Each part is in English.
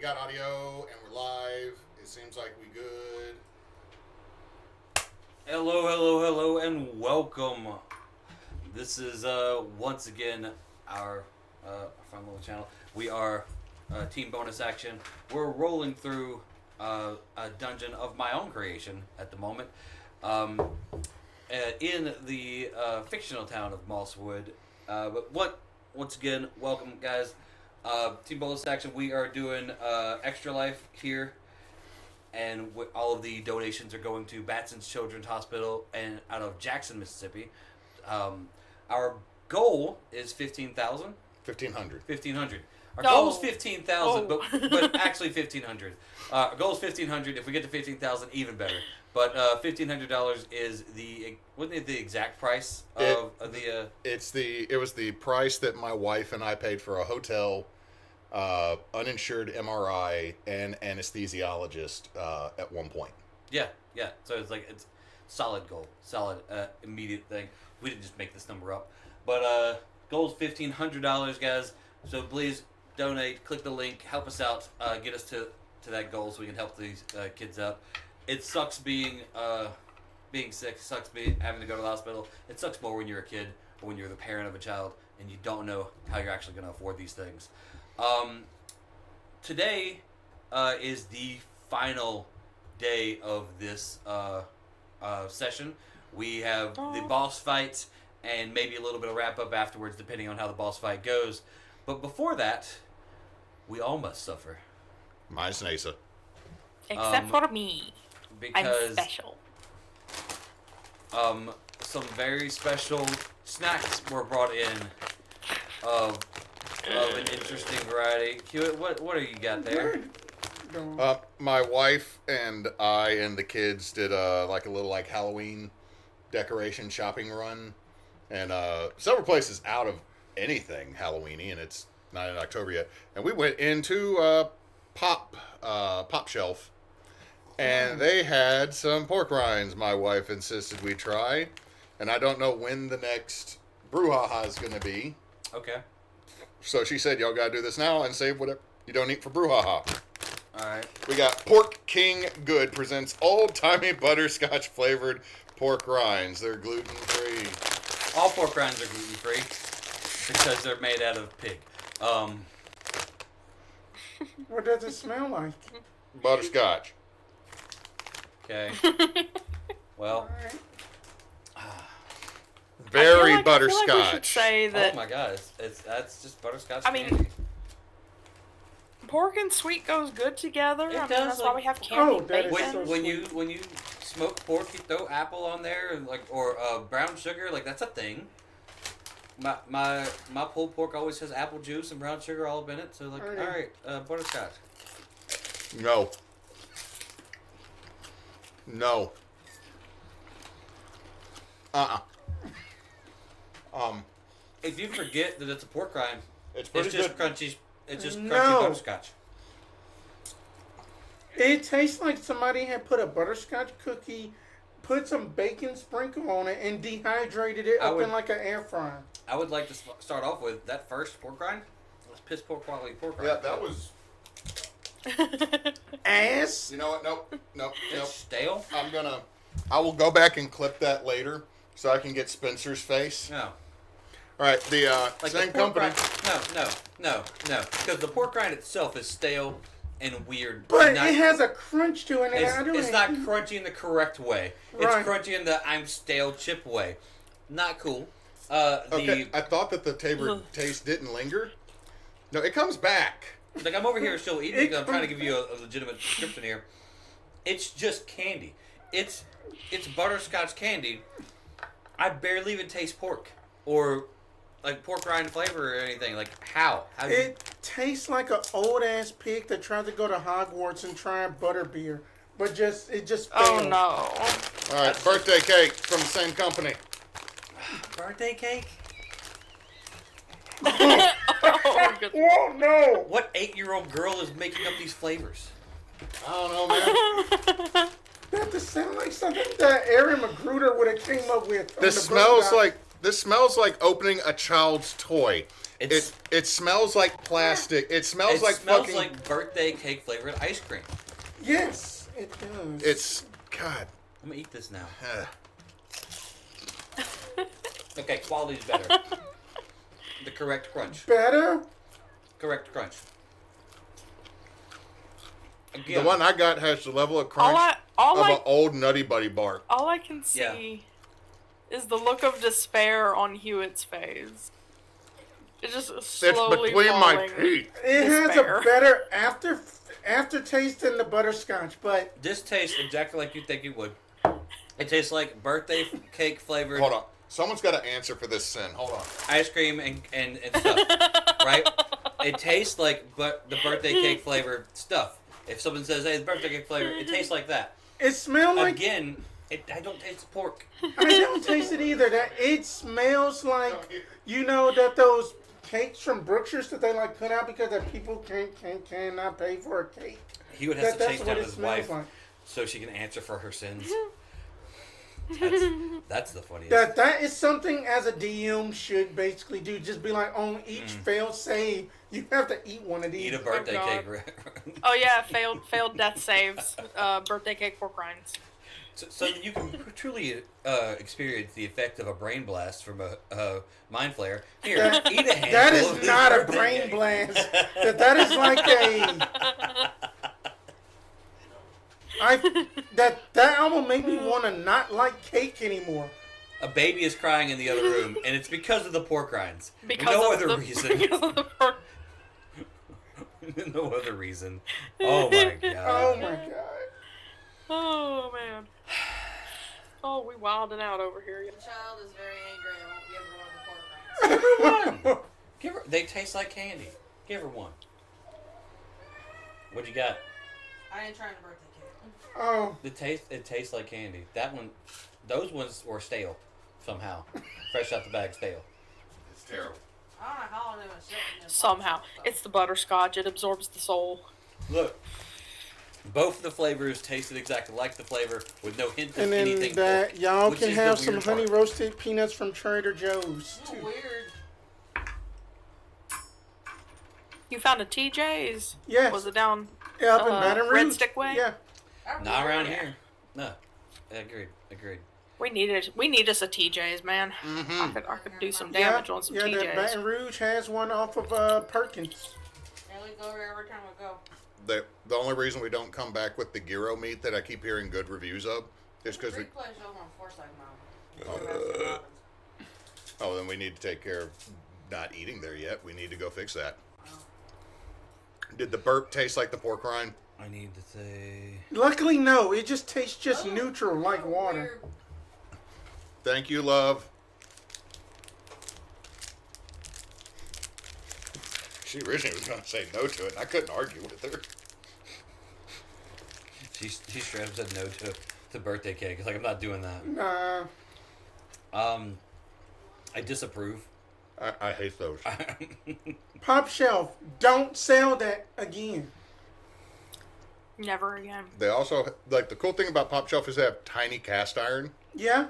got audio and we're live. It seems like we good. Hello, and welcome. This is once again our fun little channel. We are Team Bonus Action. We're rolling through a dungeon of my own creation at the moment, in the fictional town of Mosswood. Once again, welcome, guys. Team Bonus Action. We are doing Extra Life here. And all of the donations are going to Batson's Children's Hospital and out of Jackson, Mississippi. Our goal is 15,000. 1,500. 1,500. Our goal is 15,000, but actually 1,500. Our goal is 1,500. If we get to 15,000, even better. But $1,500 is wasn't it the exact price of the? It was the price that my wife and I paid for a hotel, uninsured MRI, and anesthesiologist at one point. Yeah. So it's solid goal, solid immediate thing. We didn't just make this number up, but goal is $1,500, guys. So please donate. Click the link. Help us out. Get us to that goal so we can help these kids out. It sucks being sick. It sucks having to go to the hospital. It sucks more when you're a kid or when you're the parent of a child and you don't know how you're actually going to afford these things. Today is the final day of this session. We have the boss fight and maybe a little bit of wrap up afterwards, depending on how the boss fight goes. But before that, we all must suffer. Minus Neysa. Except for me. Because I'm special. Some very special snacks were brought in of an interesting variety. Hewitt, what do you got there? My wife and I and the kids did a little Halloween decoration shopping run, and several places out of anything Halloweeny, and it's not in October yet. And we went into Pop Shelf, and they had some pork rinds. My wife insisted we try, and I don't know when the next brouhaha is going to be. Okay. So she said, y'all got to do this now and save whatever you don't eat for brouhaha. All right. We got Pork King Good presents old-timey butterscotch flavored pork rinds. They're gluten-free. All pork rinds are gluten-free because they're made out of pig. What does it smell like? Butterscotch. Okay. Well. Very butterscotch. I feel like we should say that. Oh my God, that's just butterscotch. I mean, candy. Pork and sweet goes good together. It does, that's why we have candy that is bacon. so when you smoke pork, you throw apple on there, or brown sugar, that's a thing. My pulled pork always has apple juice and brown sugar all up in it. So all right, butterscotch. No. If you forget that it's a pork rind, it's just good. crunchy. It's just crunchy No. butterscotch. It tastes like somebody had put a butterscotch cookie, put some bacon sprinkle on it, and dehydrated it in like an air fryer. I would like to start off with that first pork rind. Let's piss poor quality pork rind. Yeah, that was... Ass? You know what? Nope. It's stale. I will go back and clip that later so I can get Spencer's face. No. All right, the same the pork company. Rind, no. Because the pork rind itself is stale and weird. But and it has a crunch to it. It's not crunchy in the correct way. Right. It's crunchy in the I'm stale chip way. Not cool. Okay, I thought that the taste didn't linger. No, it comes back. I'm over here still eating because I'm trying to give you a legitimate description here. It's just candy. It's butterscotch candy. I barely even taste pork or pork rind flavor or anything. How? It tastes like an old ass pig that tried to go to Hogwarts and try butterbeer, but it just failed. Oh no! All right, birthday cake from the same company. Birthday cake? Oh no! What 8-year-old girl is making up these flavors? I don't know, man. That just sound like something that Aaron Magruder would have came up with. This smells like opening a child's toy. It smells like plastic. It smells like smells fucking... like birthday cake flavored ice cream. Yes, it does. It's... God. I'm gonna eat this now. Uh, Okay, quality's better. The correct crunch. Better? Correct crunch. Again, the one I got has the level of crunch of an old Nutty Buddy bar. All I can see is the look of despair on Hewitt's face. It's just slowly It's between my falling. teeth. It has a better aftertaste than the butterscotch, but this tastes exactly like you think it would. It tastes like birthday cake flavored. Hold on. Someone's got to answer for this sin. Hold on. Ice cream and stuff, right? It tastes like the birthday cake flavored stuff. If someone says, "Hey, the birthday cake flavor," it tastes like that. it smells like... Again, I don't taste the pork. I don't taste it either. That it smells like, you know, that those cakes from Brookshire's that they like put out because that people cannot pay for a cake. He would have to chase what down it his smells wife like. so she can answer for her sins. That's the funniest. That is something as a DM should basically do. Just be like, on each failed save, you have to eat one of these. Eat a birthday God. cake. Oh yeah, failed death saves. Birthday cake pork rinds. So you can truly experience the effect of a brain blast from a mind flare. Here, eat a handful. That of is this not a birthday brain cake. blast. That is like that almost make me want to not like cake anymore. A baby is crying in the other room, and it's because of the pork rinds. Because no of other the, reason. Because of the pork. No other reason. Oh my god. Oh my god. Oh man. Oh, we wilding out over here. The child is very angry and won't give her one of the pork rinds. Give her one. Give her. They taste like candy. Give her one. What you got? I ain't trying to birthday cake. Oh. It tastes like candy. That one, those ones were stale, somehow, fresh out the bag, stale. It's terrible. I don't know how long they were sitting in this Somehow, stuff. it's the butterscotch. It absorbs the soul. Look, both the flavors tasted exactly like the flavor with no hint of And then anything. that pork, y'all which can is the have some weird honey part. roasted peanuts from Trader Joe's It's too. weird. You found a TJ's? Yes. Was it down? Yeah, up in Baton Rouge. Red Stick Way? Yeah. I Not really- around here. No, agreed. We need us a TJ's, man. I could do some Yeah, damage on some yeah, that TJ's. Baton Rouge has one off of Perkins. Yeah, we go there every time we go. The only reason we don't come back with the gyro meat that I keep hearing good reviews of is because we... Greek place over on Forsyth Mountain. Oh, then we need to take care of not eating there yet. We need to go fix that. Did the burp taste like the pork rind? I need to say. Luckily, no. It just tastes just neutral like water. Weird. Thank you, love. She originally was going to say no to it, and I couldn't argue with her. She straight up said no to birthday cake. It's like, I'm not doing that. Nah. I disapprove. I hate those. Pop Shelf, don't sell that again. Never again. They also, like, the cool thing about Pop Shelf is they have tiny cast iron. Yeah?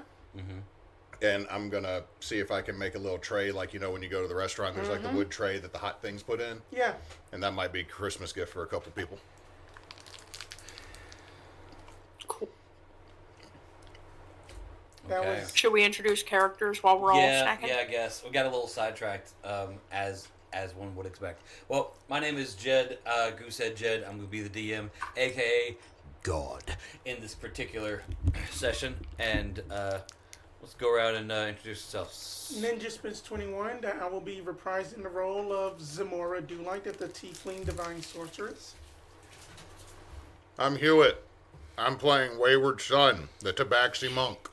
And I'm going to see if I can make a little tray, like, you know, when you go to the restaurant, there's like the wood tray that the hot things put in. Yeah. And that might be a Christmas gift for a couple people. Cool. That Okay. was... Should we introduce characters while we're all snacking? Yeah, I guess. We got a little sidetracked, as one would expect. Well, my name is Jed, Goosehead Jed. I'm going to be the DM, a.k.a. God, in this particular session. And let's go around and introduce yourselves. Ninjaspence 21, that I will be reprising the role of Zamora Delight, the Tiefling Divine Sorceress. I'm Hewitt. I'm playing Wayward Son, the Tabaxi Monk.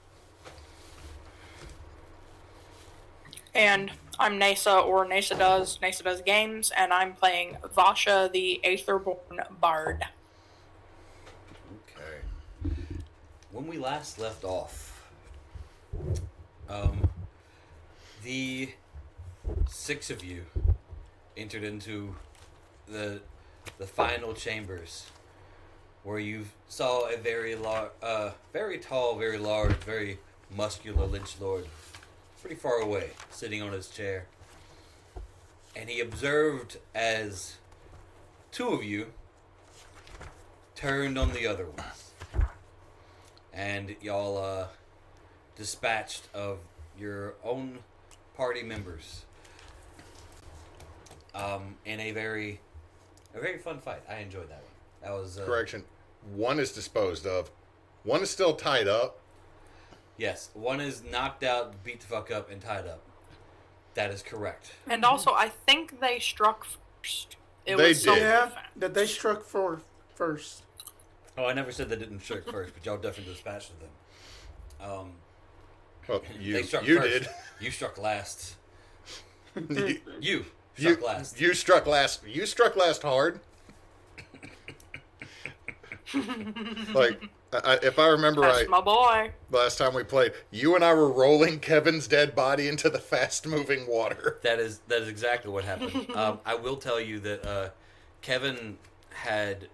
And I'm Neysa, or Neysa Does Games, and I'm playing Vasha, the Aetherborn Bard. Okay. When we last left off, the 6 of you entered into the final chambers, where you saw a very tall, very large, very muscular Lynch Lord, pretty far away, sitting on his chair. and he observed as two of you turned on the other ones. And y'all dispatched of your own party members in a very fun fight. I enjoyed that one. That was Correction. One is disposed of. One is still tied up. yes. One is knocked out, beat the fuck up, and tied up. That is correct. And also, I think they struck first. It They was did. Yeah, self-defense. that they struck for first. Oh, I never said they didn't strike first, but y'all definitely dispatched of them. Well, They struck you first. did. You struck last. you, You struck last. You struck last. You struck last hard. Like, if I remember That's right, my boy. last time we played, you and I were rolling Kevin's dead body into the fast-moving water. That is exactly what happened. I will tell you that Kevin had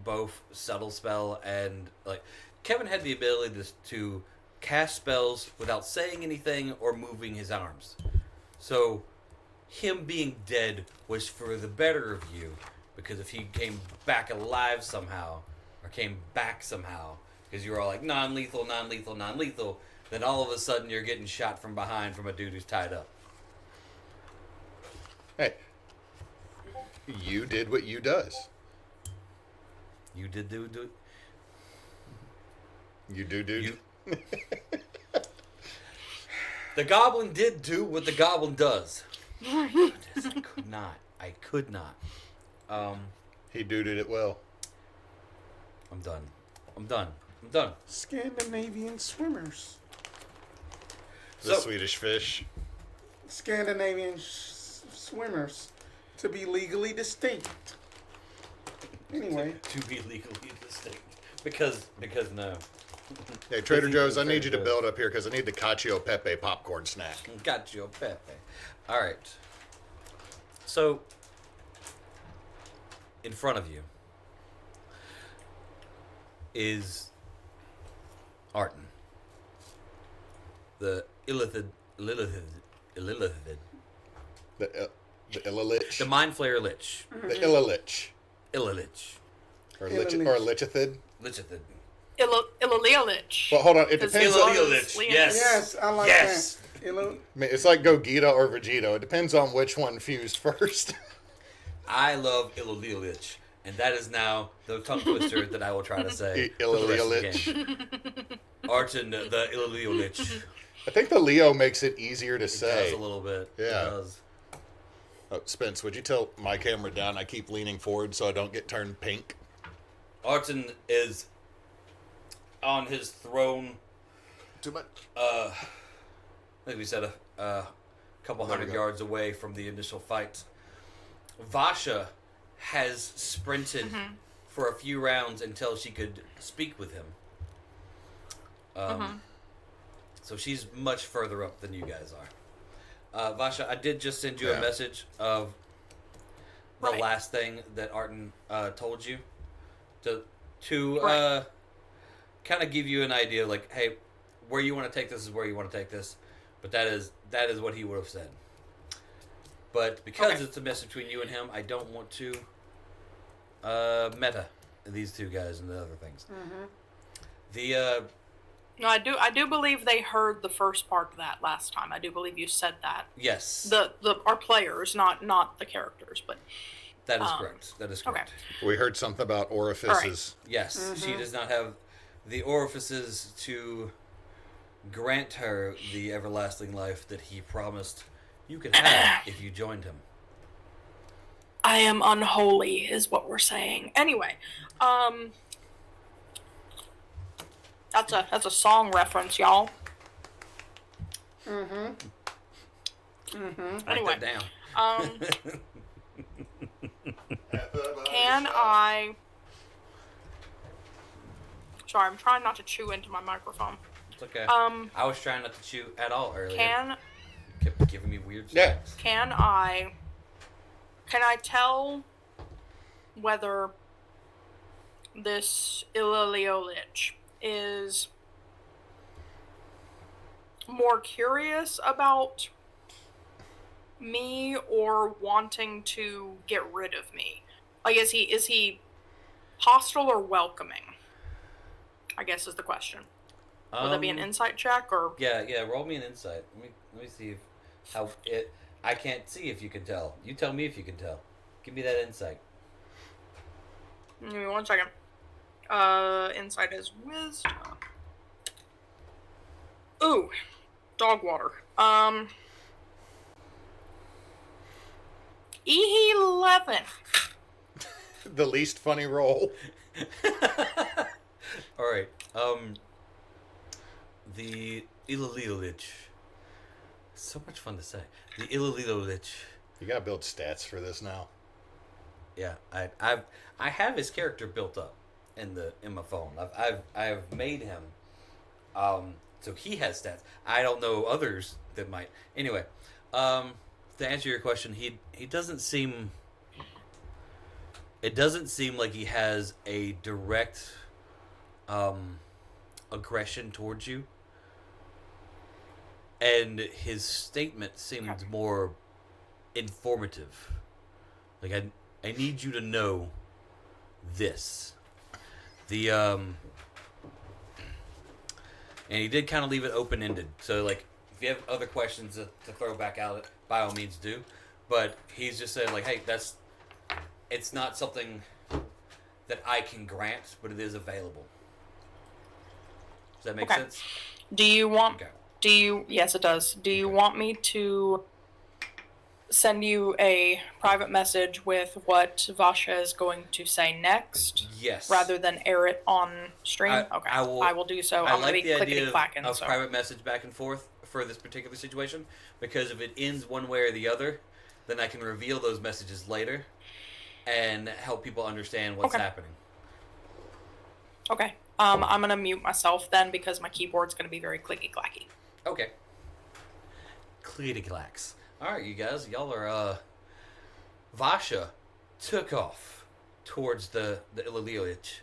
both subtle spell and Kevin had the ability to cast spells without saying anything or moving his arms. So him being dead was for the better of you, because if he came back alive somehow or came back somehow, because you were all like non-lethal, then all of a sudden you're getting shot from behind from a dude who's tied up. Hey, you did what you does. You did do You do. You- The goblin did do what the goblin does. I could not. He did it well. I'm done. Scandinavian swimmers. The So- Swedish fish. Scandinavian swimmers. To be legally distinct. Anyway. To be legally distinct. Because no. Hey, Trader Busy Joe's, I from need you to Trader build up here because I need the cacio pepe popcorn snack. Got you, Pepe. Alright. So, in front of you is Arten. The Illythid. The Illilich. The Mind Flayer Lich. The Illilich. Illilich. Or Illilich. Lichithid. Lichithid. Illythid. Well, hold on. It Because depends Ilo- on... Illilich. Yes. Yes, I like Yes. that. Ilo- I mean, it's like Gogeta or Vegito. It depends on which one fused first. I love Illilich. And that is now the tongue twister that I will try to say. for the rest of the game. Arten, the Illilich. I think the Leo makes it easier to It say. does a little bit. Yeah. It does. Oh, Spence, would you tilt my camera down? I keep leaning forward so I don't get turned pink. Arten is on his throne. Too much. Like we said, a couple There we hundred go. yards away from the initial fight. Vasha has sprinted for a few rounds until she could speak with him. So she's much further up than you guys are. Vasha, I did just send you Yeah. a message of the Right. last thing that Arten told you to Right. kind of give you an idea, like, hey, where you want to take this is where you want to take this, but that is what he would have said. But because Okay. it's a message between you and him, I don't want to meta these two guys and the other things. The No, I do believe they heard the first part of that last time. I do believe you said that. yes, Our players, not the characters, but that is correct. That is correct. We heard something about orifices. Yes, she does not have the orifices to grant her the everlasting life that he promised you could have if you joined him. I am unholy, is what we're saying. Anyway, that's a song reference, y'all. Write Anyway, that down. Can I? Sorry, I'm trying not to chew into my microphone. It's okay. Um, I was trying not to chew at all earlier. Can Kept giving me weird Yeah. snacks. Can I tell whether this Illythid is more curious about me or wanting to get rid of me? Like, is he hostile or welcoming? I guess is the question. Will that be an insight check or? Yeah. Roll me an insight. Let me see if how it. I can't see if you can tell. You tell me if you can tell. Give me that insight. Give me 1 second. Insight is wisdom. Ooh, dog water. 11. The least funny roll. All right. The Illythid. So much fun to say. The Illythid. You gotta build stats for this now. Yeah, I have his character built up in my phone. I've made him. So he has stats. I don't know others that might. Anyway, to answer your question, he doesn't seem. It doesn't seem like he has a direct aggression towards you. And his statement seemed more informative. Like, I need you to know this. And he did kind of leave it open-ended. So, like, if you have other questions to throw back out, by all means do. But he's just saying, like, hey, it's not something that I can grant, but it is available. Does that make sense? Do you want... Okay. Yes, it does. Do you want me to send you a private message with what Vasha is going to say next? Yes. Rather than air it on stream? Okay. I will do so. I I'm like going to the be idea clickety-clacking. of private message back and forth for this particular situation, because if it ends one way or the other, then I can reveal those messages later and help people understand what's happening. Okay. I'm going to mute myself then because my keyboard's going to be very clicky-clacky. Okay. Clickety-clacks. Alright, you guys. Y'all are, Vasha took off towards the Illythid,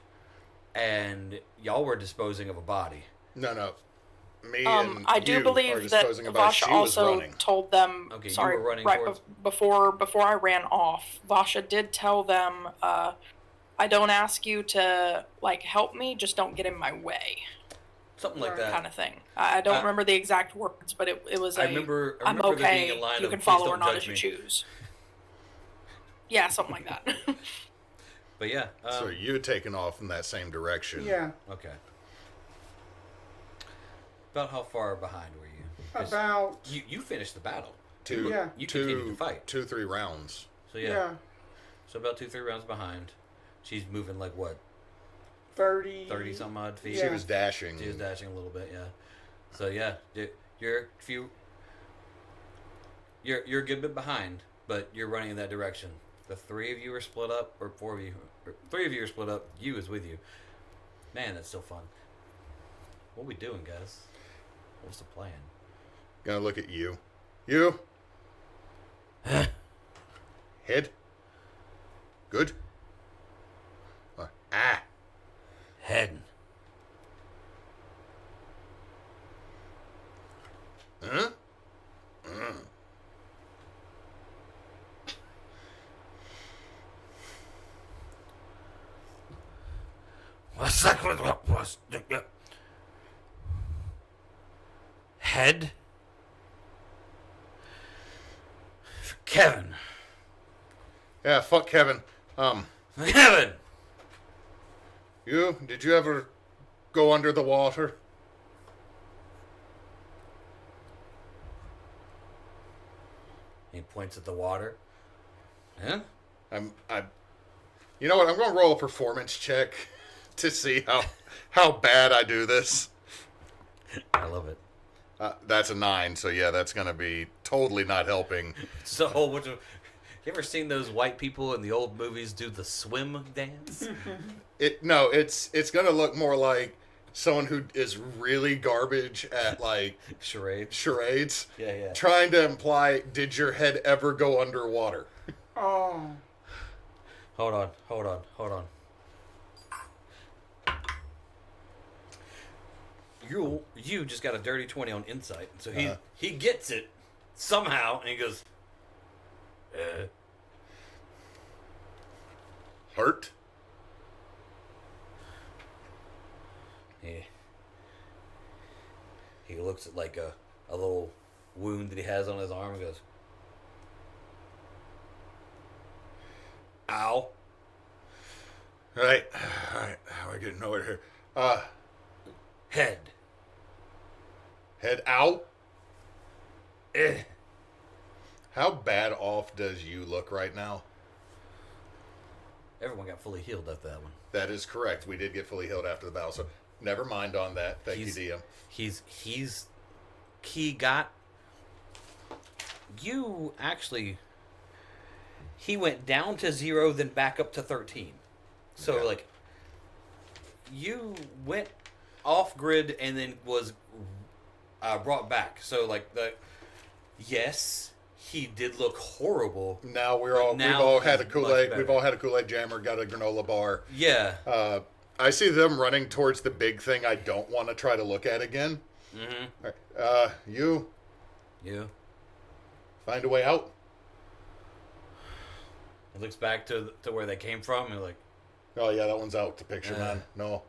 and y'all were disposing of a body. No. Me and I do you are believe that disposing of a body. Vasha She was also running. told them. Okay, sorry, you were running right towards... before I ran off. Vasha did tell them, I don't ask you to like help me, just don't get in my way. Something like that. Kind of thing. I don't remember the exact words, but it was I remember I'm there okay. being a line You of, can "Please follow don't or not judge as you me." choose. Yeah, something like that. But yeah. So you had taken off in that same direction. Yeah. Okay. About how far behind were you? 'Cause About. You finished the battle. Yeah. You continued to fight. 2-3 rounds. So yeah. So about 2-3 rounds behind. She's moving like what? 30 some odd feet. Yeah. She was dashing. She was dashing a little bit, yeah. So yeah, you're a good bit behind, but you're running in that direction. The 3 of you are split up, or 4 of you, or 3 of you are split up. You is with you. Man, that's so fun. What are we doing, guys? What's the plan? Gonna look at you. You. Head. Good. Head. Huh? What's that? What's head? Kevin. Yeah, fuck Kevin. Kevin! Did you ever go under the water? He points at the water. Huh? You know what? I'm going to roll a performance check to see how bad I do this. I love it. That's a 9, so yeah, that's going to be totally not helping. It's a whole bunch of... You ever seen those white people in the old movies do the swim dance? It's going to look more like someone who is really garbage at like charades. Yeah. Trying to imply, did your head ever go underwater? Oh. Hold on. You just got a dirty 20 on insight, so he gets it somehow, and he goes, Hurt? He looks at like a little wound that he has on his arm and goes, ow. Alright. How are we getting over here? Head. Head out? Eh. How bad off does you look right now? Everyone got fully healed after that one. That is correct. We did get fully healed after the battle, so never mind on that. Thank you, DM. He got you actually. He went down to 0, then back up to 13. So Okay. like, you went off grid and then was brought back. So like yes, he did look horrible. Now we've now all had a he's Kool-Aid. much We've better. all had a Kool-Aid jammer. Got a granola bar. Yeah. I see them running towards the big thing. I don't want to try to look at again. Mm-hmm. All right. You find a way out. He looks back to where they came from and like, Oh yeah, that one's out. The picture, man. No.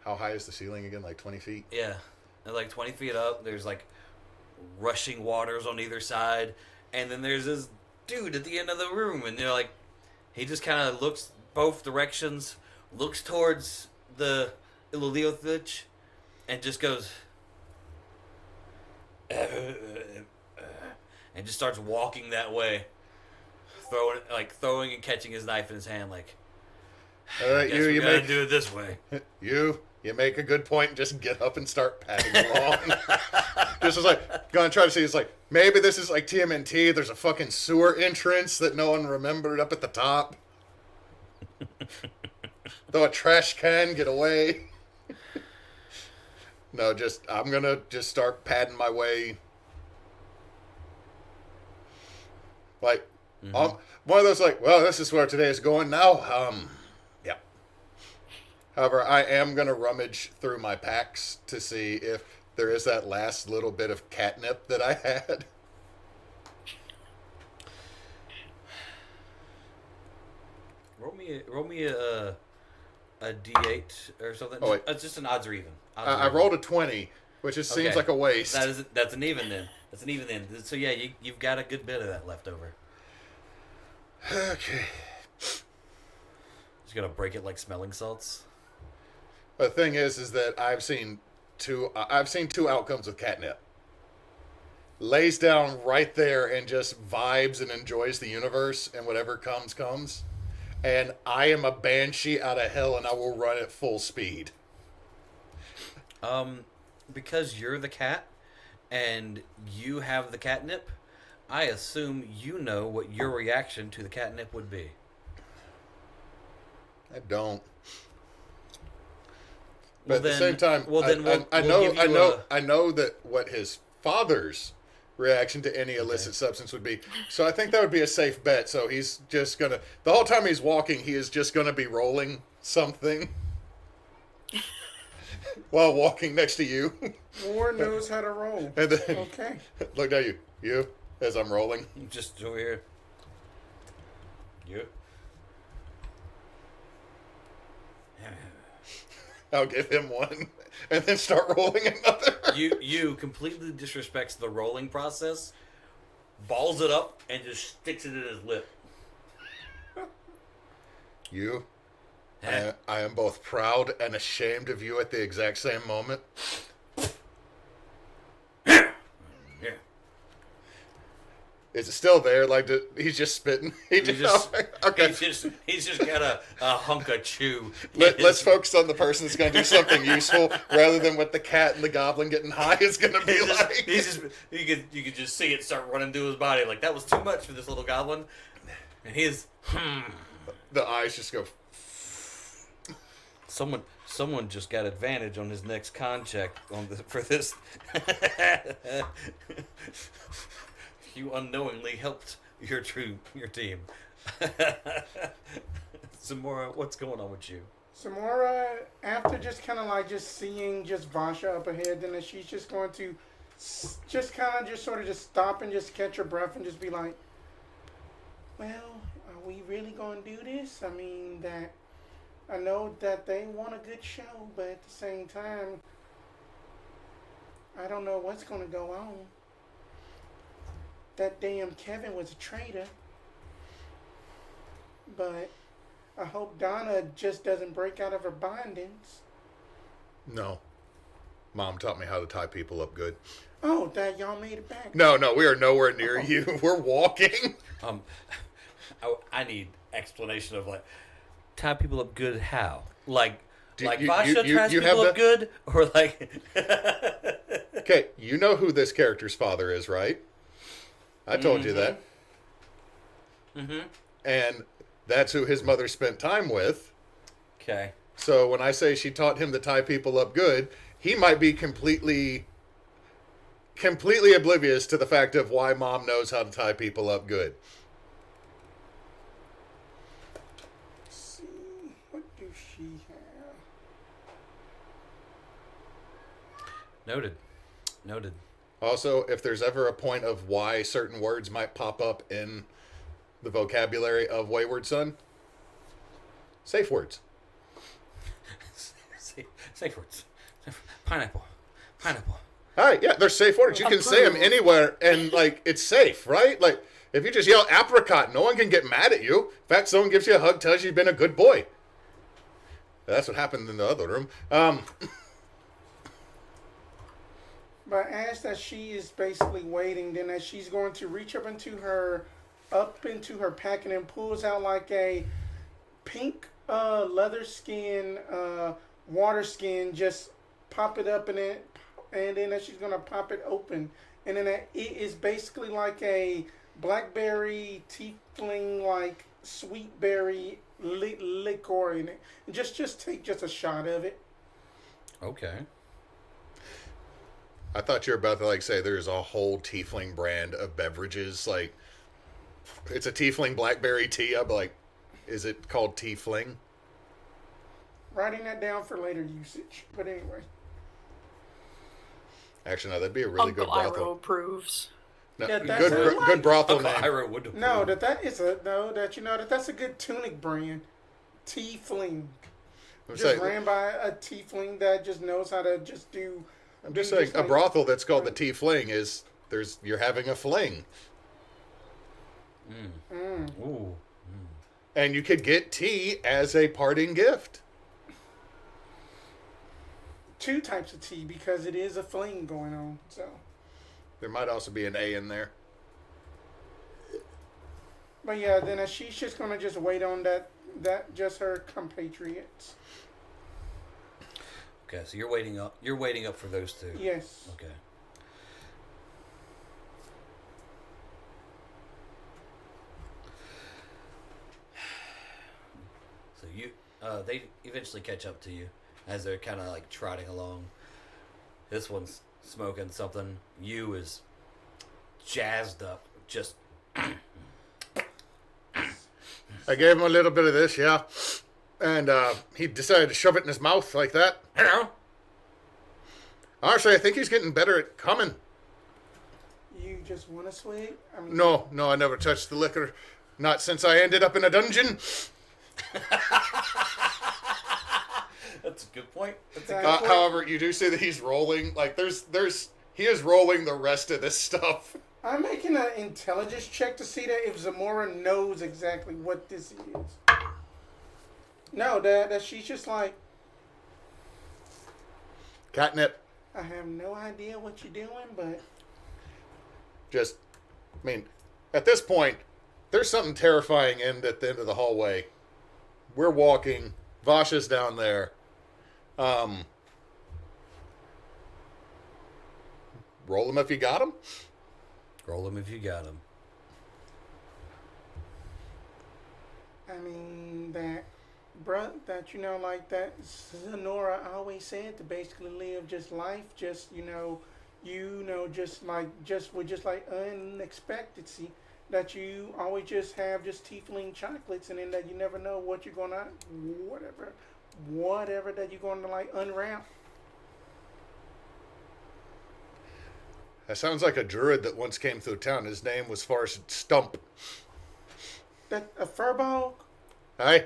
How high is the ceiling again? Like 20 feet? Yeah. And like 20 feet up, there's like rushing waters on either side. And then there's this dude at the end of the room. And they're like, he just kind of looks both directions, looks towards the Illythid, and just goes, and just starts walking that way, throwing and catching his knife in his hand, like, All right, guess you we gotta make do it this way. you make a good point. Just get up and start padding along. Just was like gonna try to see. It's like maybe this is like TMNT. There's a fucking sewer entrance that no one remembered up at the top. Throw a trash can. Get away. No, I'm gonna just start padding my way. Like, one of those like, well, this is where today is going now. Yeah. However, I am gonna rummage through my packs to see if there is that last little bit of catnip that I had. Roll me a D8 or something. Oh, wait. It's just an odds or even. I rolled a 20, which just seems Okay. like a waste. That's an even then. That's an even then. So yeah, you've got a good bit of that left over. Okay. Just gonna break it like smelling salts. The thing is that I've seen two outcomes with catnip. Lays down right there and just vibes and enjoys the universe, and whatever comes. And I am a banshee out of hell, and I will run at full speed. Because you're the cat, and you have the catnip, I assume you know what your reaction to the catnip would be. I don't. But Well, at the then- same time, well, then we'll I give you know that what his father's reaction to any illicit substance would be. So I think that would be a safe bet. So he's just gonna, the whole time he's walking, he is just gonna be rolling something while walking next to you. War knows how to roll. And then Okay. look at you, as I'm rolling. Just over here. You. I'll give him one, and then start rolling another. You completely disrespects the rolling process, balls it up, and just sticks it in his lip. I am both proud and ashamed of you at the exact same moment. Yeah. Is it still there? Like, he's just spitting. Okay. He's just got a hunk of chew. Let's focus on the person that's going to do something useful rather than what the cat and the goblin getting high is going to be like. You could just see it start running through his body. Like, that was too much for this little goblin. And he's... The eyes just go... Someone just got advantage on his next con check for this. You unknowingly helped your team. Zamora, what's going on with you? Zamora, after just kind of like just seeing just Vasha up ahead, then she's just going to just kind of just sort of just stop and just catch her breath and just be like, well, are we really going to do this? I mean, that I know that they want a good show, but at the same time, I don't know what's going to go on. That damn Kevin was a traitor. But I hope Donna just doesn't break out of her bindings. No. Mom taught me how to tie people up good. Oh, that y'all made it back. No, we are nowhere near you. We're walking. I need explanation of like tie people up good how? Like You- Vasha you- ties you people have up good or like Okay, you know who this character's father is, right? I told you that. Mm-hmm. And that's who his mother spent time with. Okay. So when I say she taught him to tie people up good, he might be completely oblivious to the fact of why Mom knows how to tie people up good. Let's see. What do she have? Noted. Also, if there's ever a point of why certain words might pop up in the vocabulary of Wayward Son, safe words. Safe words. Pineapple. All right, yeah, they're safe words. You can say them anywhere, and like it's safe, right? Like if you just yell apricot, no one can get mad at you. In fact, someone gives you a hug, tells you you've been a good boy. That's what happened in the other room. But as that she is basically waiting, then as she's going to reach up into her packet and pulls out like a pink leather skin, water skin, just pop it up in it, and then she's gonna pop it open, and then it is basically like a blackberry tiefling like sweet berry liquor in it. And just take just a shot of it. Okay. I thought you were about to like say there's a whole tiefling brand of beverages. Like it's a tiefling blackberry tea. I'd be like, is it called tiefling? Writing that down for later usage. But anyway. Actually, no, that'd be a really Uncle good brothel. Iro approves. No, Yeah, that's good brothel Uncle name. Ira would No, that's a good tunic brand. Tiefling. I'm Just saying, ran by a tiefling that just knows how to just do. I'm just do saying a like- brothel that's called the tiefling is you're having a fling. Ooh. And you could get tea as a parting gift. Two types of tea because it is a fling going on. So, There might also be an A in there. but yeah, then she's just gonna just wait on that just her compatriots. Okay, so you're waiting up. You're waiting up for those two. Yes. Okay. So they eventually catch up to you as they're kind of like trotting along. This one's smoking something. You is jazzed up, just I gave him a little bit of this, yeah. And he decided to shove it in his mouth like that. Honestly, I think he's getting better at coming. You just want to swig? I mean, No, I never touched the liquor. Not since I ended up in a dungeon. That's a good point. However, you do see that he's rolling. Like, he is rolling the rest of this stuff. I'm making an intelligence check to see that if Zamora knows exactly what this is. No, that she's just like, Catnip. I have no idea what you're doing, but At this point, there's something terrifying at the end of the hallway. We're walking. Vasha's down there. Roll him if you got him. Roll him if you got him. I mean that like that Sonora always said to basically live just life, just just like unexpectancy, that you always just have just tiefling chocolates, and then that you never know what you're gonna whatever that you're gonna like unwrap. That sounds like a druid that once came through town. His name was Forrest Stump. That a furball? Aye?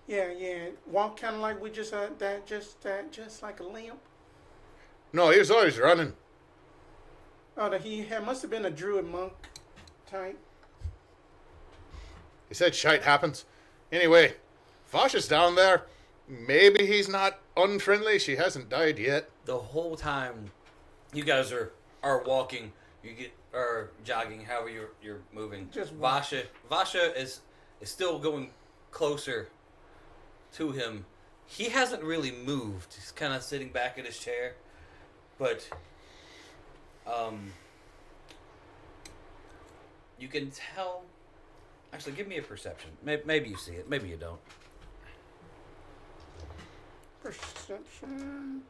Yeah. Walk kind of like we just just like a limp. No, he was always running. Oh, must have been a druid monk type. He said shite happens. Anyway, Vasha's down there. Maybe he's not unfriendly. She hasn't died yet. The whole time you guys are walking, or jogging, however you're moving. Just walk. Vasha is still going closer to him. He hasn't really moved. He's kind of sitting back in his chair, but you can tell. Actually, give me a perception. Maybe you see it. Maybe you don't. Perception.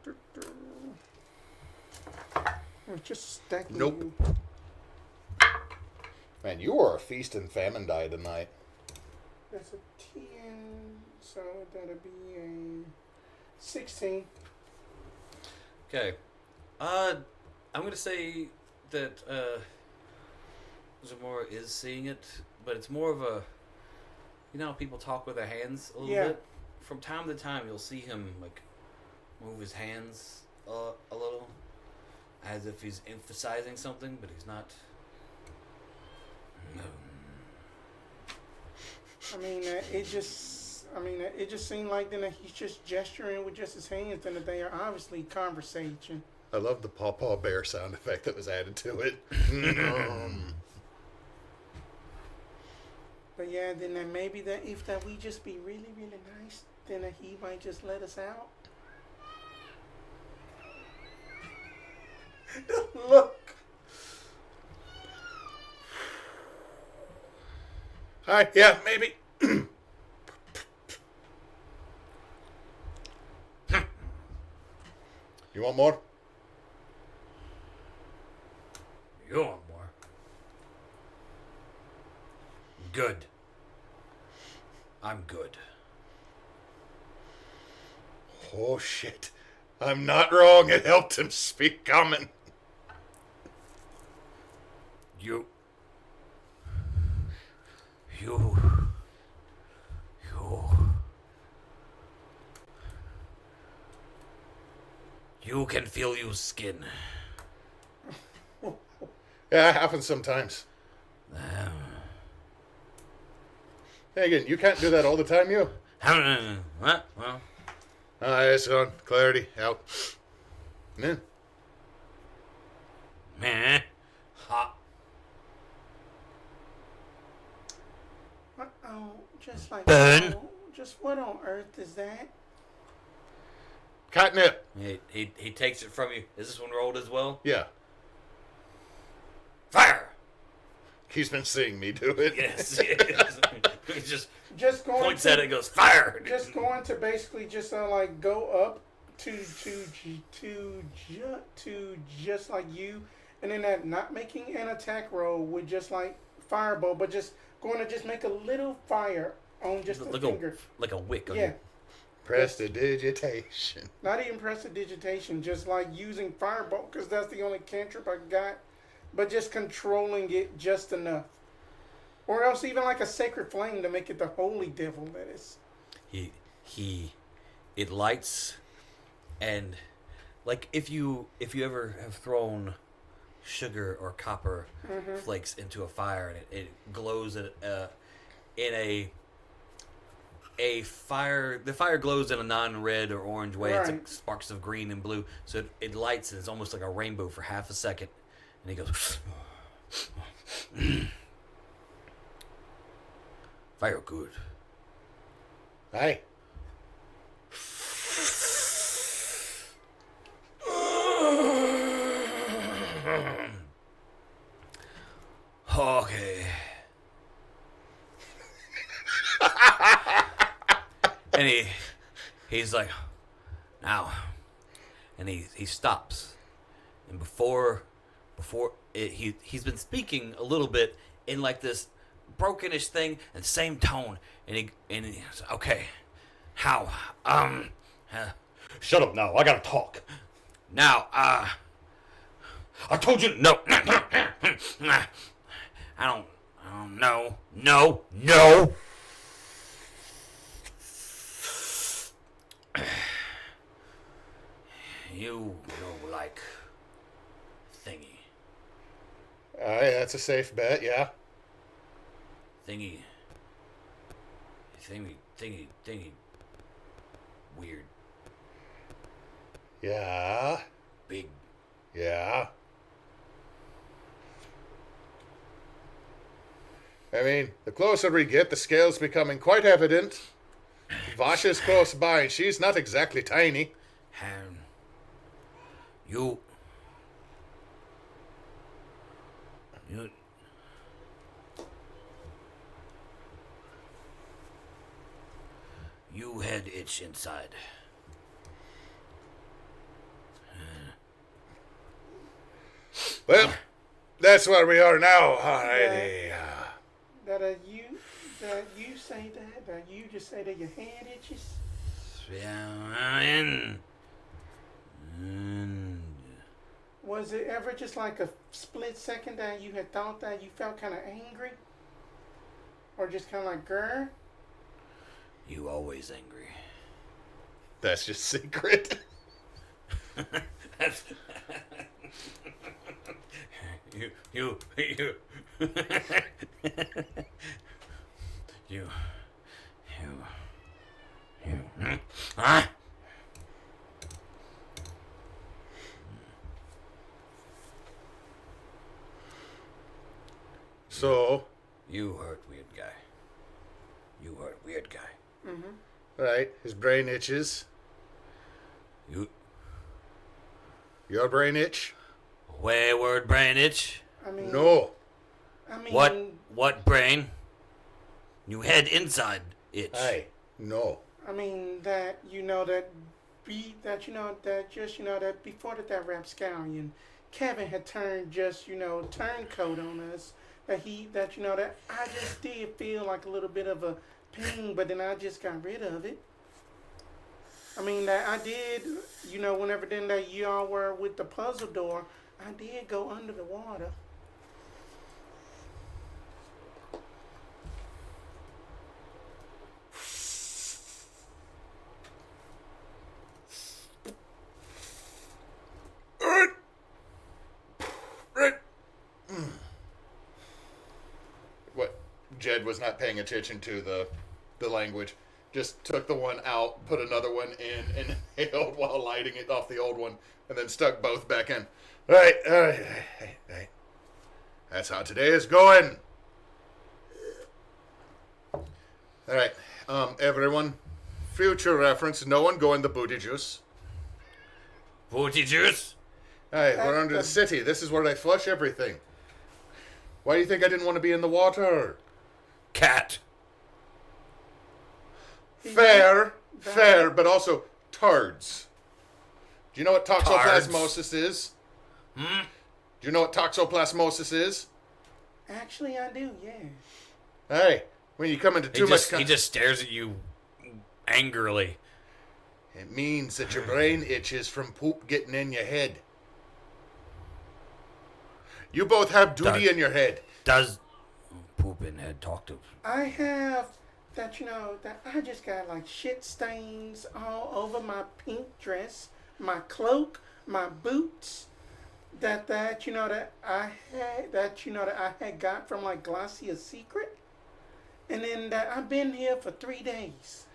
We're just stacking. Nope. Man, you are a feast and famine die tonight. That's a 10, so that'll be a 16. Okay. I'm gonna say that Zamora is seeing it, but it's more of a, you know how people talk with their hands a little bit? From time to time, you'll see him, like, move his hands a little, as if he's emphasizing something, but he's not. I mean, it just seemed like then that he's just gesturing with just his hands, and that they are obviously conversation. I love the paw bear sound effect that was added to it. But yeah, then that maybe that if that we just be really, really nice, then that he might just let us out. Look. Hi, yeah, maybe. You want more? You want more? Good. I'm good. Oh, shit. I'm not wrong. It helped him speak common. You can feel your skin. Yeah, it happens sometimes. Hey, again, you can't do that all the time, you? What? Well. It's gone. Clarity, out. Yeah. Meh. Hot. Oh, just like Burn. Just what on earth is that? Catnip. He takes it from you. Is this one rolled as well? Yeah. Fire! He's been seeing me do it. Yes. He just going points at it and goes, fire! Just going to basically just like go up to just like you, and then that not making an attack roll with just like fireball, but just going to just make a little fire on just a finger. Like a wick. Yeah. Prestidigitation. Not even prestidigitation, just like using fireball, because that's the only cantrip I got, but just controlling it just enough. Or else even like a sacred flame to make it the holy devil that is. It lights, and like if you ever have thrown sugar or copper flakes into a fire and it glows in a fire. The fire glows in a non-red or orange way. Right. It's like sparks of green and blue, so it lights and it's almost like a rainbow for half a second, and he goes. Fire good. Aye. Okay. And he's like, now, and he stops, and before he's been speaking a little bit in like this brokenish thing and same tone, and he says, okay, how Shut up now. I gotta talk. now I told you no. I don't know. No. You like thingy. Alright, that's a safe bet, yeah. Thingy. Weird. Yeah. Big. Yeah. I mean, the closer we get, the scale's becoming quite evident. Vasha's close by, and she's not exactly tiny. You had itch inside. Well, that's where we are now. Alrighty. That you say that you just say that your hand itches. Yeah, Was it ever just like a split second that you had thought that you felt kind of angry? Or just kind of like, grr? you always angry. That's just secret. That's you. Huh? So, You hurt weird guy. Mm-hmm. right, his brain itches. Your brain itch? Wayward brain itch. I mean, No. I mean, What brain? You head inside itch. Aye. No. I mean that that before that rapscallion, Kevin had turned turncoat on us. That I just did feel like a little bit of a pain, but then I just got rid of it. I mean that I did, whenever then that y'all were with the puzzle door, I did go under the water. What? Jed was not paying attention to the language. Just took the one out, put another one in, and inhaled while lighting it off the old one, and then stuck both back in. Right. That's how today is going. Alright, everyone. Future reference, no one go in the booty juice. Booty juice? Alright, we're under the city. This is where they flush everything. Why do you think I didn't want to be in the water? Cat. Fair, but also turds. Do you know what toxoplasmosis is? Do you know what toxoplasmosis is? Actually, I do, yeah. Hey, when you come into too much... He just stares at you angrily. It means that your brain itches from poop getting in your head. You both have duty in your head. Does poop in head talk to... I have... that I just got like shit stains all over my pink dress, my cloak, my boots. That I had got from like Glacier's Secret, and then that I've been here for 3 days.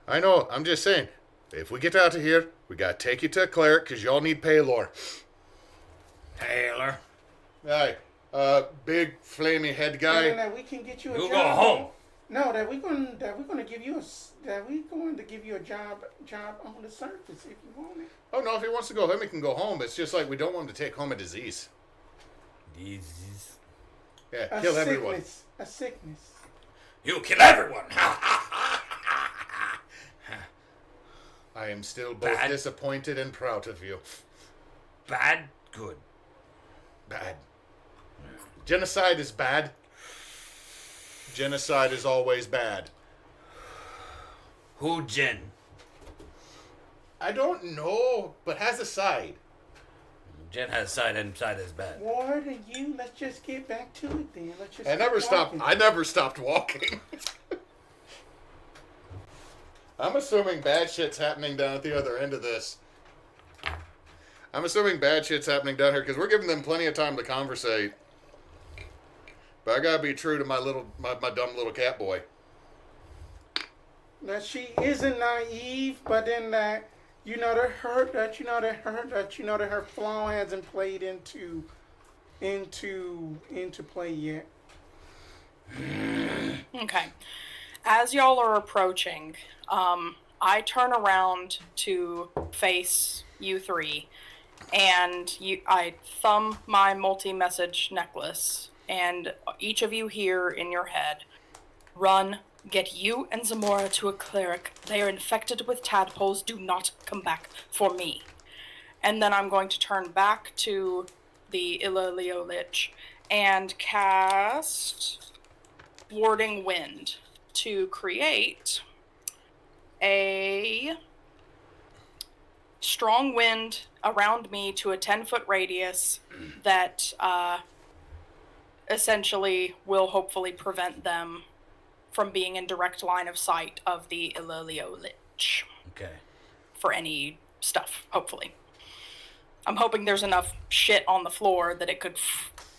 I know. I'm just saying. If we get out of here, we gotta take you to a cleric because y'all need Paylor. Taylor. Aye. Big flamey head guy. And that we can get you a job. Go home. No, that we're going to give you a job on the surface if you want it. Oh no, if he wants to go home, he can go home. It's just like we don't want him to take home a disease. Disease. Yeah, kill everyone. A sickness. You kill everyone. I am still both disappointed and proud of you. Bad, good. Bad. Genocide is bad. Genocide is always bad. Who Jen? I don't know, but has a side. Jen has side inside his bed. Ward and you, let's just get back to it then. Let's just I never stopped walking. I'm assuming bad shit's happening down at the other end of this. I'm assuming bad shit's happening down here because we're giving them plenty of time to conversate. But I gotta be true to my dumb little cat boy. That she isn't naive, but then that that her flaw hasn't played into play yet. Okay. As y'all are approaching, I turn around to face you three, and I thumb my multi-message necklace, and each of you hear in your head, "Run, get you and Zamora to a cleric. They are infected with tadpoles. Do not come back for me." And then I'm going to turn back to the Illythid Lich and cast Warding Wind to create a strong wind around me to a 10-foot radius that essentially will hopefully prevent them from being in direct line of sight of the Illythid Lich. Okay. For any stuff, hopefully. I'm hoping there's enough shit on the floor that it could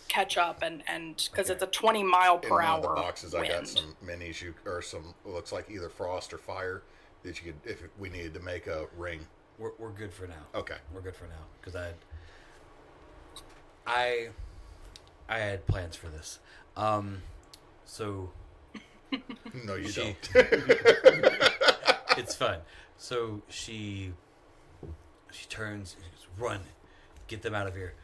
catch up and because it's a 20 mile per In one hour of the boxes, wind. I got some minis or some looks like either frost or fire that you could, if we needed to make a ring. We're good for now. Okay. We're good for now because I had plans for this. So No, you She- don't. it's fun. So she turns and goes, "Run, get them out of here."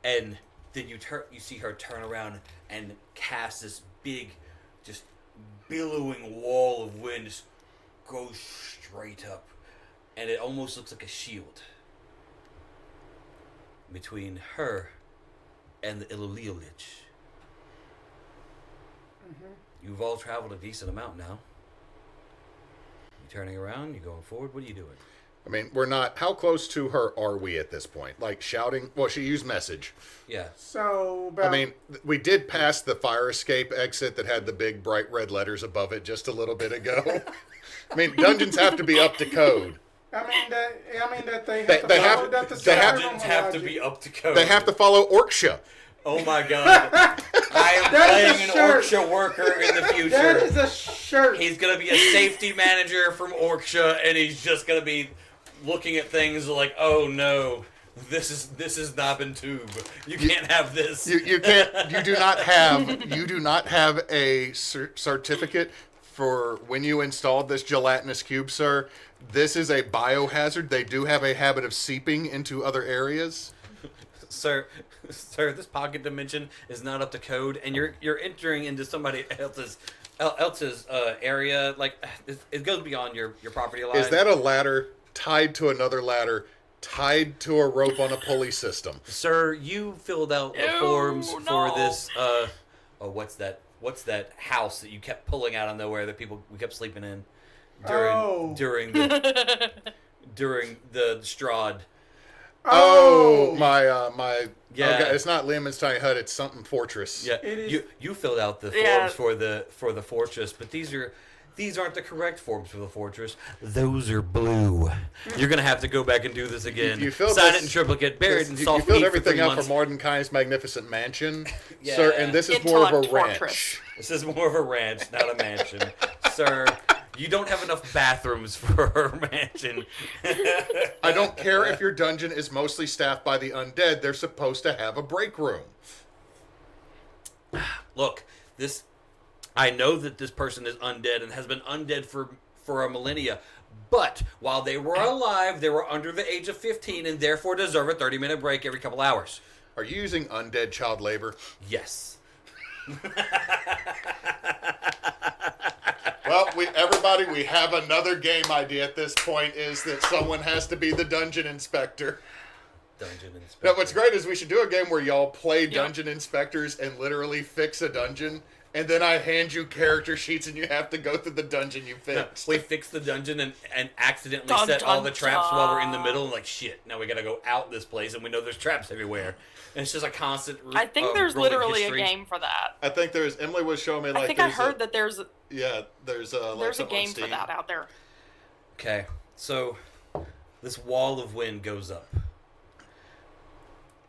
And then you see her turn around and cast this big, just billowing wall of wind, just goes straight up, and it almost looks like a shield between her and the Illythid Lich. You've all traveled a decent amount now. You turning around? You going forward? What are you doing? I mean, we're not. How close to her are we at this point? Like shouting? Well, she used message. Yeah. So, about, I mean, we did pass the fire escape exit that had the big bright red letters above it just a little bit ago. I mean, dungeons have to be up to code. I mean that they They have- follow that the they have- Dungeons have to be up to code. They have to follow Orcsha. Oh my god. I am That is playing a an shirt. Orcsha worker in the future. That is a shirt. He's going to be a safety manager from Orcsha, and he's just going to be looking at things like, oh no, this is Nabentube. You can't have this. You can't. You do not have a certificate for when you installed this gelatinous cube, sir. This is a biohazard. They do have a habit of seeping into other areas. Sir, this pocket dimension is not up to code, and you're entering into somebody else's area. Like it goes beyond your property line. Is that a ladder tied to another ladder, tied to a rope on a pulley system? Sir, you filled out the forms for this. What's that house that you kept pulling out of nowhere that we kept sleeping in during the Strahd. My Yeah. Okay, it's not Lehman's Tiny Hut. It's something Fortress. Yeah, It is- you filled out the Yeah. forms for the fortress, but these aren't the correct forms for the fortress. Those are blue. You're gonna have to go back and do this again. You filled Sign this- it in triplicate, buried in You soft filled peat everything for 3 out months. for Mordecai's magnificent mansion, Yeah. sir, and this is more of a Intellect ranch. Fortress. This is more of a ranch, not a mansion, sir. You don't have enough bathrooms for a mansion. I don't care if your dungeon is mostly staffed by the undead. They're supposed to have a break room. Look, I know that this person is undead and has been undead for a millennia, but while they were alive, they were under the age of 15 and therefore deserve a 30-minute break every couple hours. Are you using undead child labor? Yes. Well, everybody, we have another game idea at this point, is that someone has to be the dungeon inspector. Dungeon inspector. Now, what's great is we should do a game where y'all play dungeon inspectors and literally fix a dungeon, And then I hand you character sheets and you have to go through the dungeon you fixed. We fixed the dungeon and accidentally Dun, set all dun, the traps while we're in the dun. middle. And like, shit, now we gotta go out this place and we know there's traps everywhere. And it's just a constant I think there's rolling literally history. a game for that. I think there's... Emily was showing me, like... I think I there's heard that there's there's like a something on game for Steam. that out there. Okay, so this wall of wind goes up.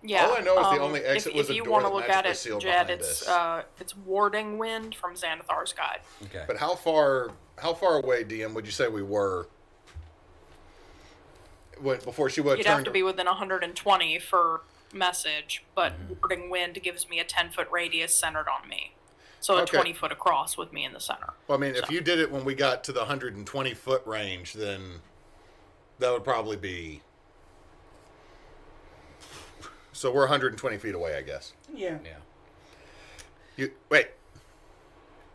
Yeah. All I know is the only exit was if a you door want to that look at magically it, sealed Jed, behind it's us. it's Warding Wind from Xanathar's Guide. Okay. But how far away, DM, would you say we were before she would You'd turn have to be within 120 for message, but Warding Wind gives me a 10-foot radius centered on me. So a Okay. 20-foot across with me in the center. Well, I mean, if you did it when we got to the 120-foot range, then that would probably be... So we're 120 feet away, I guess. Yeah. Yeah. Wait.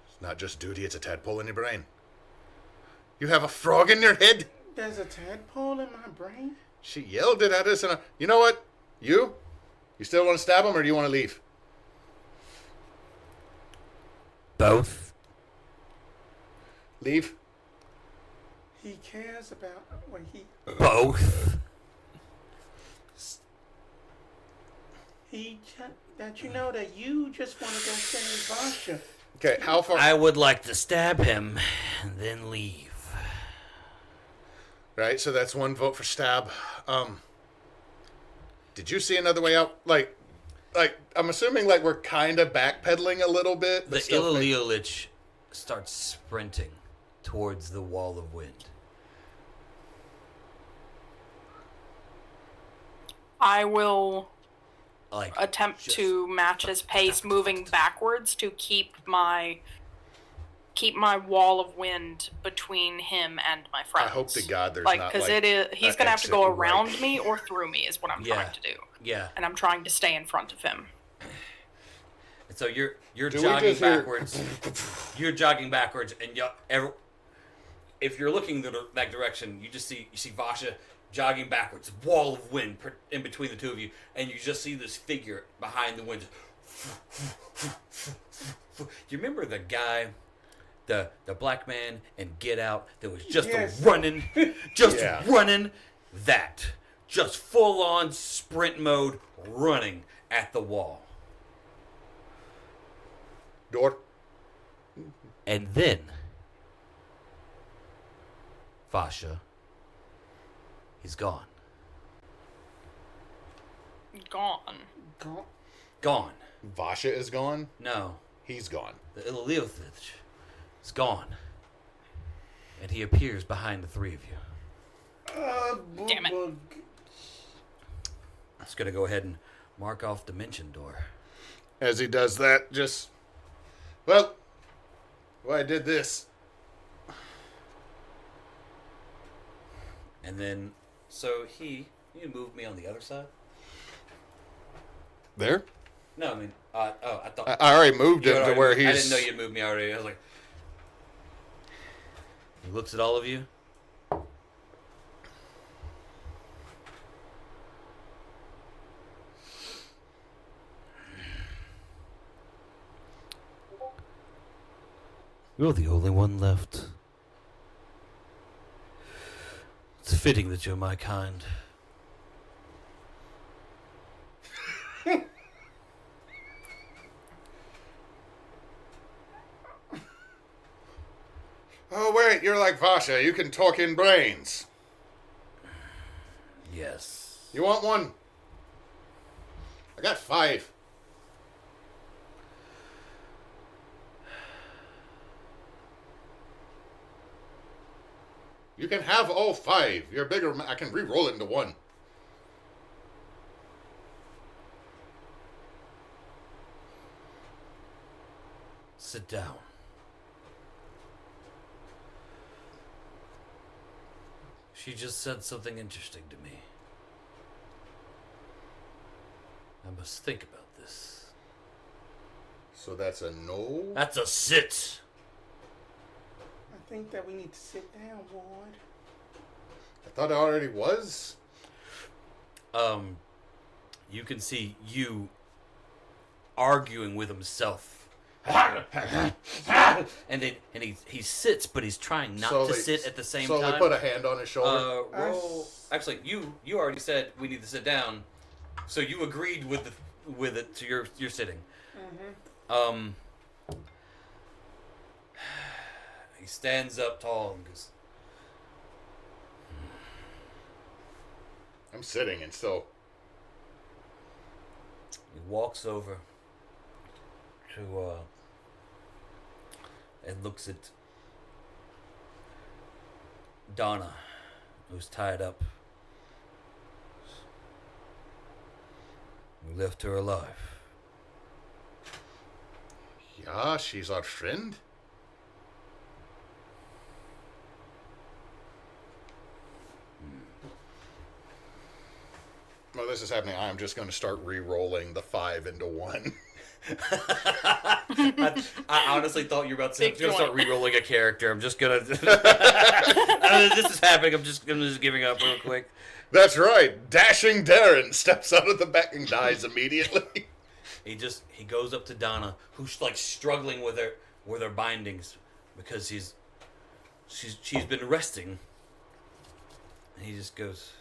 It's not just duty, it's a tadpole in your brain. You have a frog in your head? There's a tadpole in my brain. She yelled it at us, and you know what? You still want to stab him, or do you want to leave? Both. Leave? He cares about what he. Both. He that you know that you just want to go save Vasha. Okay, how far... I would like to stab him and then leave. Right, so that's one vote for stab. Did you see another way out? Like I'm assuming like we're kind of backpedaling a little bit. The but still Illythid starts sprinting towards the wall of wind. I will Like attempt just- to match his pace, moving backwards to keep my wall of wind between him and my friends. I hope to God there's like not because like it is he's an gonna have to go exit right. around me or through me is what I'm Yeah. trying to do, Yeah. and I'm trying to stay in front of him. And so you're Do we jogging just hear- backwards. You're jogging backwards, and if you're looking that direction, you see Vasha jogging backwards, wall of wind in between the two of you, and you just see this figure behind the wind. You remember the guy, the black man in Get Out that was just Yes. running, Yeah. running, that just full on sprint mode, running at the wall. Door. And then, Vasha, he's gone. Gone. Go- Gone. Vasha is gone. No, He's gone. the Illythid is gone. And he appears behind the three of you. Damn it. Just gonna go ahead and mark off Dimension Door. As he does that, just well, I did this. And then, so you moved me on the other side? There. No, I mean, I thought... I already moved you him had to already where moved- he's. I didn't know you'd moved me already. I was like... He looks at all of you. You're the only one left. It's fitting that you're my kind. Oh wait, you're like Vasha. You can talk in brains. Yes. You want one? I got 5. You can have all 5. You're bigger. I can re-roll it into 1. Sit down. She just said something interesting to me. I must think about this. So that's a no. That's a sit. I think that we need to sit down, Ward. I thought it already was. You can see you arguing with himself and he sits, but he's trying not to sit at the same time. So they put a hand on his shoulder. Roll. Actually, you already said we need to sit down, so you agreed with it. So you're sitting. Mm-hmm. He stands up tall and goes. I'm sitting and still. He walks over to and looks at Donna, who's tied up. We left her alive. Yeah, she's our friend. While this is happening, I'm just going to start re-rolling the 5 into 1. I honestly thought you were about to start re-rolling a character. I'm just going to... This is happening. I'm just giving up real quick. That's right. Dashing Darren steps out of the back and dies immediately. He goes up to Donna, who's like struggling with her bindings because she's been resting. And he just goes...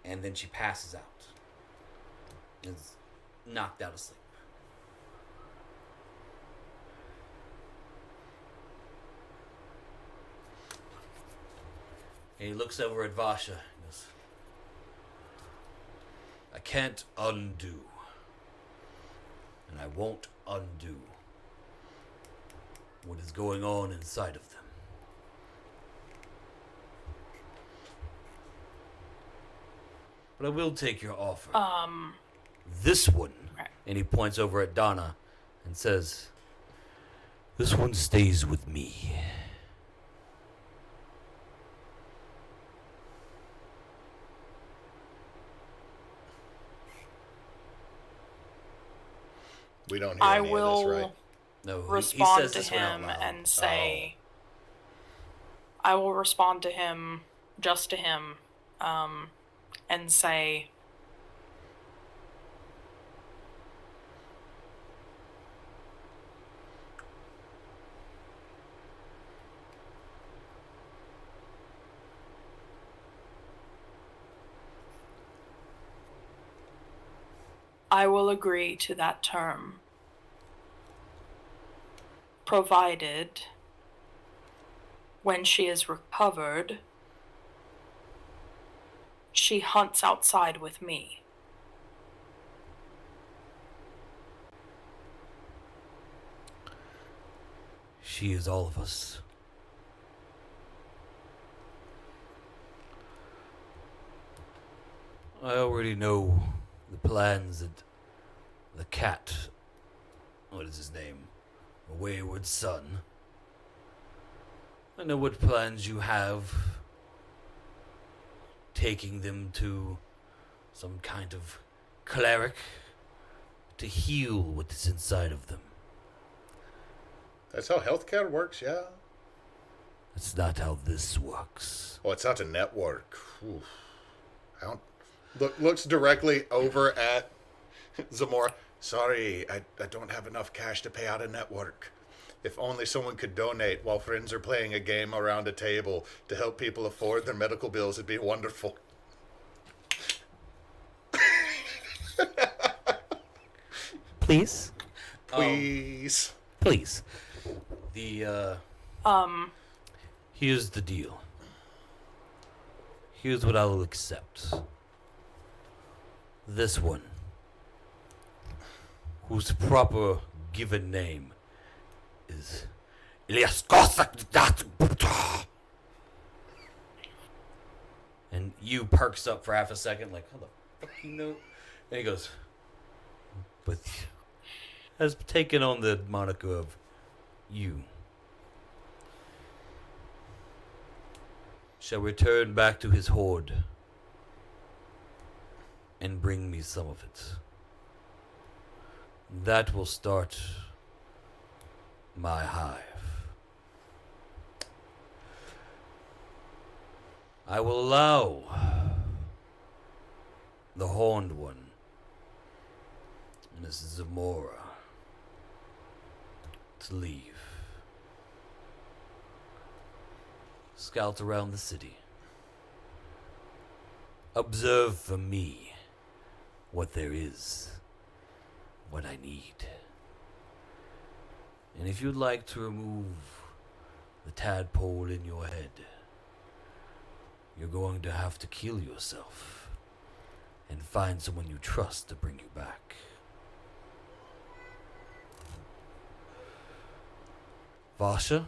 And then she passes out. Is knocked out of sleep. And he looks over at Vasha and goes, I can't undo. And I won't undo what is going on inside of them. But I will take your offer. This one, okay. And he points over at Donna and says, this one stays with me. We don't hear any of this, right? No, respond he says to this one out him loud. and say, I will respond to him, just to him, and say, I will agree to that term, provided when she is recovered, she hunts outside with me. She is all of us. I already know the plans that the cat, what is his name? Wayward Son. I know what plans you have. Taking them to some kind of cleric to heal what is inside of them. That's how healthcare works, yeah? That's not how this works. Oh, it's not a network. Oof. I don't... looks directly over at Zamora. Sorry, I don't have enough cash to pay out a network. If only someone could donate while friends are playing a game around a table to help people afford their medical bills, it'd be wonderful. Please? Please. Please. Here's the deal. Here's what I will accept. This one, whose proper given name is and you perks up for half a second, like, how the fuck you know? And he goes, but has taken on the moniker of you. Shall return back to his hoard and bring me some of it. That will start my hive. I will allow the horned one Miss Zamora to leave. Scout around the city. Observe for me what there is, what I need. And if you'd like to remove the tadpole in your head, you're going to have to kill yourself and find someone you trust to bring you back. Vasha,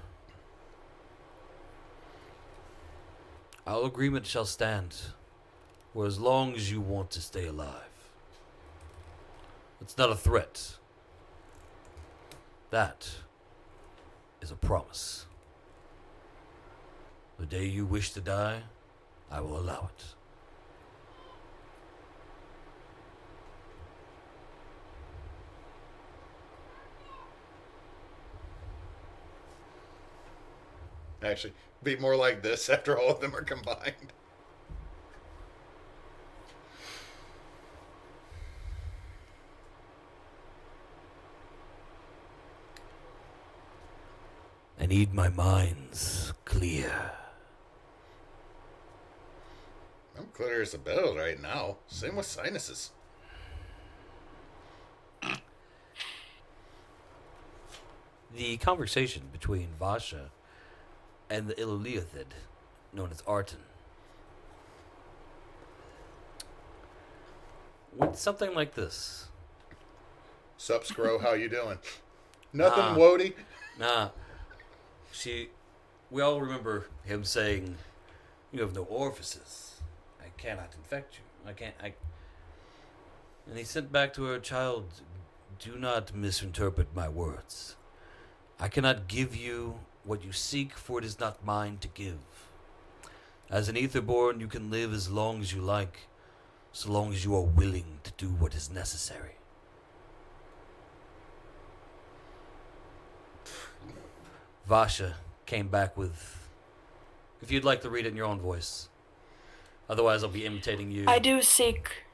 our agreement shall stand for as long as you want to stay alive. It's not a threat. That is a promise. The day you wish to die, I will allow it. Actually, be more like this after all of them are combined. I need my minds clear. I'm clear as a bell right now. Same with sinuses. The conversation between Vasha and the Illythid, known as Arten, went something like this. Sup, Scro, how you doing? Nothing, Nah. Wody. Nah, we all remember him saying, "You have no orifices. I cannot infect you. And he sent back to her, "Child, do not misinterpret my words. I cannot give you what you seek, for it is not mine to give. As an Etherborn, you can live as long as you like, so long as you are willing to do what is necessary." Vasha came back with, if you'd like to read it in your own voice. Otherwise, I'll be imitating you. I do seek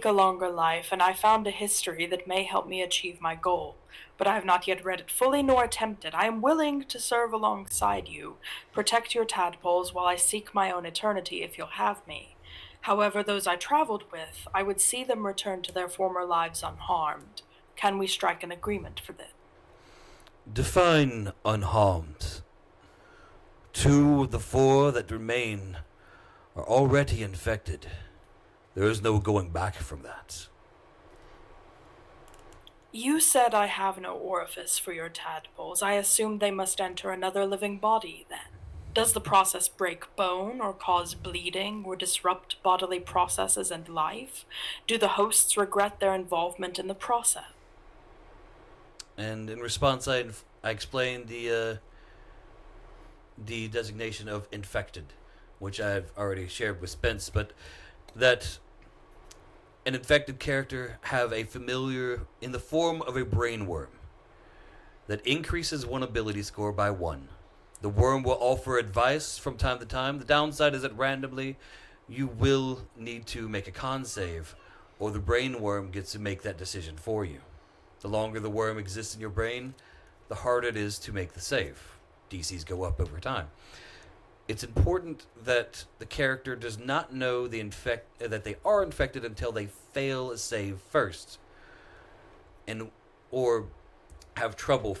a longer life, and I found a history that may help me achieve my goal, but I have not yet read it fully nor attempted. I am willing to serve alongside you, protect your tadpoles while I seek my own eternity if you'll have me. However, those I traveled with, I would see them return to their former lives unharmed. Can we strike an agreement for this? Define unharmed. 2 of the 4 that remain are already infected. There is no going back from that. You said I have no orifice for your tadpoles. I assume they must enter another living body, then. Does the process break bone, or cause bleeding, or disrupt bodily processes and life? Do the hosts regret their involvement in the process? And in response, I explained the designation of infected, which I've already shared with Spence, but that an infected character have a familiar in the form of a brain worm that increases one ability score by 1. The worm will offer advice from time to time. The downside is that randomly you will need to make a con save, or the brain worm gets to make that decision for you. The longer the worm exists in your brain, the harder it is to make the save. DCs go up over time. It's important that the character does not know that they are infected until they fail a save first, or have trouble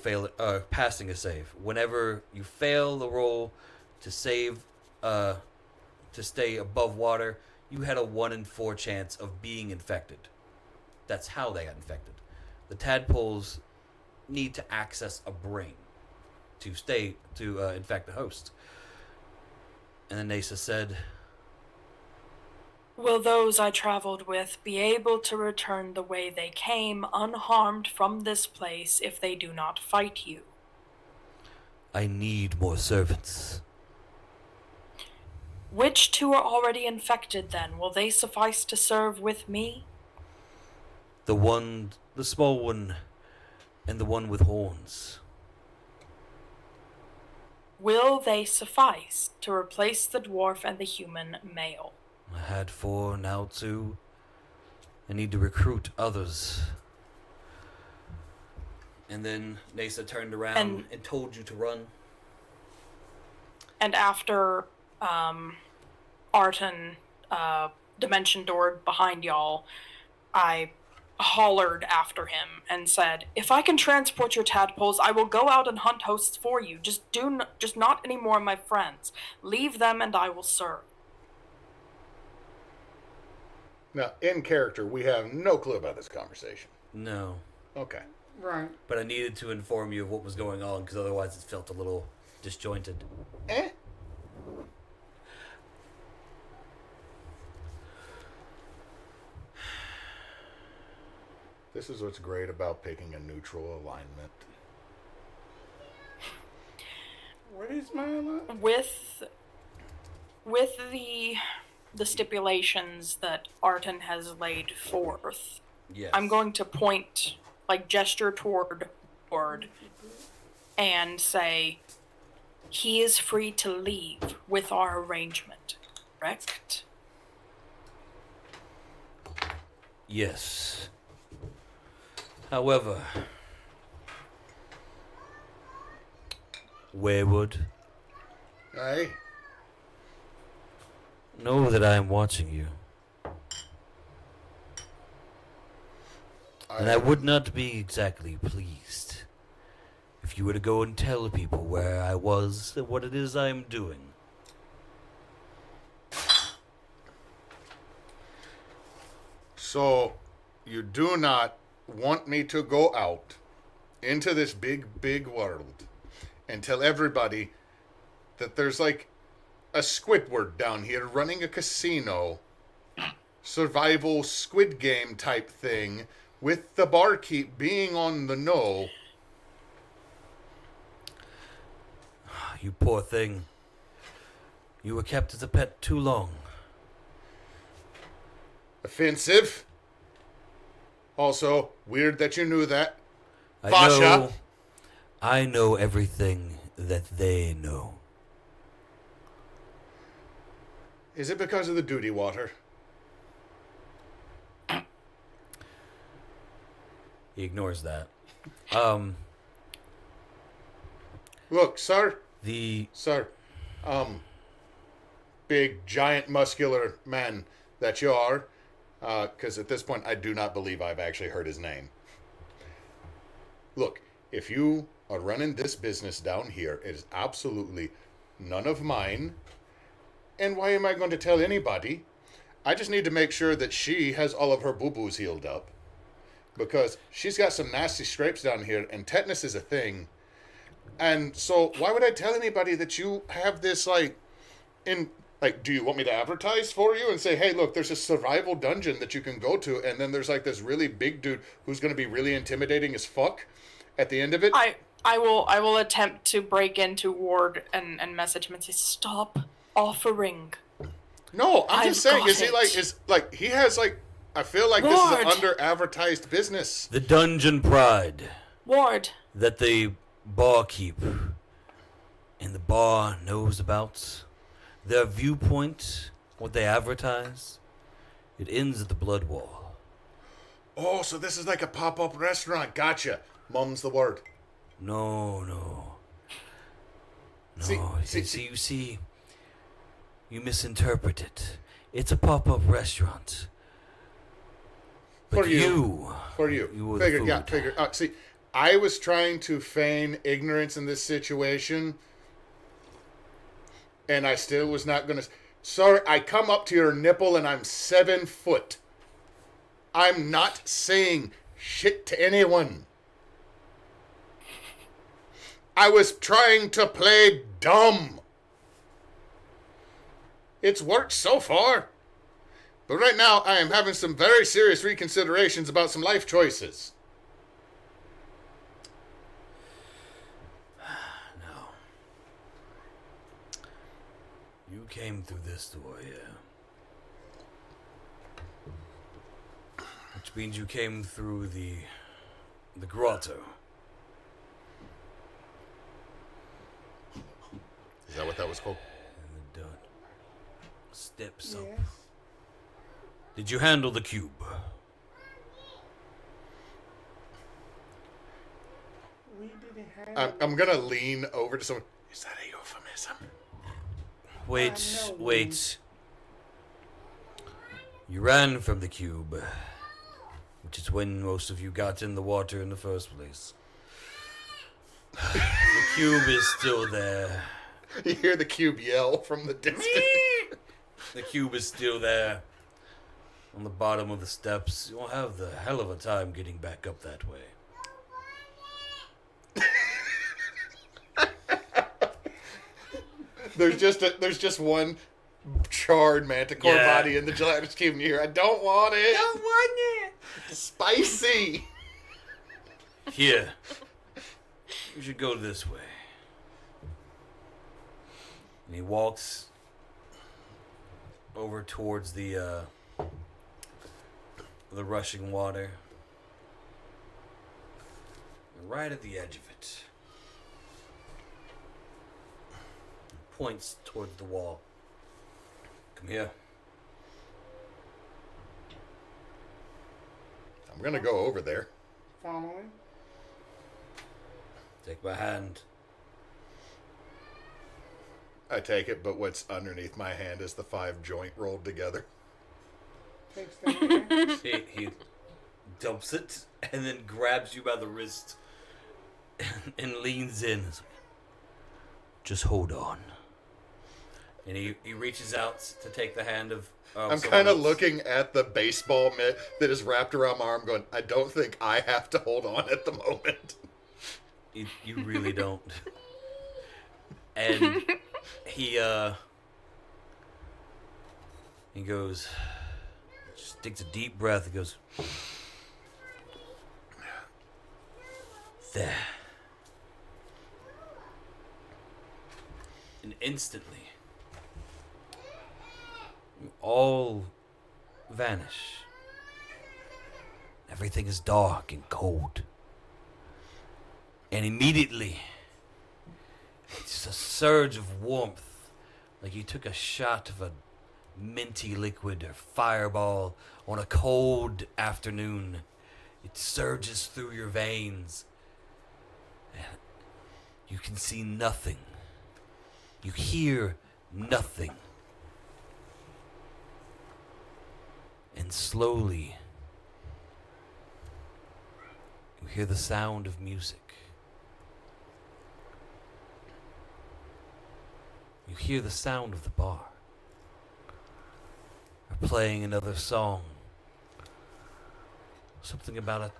passing a save. Whenever you fail the roll to save, to stay above water, you had a 1 in 4 chance of being infected. That's how they got infected. The tadpoles need to access a brain to infect the host. And then Neysa said, Will those I traveled with be able to return the way they came, unharmed from this place, if they do not fight you? "I need more servants." Which 2 are already infected, then? Will they suffice to serve with me? The small one, and the one with horns. Will they suffice to replace the dwarf and the human male? I had 4, now 2. I need to recruit others. And then Neysa turned around and told you to run. And after Arten dimension doored behind y'all, I hollered after him and said, "If I can transport your tadpoles, I will go out and hunt hosts for you. Just not any more of my friends. Leave them and I will serve." Now, in character, we have no clue about this conversation. No. Okay. Right. But I needed to inform you of what was going on, because otherwise it felt a little disjointed. This is what's great about picking a neutral alignment. What is my alignment? With the stipulations that Arten has laid forth, Yes. I'm going to point, gesture toward Ward and say, he is free to leave with our arrangement, correct? Yes. However, Wayward, Aye. know that I am watching you. And I would not be exactly pleased if you were to go and tell people where I was and what it is I am doing. So, you do not want me to go out into this big, big world and tell everybody that there's a Squidward down here running a casino, survival Squid Game type thing, with the barkeep being on the know. You poor thing. You were kept as a pet too long. Offensive. Also, weird that you knew that. Vasha. I know everything that they know. Is it because of the duty water? He ignores that. Look, sir. The Sir, big, giant, muscular man that you are, because at this point I do not believe I've actually heard his name. Look, if you are running this business down here, it is absolutely none of mine. And why am I going to tell anybody? I just need to make sure that she has all of her boo-boos healed up, because she's got some nasty scrapes down here, and tetanus is a thing. And so, why would I tell anybody that you have this, do you want me to advertise for you and say, hey, look, there's a survival dungeon that you can go to, and then there's, this really big dude who's going to be really intimidating as fuck at the end of it? I will attempt to break into Ward and message him and say, stop offering. No, I'm just saying, he has, I feel like this is an Ward. under-advertised business. The dungeon pride Ward. that the barkeep and the bar knows about, their viewpoint, what they advertise, it ends at the blood wall. Oh, so this is like a pop-up restaurant. Gotcha. Mum's the word. No. See, You misinterpret it. It's a pop-up restaurant. But For you. You were the food. See, I was trying to feign ignorance in this situation, and I still was not going to... Sorry, I come up to your nipple and I'm 7 foot. I'm not saying shit to anyone. I was trying to play dumb. It's worked so far. But right now, I am having some very serious reconsiderations about some life choices. No. You came through this door, yeah. Which means you came through the grotto. Is that what that was called? And steps up. Yes. Did you handle the cube? I'm gonna lean over to someone. Is that a euphemism? Wait. You ran from the cube, which is when most of you got in the water in the first place. The cube is still there. You hear the cube yell from the distance. The cube is still there. On the bottom of the steps. You'll have the hell of a time getting back up that way. There's just one charred manticore body in the gelatinous cube, and you hear, I don't want it. Don't want it. Spicy. Here. You should go this way. And he walks over towards the rushing water. Right at the edge of it. Points towards the wall. Come here. I'm gonna go over there. Following. Take my hand. I take it, but what's underneath my hand is the 5 joint rolled together. Takes the hand. He dumps it and then grabs you by the wrist and leans in. Just hold on. And he reaches out to take the hand of I'm someone kind of else. looking at the baseball mitt that is wrapped around my arm going, I don't think I have to hold on at the moment. You really don't. And he goes, just takes a deep breath. He goes, there. And instantly, you all vanish. Everything is dark and cold. And immediately, it's a surge of warmth, like you took a shot of a minty liquid or fireball on a cold afternoon. It surges through your veins. And you can see nothing. You hear nothing. And slowly, you hear the sound of music. You hear the sound of the bar. They're playing another song. Something about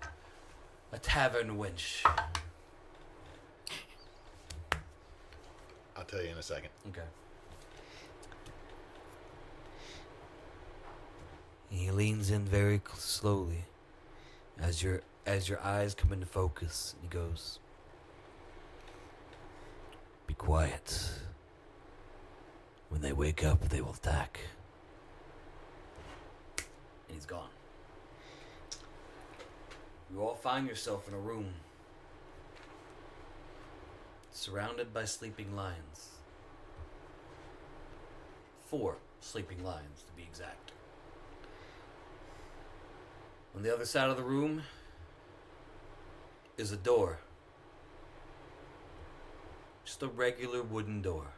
a tavern wench. I'll tell you in a second. Okay. He leans in very slowly as your eyes come into focus. He goes, "Be quiet. When they wake up, they will attack." And he's gone. You all find yourself in a room surrounded by sleeping lions. 4 sleeping lions, to be exact. On the other side of the room is a door. Just a regular wooden door.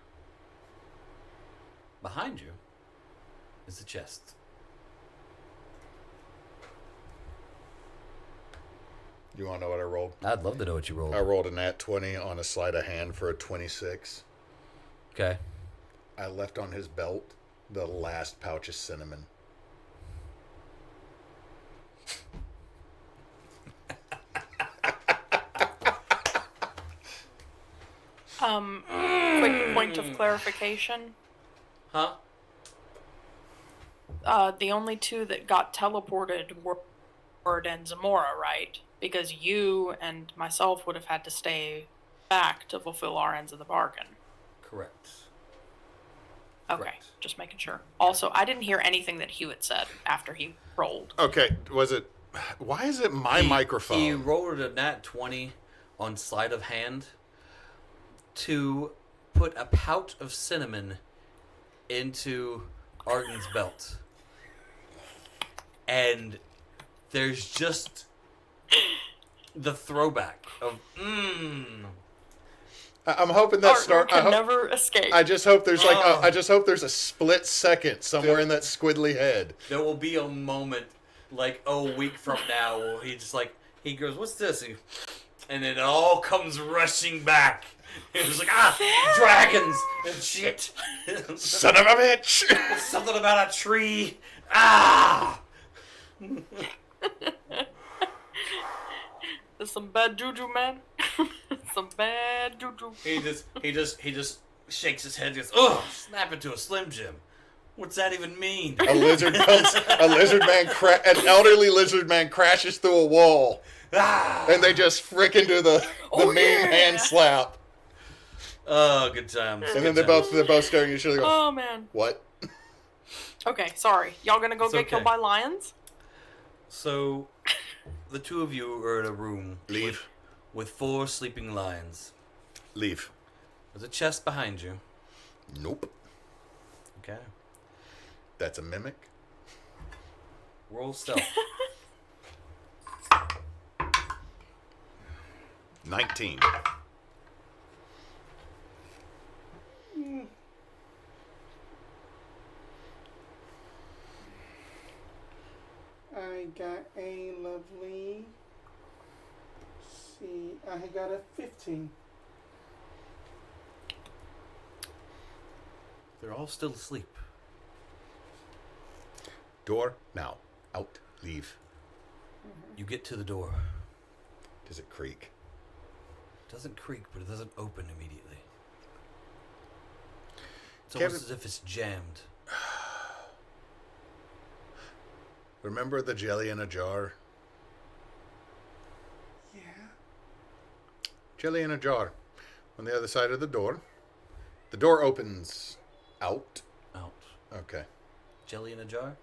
Behind you is a chest. You want to know what I rolled? I'd love to know what you rolled. I rolled a nat 20 on a sleight of hand for a 26. Okay. I left on his belt the last pouch of cinnamon. Quick point of clarification. Huh? The only 2 that got teleported were Arten and Zamora, right? Because you and myself would have had to stay back to fulfill our ends of the bargain. Correct. Okay, Correct. just making sure. Also, I didn't hear anything that Hewitt said after he rolled. Okay, was it... Why is it my microphone? He rolled a nat 20 on sleight of hand to put a pouch of cinnamon into Arten's belt. And there's just the throwback of I'm hoping that Arten can never escape. I just hope there's I just hope there's a split second somewhere in that squiddly head. There will be a moment like a week from now where he goes, "What's this?" And then it all comes rushing back. It was like, dragons and shit. Son of a bitch! Something about a tree. Ah! There's some bad juju, man. Some bad juju. He just shakes his head and goes, "Ugh, snap into a Slim Jim. What's that even mean?" An elderly lizard man crashes through a wall. And they just frickin' do the mean hand slap. Oh, good times. And then they're both staring at each other going, Oh, man. what? Okay, sorry. Y'all gonna go It's get okay. killed by lions? So, the two of you are in a room. Leave. With 4 sleeping lions. Leave. There's a chest behind you. Nope. Okay. That's a mimic. Roll stealth. 19. I got a lovely. See, I got a 15. They're all still asleep. Door now. Out. Leave. You get to the door. Does it creak? It doesn't creak, but it doesn't open immediately. It's Kevin- almost as if it's jammed. Remember the jelly in a jar? Yeah. Jelly in a jar. On the other side of the door. The door opens. Out. Out. Okay. Jelly in a jar?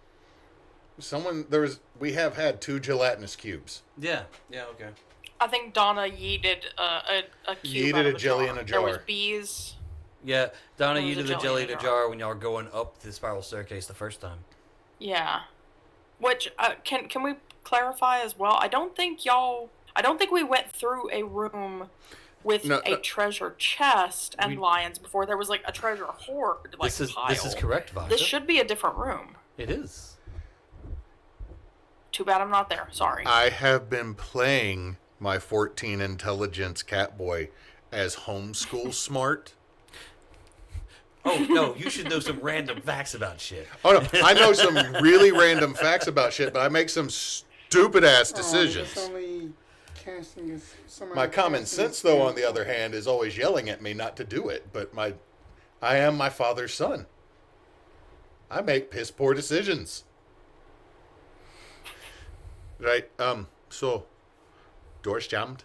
We have had 2 gelatinous cubes. Yeah. Yeah, okay. I think Donna yeeted a cube Yeeted out of a jelly jar. in a There was jar. bees. Yeah, Donna, There you was did a the jelly in a jar when y'all were jar. going up the spiral staircase the first time. Yeah. Which, can we clarify as well? I don't think we went through a room with No. treasure chest and We- lions before there was like a treasure hoard This is pile. correct, Vasha. This should be a different room. It is. Too bad I'm not there. Sorry. I have been playing my 14 intelligence catboy as homeschool smart. Oh, no, you should know some random facts about shit. Oh no, I know some really random facts about shit, but I make some stupid ass decisions. It's only casting somebody My common casting sense, though, spell. on the other hand, is always yelling at me not to do it. But I am my father's son. I make piss poor decisions. Right. So, door's jammed.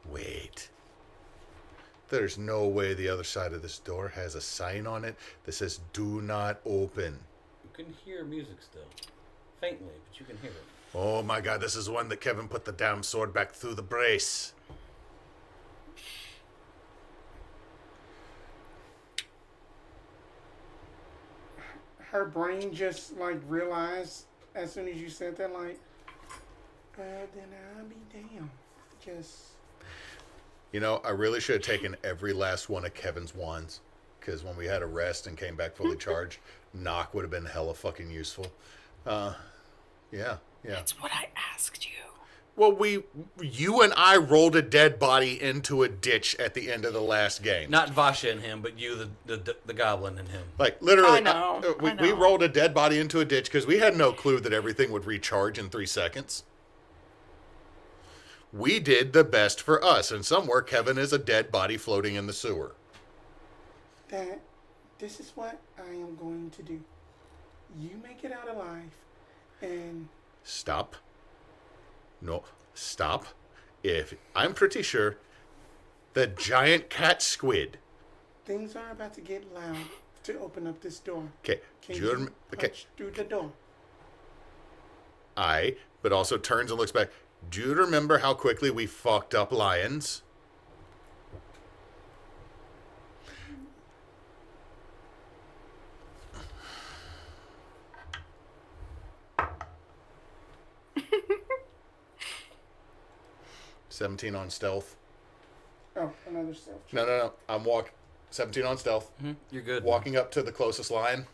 Wait. There's no way the other side of this door has a sign on it that says "Do not open." You can hear music still. Faintly, but you can hear it. Oh my God, this is the one that Kevin put the damn sword back through the brace. Her brain just realized as soon as you said that, then I'll be damned. Just. You know, I really should have taken every last one of Kevin's wands. Because when we had a rest and came back fully charged, knock would have been hella fucking useful. Yeah. That's what I asked you. Well, you and I rolled a dead body into a ditch at the end of the last game. Not Vasha and him, but you, the goblin and him. Like, literally, I know. we rolled a dead body into a ditch because we had no clue that everything would recharge in 3 seconds. We did the best for us, and somewhere Kevin is a dead body floating in the sewer. This is what I am going to do. You make it out alive, and... Stop. No, stop. I'm pretty sure the giant cat squid. Things are about to get loud to open up this door. Okay, Can you punch through the door? but also turns and looks back. Do you remember how quickly we fucked up lions? 17 on stealth. Oh, another stealth. No. I'm 17 on stealth. Mm-hmm. You're good. Walking up to the closest line.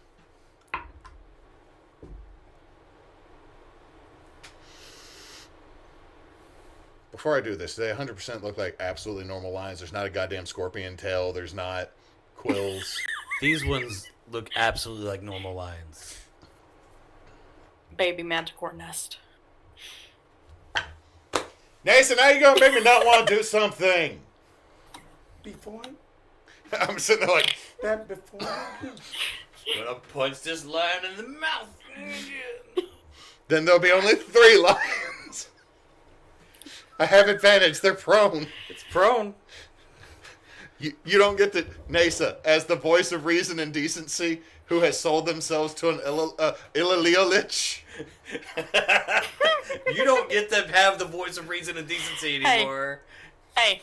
Before I do this, they 100% look like absolutely normal lines. There's not a goddamn scorpion tail. There's not quills. These ones look absolutely like normal lions. Baby manticore nest. Neysa, now you're going to make me not want to do something. Before I'm sitting there like... that, before Gonna punch this lion in the mouth. Then there'll be only 3 lions. I have advantage. They're prone. It's prone. You don't get to... Neysa, as the voice of reason and decency, who has sold themselves to an Illythid. You don't get to have the voice of reason and decency anymore. Hey.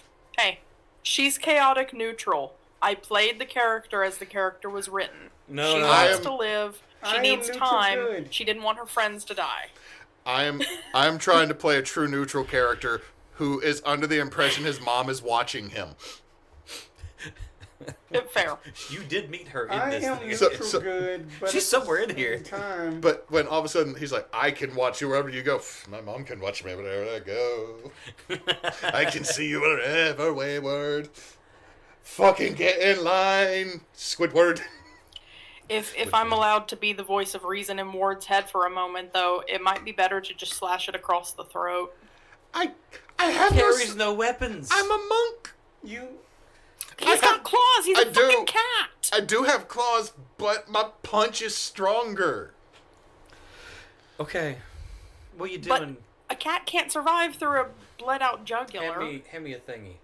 She's chaotic neutral. I played the character as the character was written. No, she no. wants to live. She I am needs neutral time. good. She didn't want her friends to die. I'm trying to play a true neutral character who is under the impression his mom is watching him. Fair. You did meet her in I this am thing. neutral good, but She's at the somewhere in same here. Time, But when all of a sudden he's like, I can watch you wherever you go. My mom can watch me wherever I go. I can see you wherever, Wayward. Fucking get in line, Squidward. If I'm allowed to be the voice of reason in Ward's head for a moment, though, it might be better to just slash it across the throat. I have Carries no weapons. I'm a monk. He's got claws. He's a fucking cat. I do have claws, but my punch is stronger. Okay. What are you But doing? a cat can't survive through a bled-out jugular. Hand me a thingy.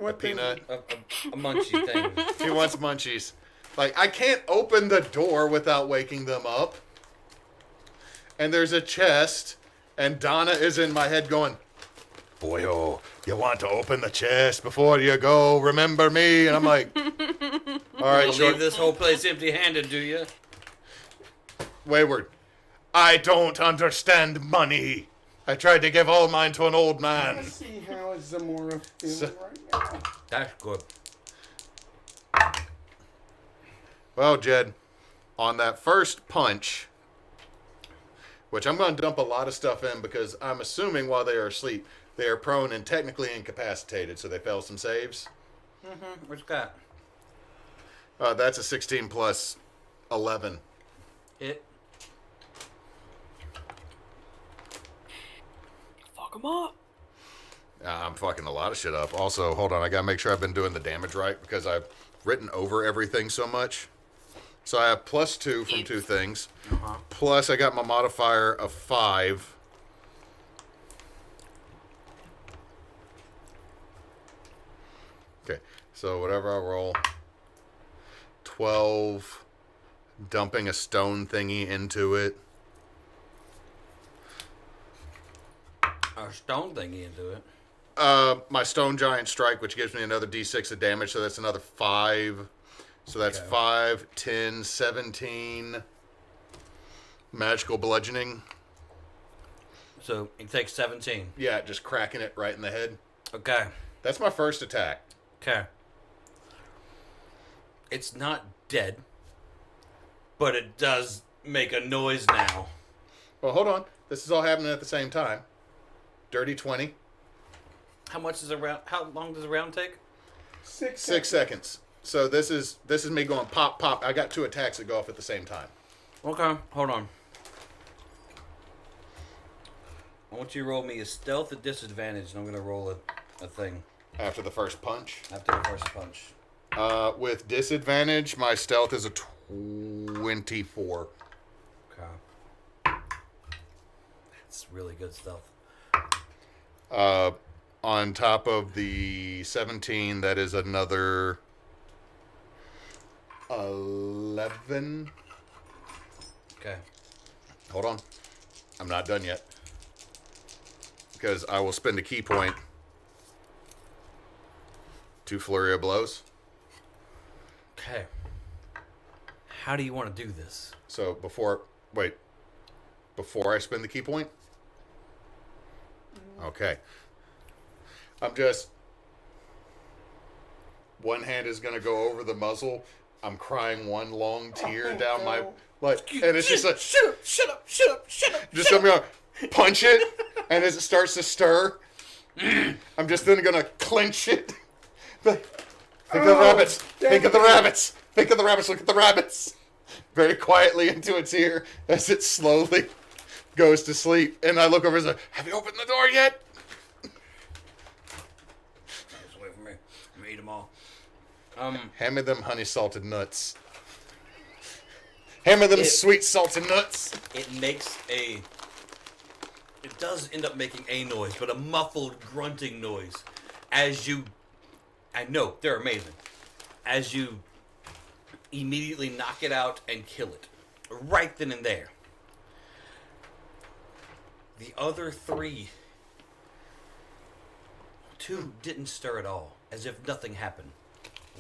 A peanut. A munchie thing. He wants munchies. Like, I can't open the door without waking them up. And there's a chest, and Donna is in my head going, Boyo, you want to open the chest before you go, remember me? And I'm like, all right, You'll sure. leave this whole place empty-handed, do you? Wayward, I don't understand money. I tried to give all mine to an old man. let's see how is Zamora feeling right now. That's good. Well, Jed, on that first punch, which I'm going to dump a lot of stuff in because I'm assuming while they are asleep, they are prone and technically incapacitated, so they fail some saves. Mm-hmm. What's that? That's a 16 plus 11. It. Fuck him up. I'm fucking a lot of shit up. Also, hold on, I got to make sure I've been doing the damage right because I've written over everything so much. So I have +2 from 2 things. Uh-huh. Plus, I got my modifier of 5. Okay, so whatever I roll. 12. Dumping a stone thingy into it. A stone thingy into it. My stone giant strike, which gives me another d6 of damage, so that's another 5. So that's Okay. 5, 10, 17. Magical bludgeoning. So it takes 17. Yeah, just cracking it right in the head. Okay. That's my first attack. Okay. It's not dead, but it does make a noise now. Well, hold on. This is all happening at the same time. Dirty 20. How long does a round take? 6 6 seconds. So this is me going pop, pop. I got 2 attacks that go off at the same time. Okay, hold on. I want you to roll me a stealth at disadvantage, and I'm going to roll a thing After the first punch. after the first punch. With disadvantage, my stealth is a 24. Okay. It's really good stealth. On top of the 17, that is another 11. Okay. Hold on. I'm not done yet. Because I will spend a key point. 2 flurry of blows. Okay. How do you want to do this? So before I spend the key point? Okay. I'm just... One hand is going to go over the muzzle. I'm crying one long tear down my... Like, and it's just like... Shut up. Just let me punch it, and as it starts to stir, I'm just then going to clench it. Think of the rabbits. Think of the rabbits. Think of the rabbits. Look at the rabbits. Very quietly into its ear as it slowly goes to sleep. And I look over and say, have you opened the door yet? Just away from me. I'm gonna eat them all. Hand me them honey salted nuts. Hand me them sweet salted nuts. It makes a... It does end up making a noise, but a muffled grunting noise. As you... I know, they're amazing. As you immediately knock it out and kill it. Right then and there. The other three... Two didn't stir at all, as if nothing happened.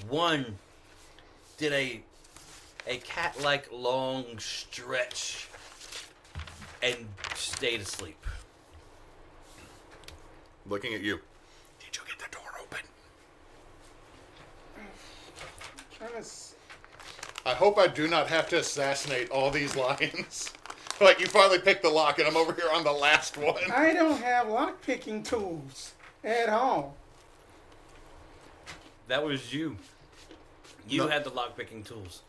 One did a cat-like long stretch and stayed asleep. Looking at you. Did you get the door open? I hope I do not have to assassinate all these lions. Like, you finally picked the lock and I'm over here on the last one. I don't have lock-picking tools at all. That was you. You had the lock-picking tools.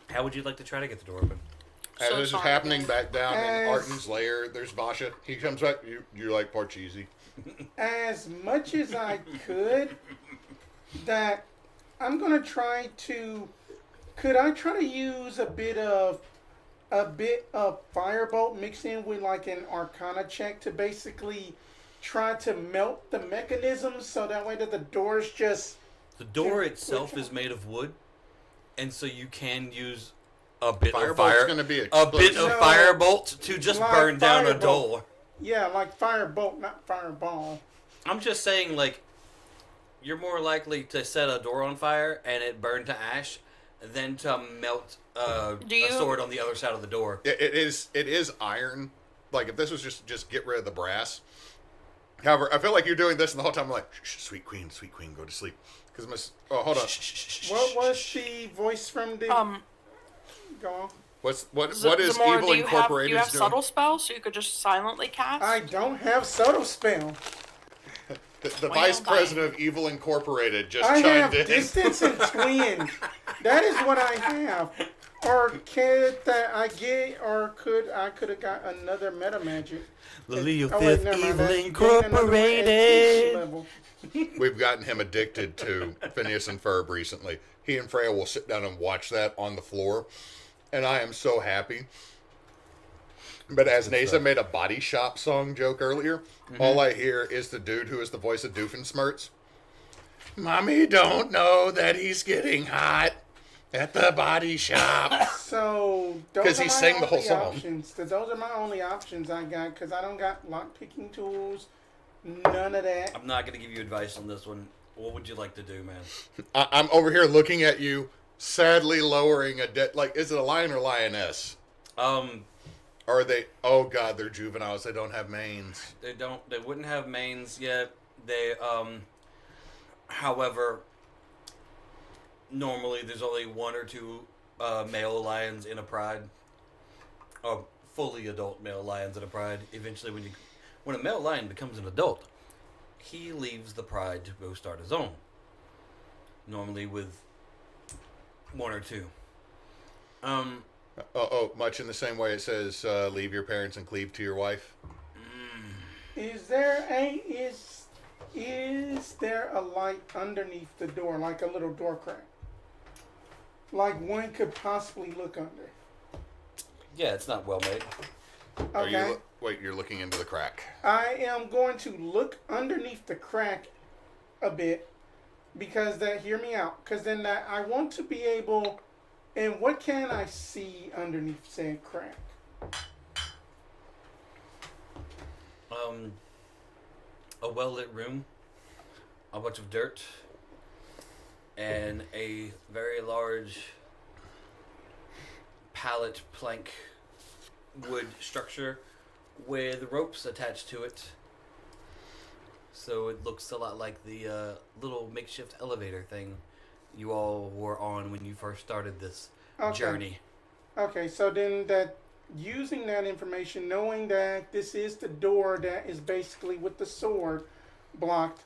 How would you like to try to get the door open? As So this is sorry. happening back down in As- Arten's lair, there's Vasha. He comes back. You like Parcheesi. As much as I could, that I'm gonna try to. Could I try to use a bit of firebolt mixed in with like an Arcana check to basically try to melt the mechanism so that way that the doors just. The door itself is made of wood, and so you can use a bit of Firebolt's fire, gonna be a bit explosive. of No, firebolt to just like burn down a firebolt. door. Yeah, like firebolt, not fireball. I'm just saying, like, you're more likely to set a door on fire and it burn to ash than to melt a sword on the other side of the door. It is iron. Like, if this was just get rid of the brass. However, I feel like you're doing this and the whole time I'm like, shh, sweet queen, go to sleep. Because hold on. What was the voice from the? Go on. What is Zamora, Evil do you Incorporated have doing? subtle spells so you could just silently cast? I don't have subtle spell. The vice president of Evil Incorporated just I have chimed in. distance and twin. That is what I have. Or could that I get? Or could I have got another meta magic? Illythid never mind, Evil that's gain another one at each Incorporated. level. We've gotten him addicted to Phineas and Ferb recently. He and Freya will sit down and watch that on the floor, and I am so happy. But as Neysa made a Body Shop song joke earlier, all I hear is the dude who is the voice of Doofenshmirtz. Mommy don't know that he's getting hot at the body shop. So those 'Cause are he my sang the whole only song. options. Those are my only options I got because I don't got lock picking tools. None of that. I'm not going to give you advice on this one. What would you like to do, man? I'm over here looking at you, sadly lowering a like, is it a lion or lioness? Or are they, oh god, they're juveniles, they don't have manes. They wouldn't have manes yet. They, however, normally there's only one or two male lions in a pride. Or fully adult male lions in a pride. Eventually, when a male lion becomes an adult, he leaves the pride to go start his own. Normally with one or two. Much in the same way it says, leave your parents and cleave to your wife. Is there a light underneath the door, like a little door crack? Like one could possibly look under. Yeah, it's not well made. Are Okay. you, wait, you're looking into the crack. I am going to look underneath the crack a bit because hear me out. Because then I want to be able, and what can I see underneath said crack? A well-lit room, a bunch of dirt, and a very large pallet plank wood structure with ropes attached to it. So it looks a lot like the little makeshift elevator thing you all were on when you first started this journey. Okay, so then using that information, knowing that this is the door that is basically with the sword blocked.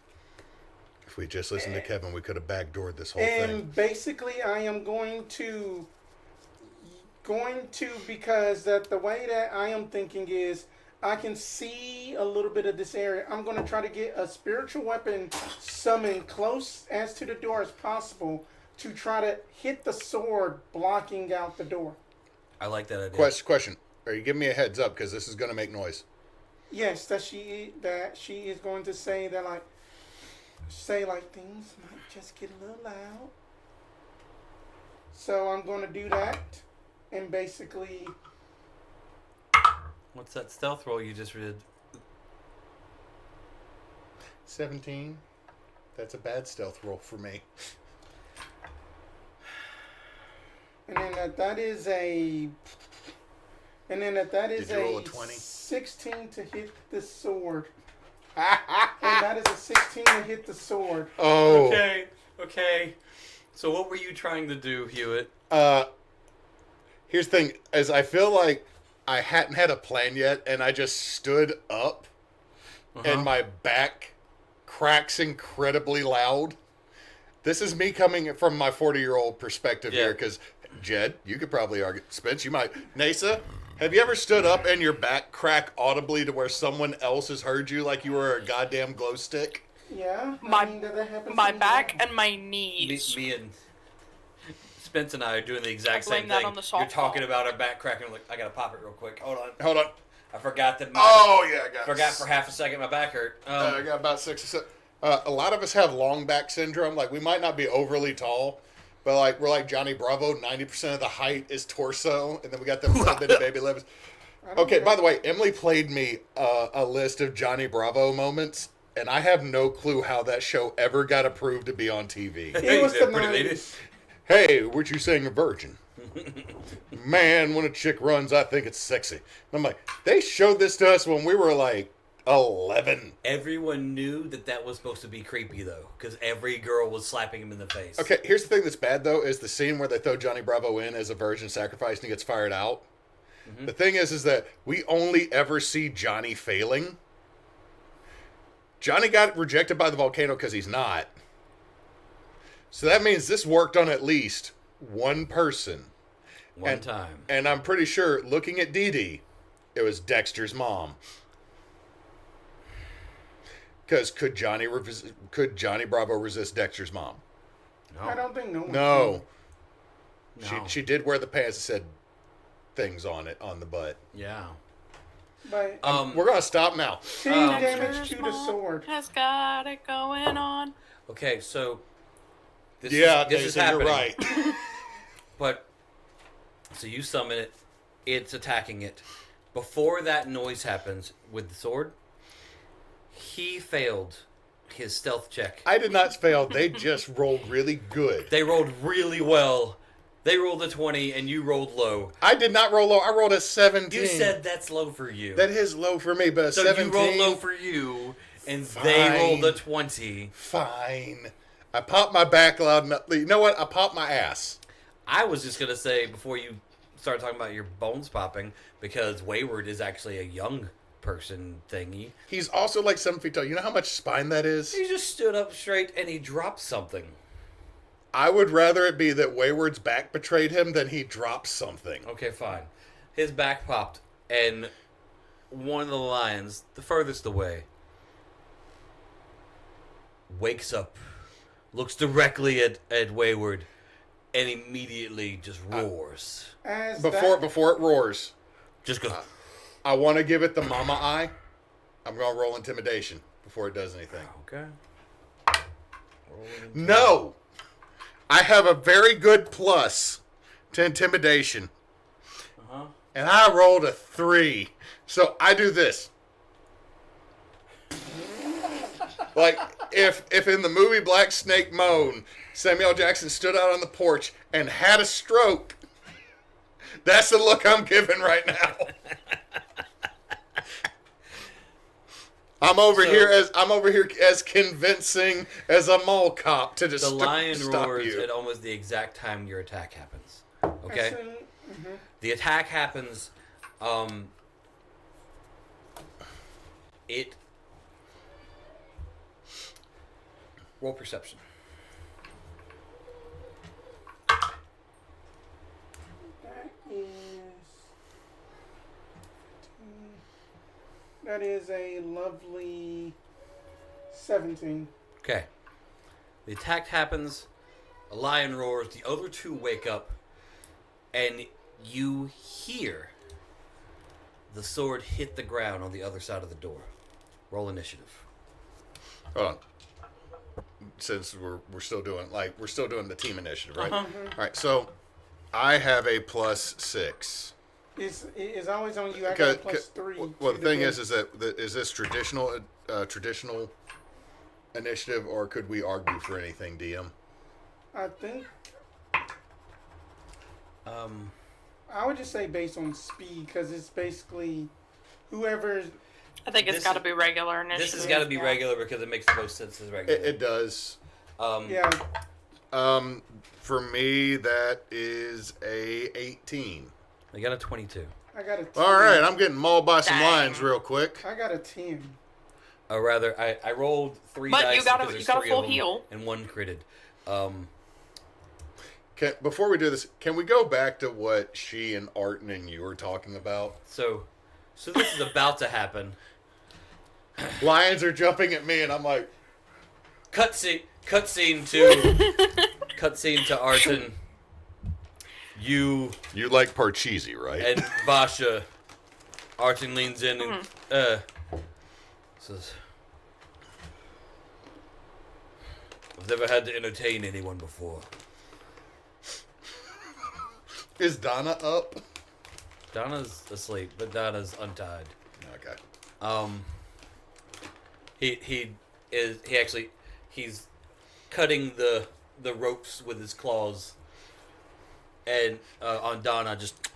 If we just listened to Kevin, we could have backdoored this whole And thing. basically, I am going to because the way that I am thinking is I can see a little bit of this area. I'm going to try to get a spiritual weapon summoned close as to the door as possible to try to hit the sword blocking out the door. I like that idea. Question. Are you giving me a heads up because this is going to make noise? Yes, that she is going to say that things might just get a little loud. So I'm going to do that and basically. What's that stealth roll you just did? 17. That's a bad stealth roll for me. And then that is a. And then that is Did you roll a 20? 16 to hit the sword. And that is a 16 to hit the sword. Oh. Okay. So what were you trying to do, Hewitt? Here's the thing, is I feel like I hadn't had a plan yet, and I just stood up, and my back cracks incredibly loud. This is me coming from my 40-year-old perspective here, because, Jed, you could probably argue, Spence, you might. Neysa, have you ever stood up and your back crack audibly to where someone else has heard you like you were a goddamn glow stick? Yeah. My that happens my to me. back and my knees. Me and Spence and I are doing the exact I blame same that thing. on the You're softball. talking about our back cracking. Like, I gotta pop it real quick. Hold on. I forgot that. Forgot for half a second. My back hurt. I got about 6 or 7. A lot of us have long back syndrome. Like, we might not be overly tall, but like we're like Johnny Bravo. 90% of the height is torso, and then we got them little bitty baby lips. Okay, by the way, Emily played me a list of Johnny Bravo moments, and I have no clue how that show ever got approved to be on TV. It was the Pretty lady. 90s. Hey, weren't you saying a virgin? Man, when a chick runs, I think it's sexy. I'm like, they showed this to us when we were like 11. Everyone knew that was supposed to be creepy, though, because every girl was slapping him in the face. Okay, here's the thing that's bad, though, is the scene where they throw Johnny Bravo in as a virgin sacrifice and he gets fired out. The thing is that we only ever see Johnny failing. Johnny got rejected by the volcano because he's not. So that means this worked on at least one person. One time. And I'm pretty sure, looking at Dee Dee, it was Dexter's mom. Because could Johnny Bravo resist Dexter's mom? I don't think no one No. No. She did wear the pants that said things on it, on the butt. Yeah. But We're going to stop now. 10 damage to the sword. Has got it going on. Okay, so this Neysa, is happening. you're right. But so you summon it, it's attacking it. Before that noise happens with the sword, he failed his stealth check. I did not fail. They just rolled really good. They rolled really well. They rolled a 20 and you rolled low. I did not roll low. I rolled a 17. You said that's low for you. That is low for me, but a so 17. you rolled low for you, and Fine. they rolled a 20. Fine. I popped my back loud enough. You know what? I popped my ass. I was just going to say, before you start talking about your bones popping, because Wayward is actually a young person thingy. He's also like 7 feet tall. You know how much spine that is? He just stood up straight and he dropped something. I would rather it be that Wayward's back betrayed him than he dropped something. Okay, fine. His back popped, and one of the lions, the furthest away, wakes up, looks directly at Wayward, and immediately just roars. Before it roars, Just goes. I want to give it the mama eye. I'm going to roll intimidation before it does anything. Okay. No! I have a very good plus to intimidation. Uh-huh. And I rolled a 3. So I do this. Like, if in the movie Black Snake Moan, Samuel L. Jackson stood out on the porch and had a stroke, that's the look I'm giving right now. I'm over here as convincing as a mall cop to just The lion stop roars you. at almost the exact time your attack happens. Okay? Mm-hmm. The attack happens. It. Roll perception. That is a lovely 17. Okay. The attack happens. A lion roars. The other two wake up. And you hear the sword hit the ground on the other side of the door. Roll initiative. Hold on. Since we're still doing the team initiative, right? Uh-huh. All right. So I have a +6. It's always on you. I got a +3. Well, the thing is this traditional initiative, or could we argue for anything, DM? I think. I would just say based on speed, because it's basically whoever. I think it's got to be regular initiative. This has got to be regular because it makes the most sense as regular. It does. Yeah. For me, that is a 18. I got a 22. I got a 10. All right, I'm getting mauled by some Dang. lions real quick. I got a 10. Or rather, I rolled 3 But dice you got a- because there's you got a 3 full of them, heal. and 1 critted. Before we do this, can we go back to what she and Arten and you were talking about? So this is about to happen. Lions are jumping at me, and I'm like, Cutscene to Arten. You like Parcheesi, right? and Vasha. Arten leans in and says, "I've never had to entertain anyone before." Is Donna up? Donna's asleep, but Donna's untied. Okay. He's cutting the ropes with his claws, and on Donna, just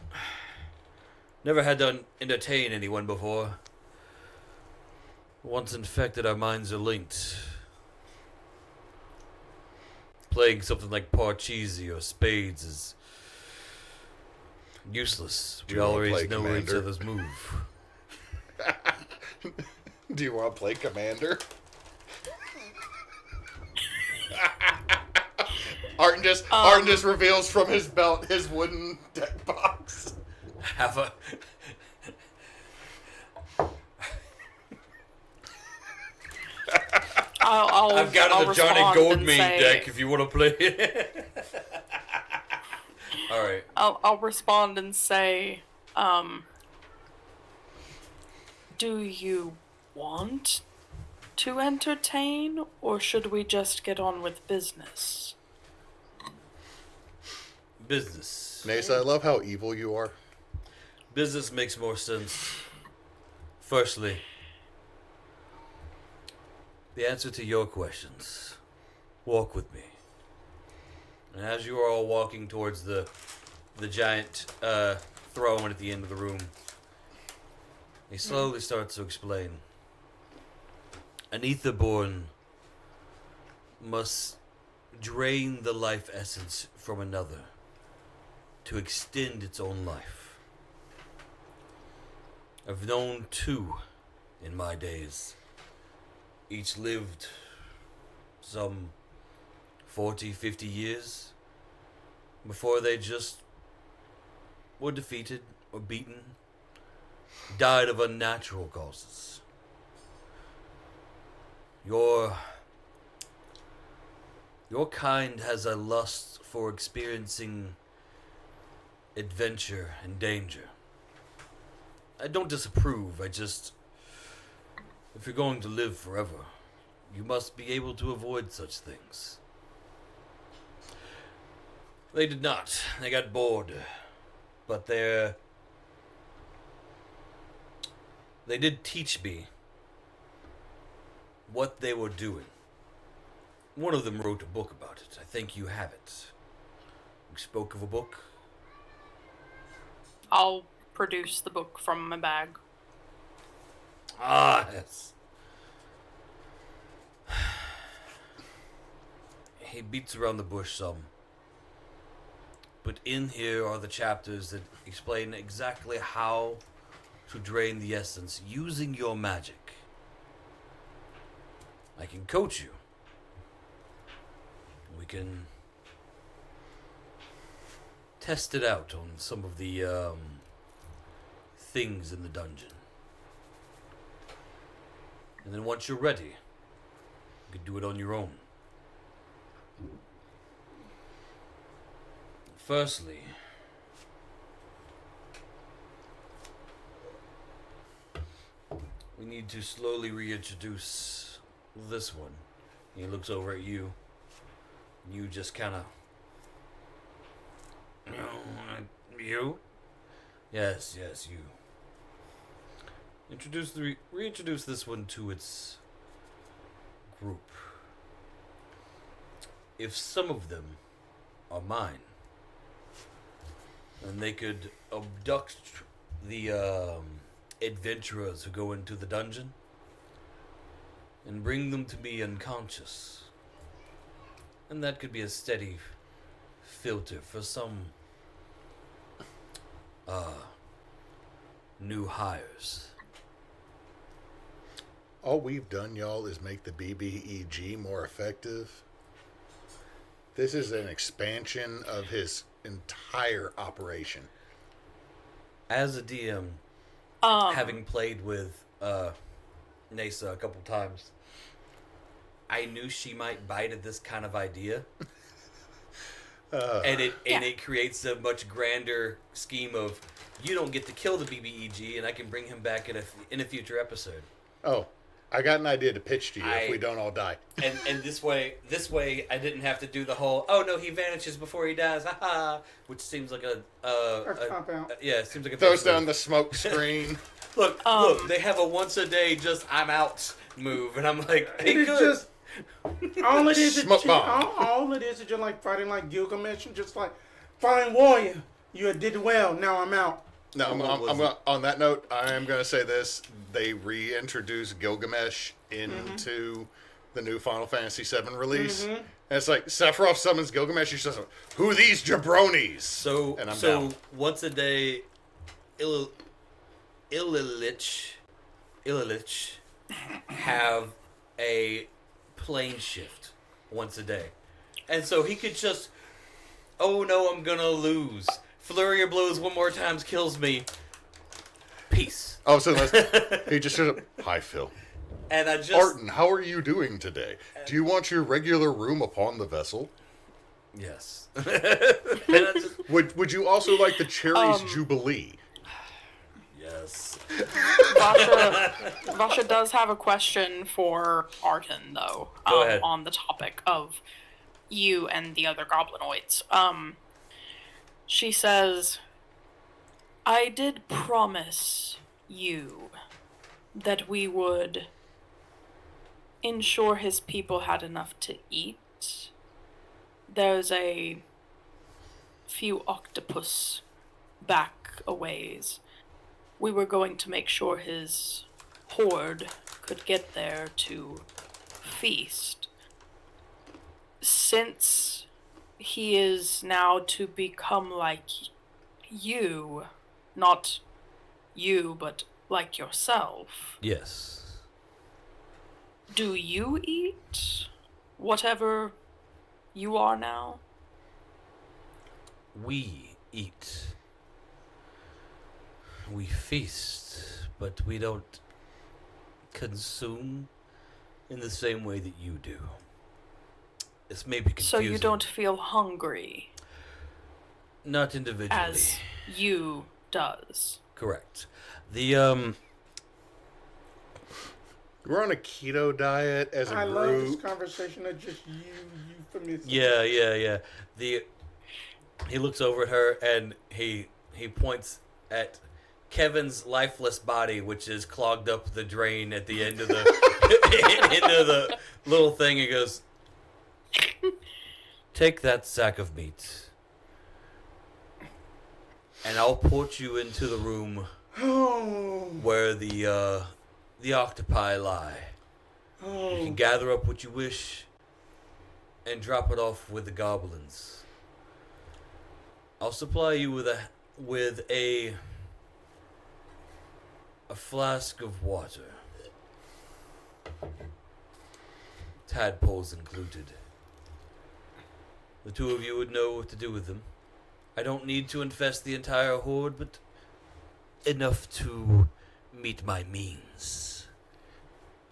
never had to entertain anyone before. Once infected, our minds are linked. Playing something like Parcheesi or Spades is useless. Do We you wanna always play know each Commander? other's move. Do you want to play Commander? Arten just reveals from his belt his wooden deck box. Have a I've got I'll the Johnny respond and Goldmane say- deck if you want to play it. All right. I'll respond and say, do you want to entertain, or should we just get on with business? Business. Neysa, I love how evil you are. Business makes more sense. Firstly, the answer to your questions. Walk with me. And as you are all walking towards the giant throne at the end of the room, he slowly starts to explain. An etherborn must drain the life essence from another to extend its own life. I've known 2 in my days. Each lived some 40, 50 years before they just were defeated or beaten, died of unnatural causes. Your kind has a lust for experiencing adventure and danger. I don't disapprove, if you're going to live forever, you must be able to avoid such things. They did not. They got bored. But they did teach me what they were doing. One of them wrote a book about it. I think you have it. We spoke of a book. I'll produce the book from my bag. Ah, yes. he beats around the bush some. But in here are the chapters that explain exactly how to drain the essence using your magic. I can coach you. We can test it out on some of the things in the dungeon. And then once you're ready, you can do it on your own. Firstly, we need to slowly reintroduce this one. He looks over at you. You just kind of... You? Yes, you. Reintroduce this one to its group. If some of them are mine, then they could abduct the adventurers who go into the dungeon and bring them to me unconscious. And that could be a steady filter for some new hires. All we've done, y'all, is make the BBEG more effective. This is an expansion of his entire operation. As a DM, having played with Neysa a couple times, I knew she might bite at this kind of idea. And it creates a much grander scheme of, you don't get to kill the BBEG, and I can bring him back in a future episode. Oh, I got an idea to pitch to you if we don't all die. And this way, I didn't have to do the whole, oh no, he vanishes before he dies, haha, which seems like a cop out. Yeah, it seems like a throws down the smoke screen. Look, they have a once a day just I'm out move, and I'm like, hey, It's good. just all it is. Smoke bomb. All it is just like fighting like Gilgamesh, and just like, fine warrior, you did well. Now I'm out. No, on that note, I am going to say this. They reintroduced Gilgamesh into the new Final Fantasy VII release. And it's like, Sephiroth summons Gilgamesh. He says, who are these jabronis? So down. Once a day, Illythid have a plane shift once a day. And so he could just, oh no, I'm going to lose. Flurry of blows one more time kills me. Peace. Oh, so he just shows up. Hi, Phil. And I just... Arten, how are you doing today? Do you want your regular room upon the vessel? Yes. Would you also like the Cherries Jubilee? Yes. Vasha does have a question for Arten, though. Go ahead. On the topic of you and the other goblinoids. She says, I did promise you that we would ensure his people had enough to eat. There's a few octopus back a ways. We were going to make sure his horde could get there to feast. Since he is now to become like you, not you, but like yourself. Yes. Do you eat whatever you are now? We eat. We feast, but we don't consume in the same way that you do. This may be confusing. So you don't feel hungry Not individually. as you does. Correct. The We're on a keto diet as a I group. love this conversation of just euphemism. Yeah. He looks over at her and he points at Kevin's lifeless body, which is clogged up the drain at the end of the into the little thing. He goes, "Take that sack of meat, and I'll put you into the room where the octopi lie. You can gather up what you wish, and drop it off with the goblins. I'll supply you with a flask of water. Tadpoles included. The two of you would know what to do with them. I don't need to infest the entire horde, but enough to meet my means.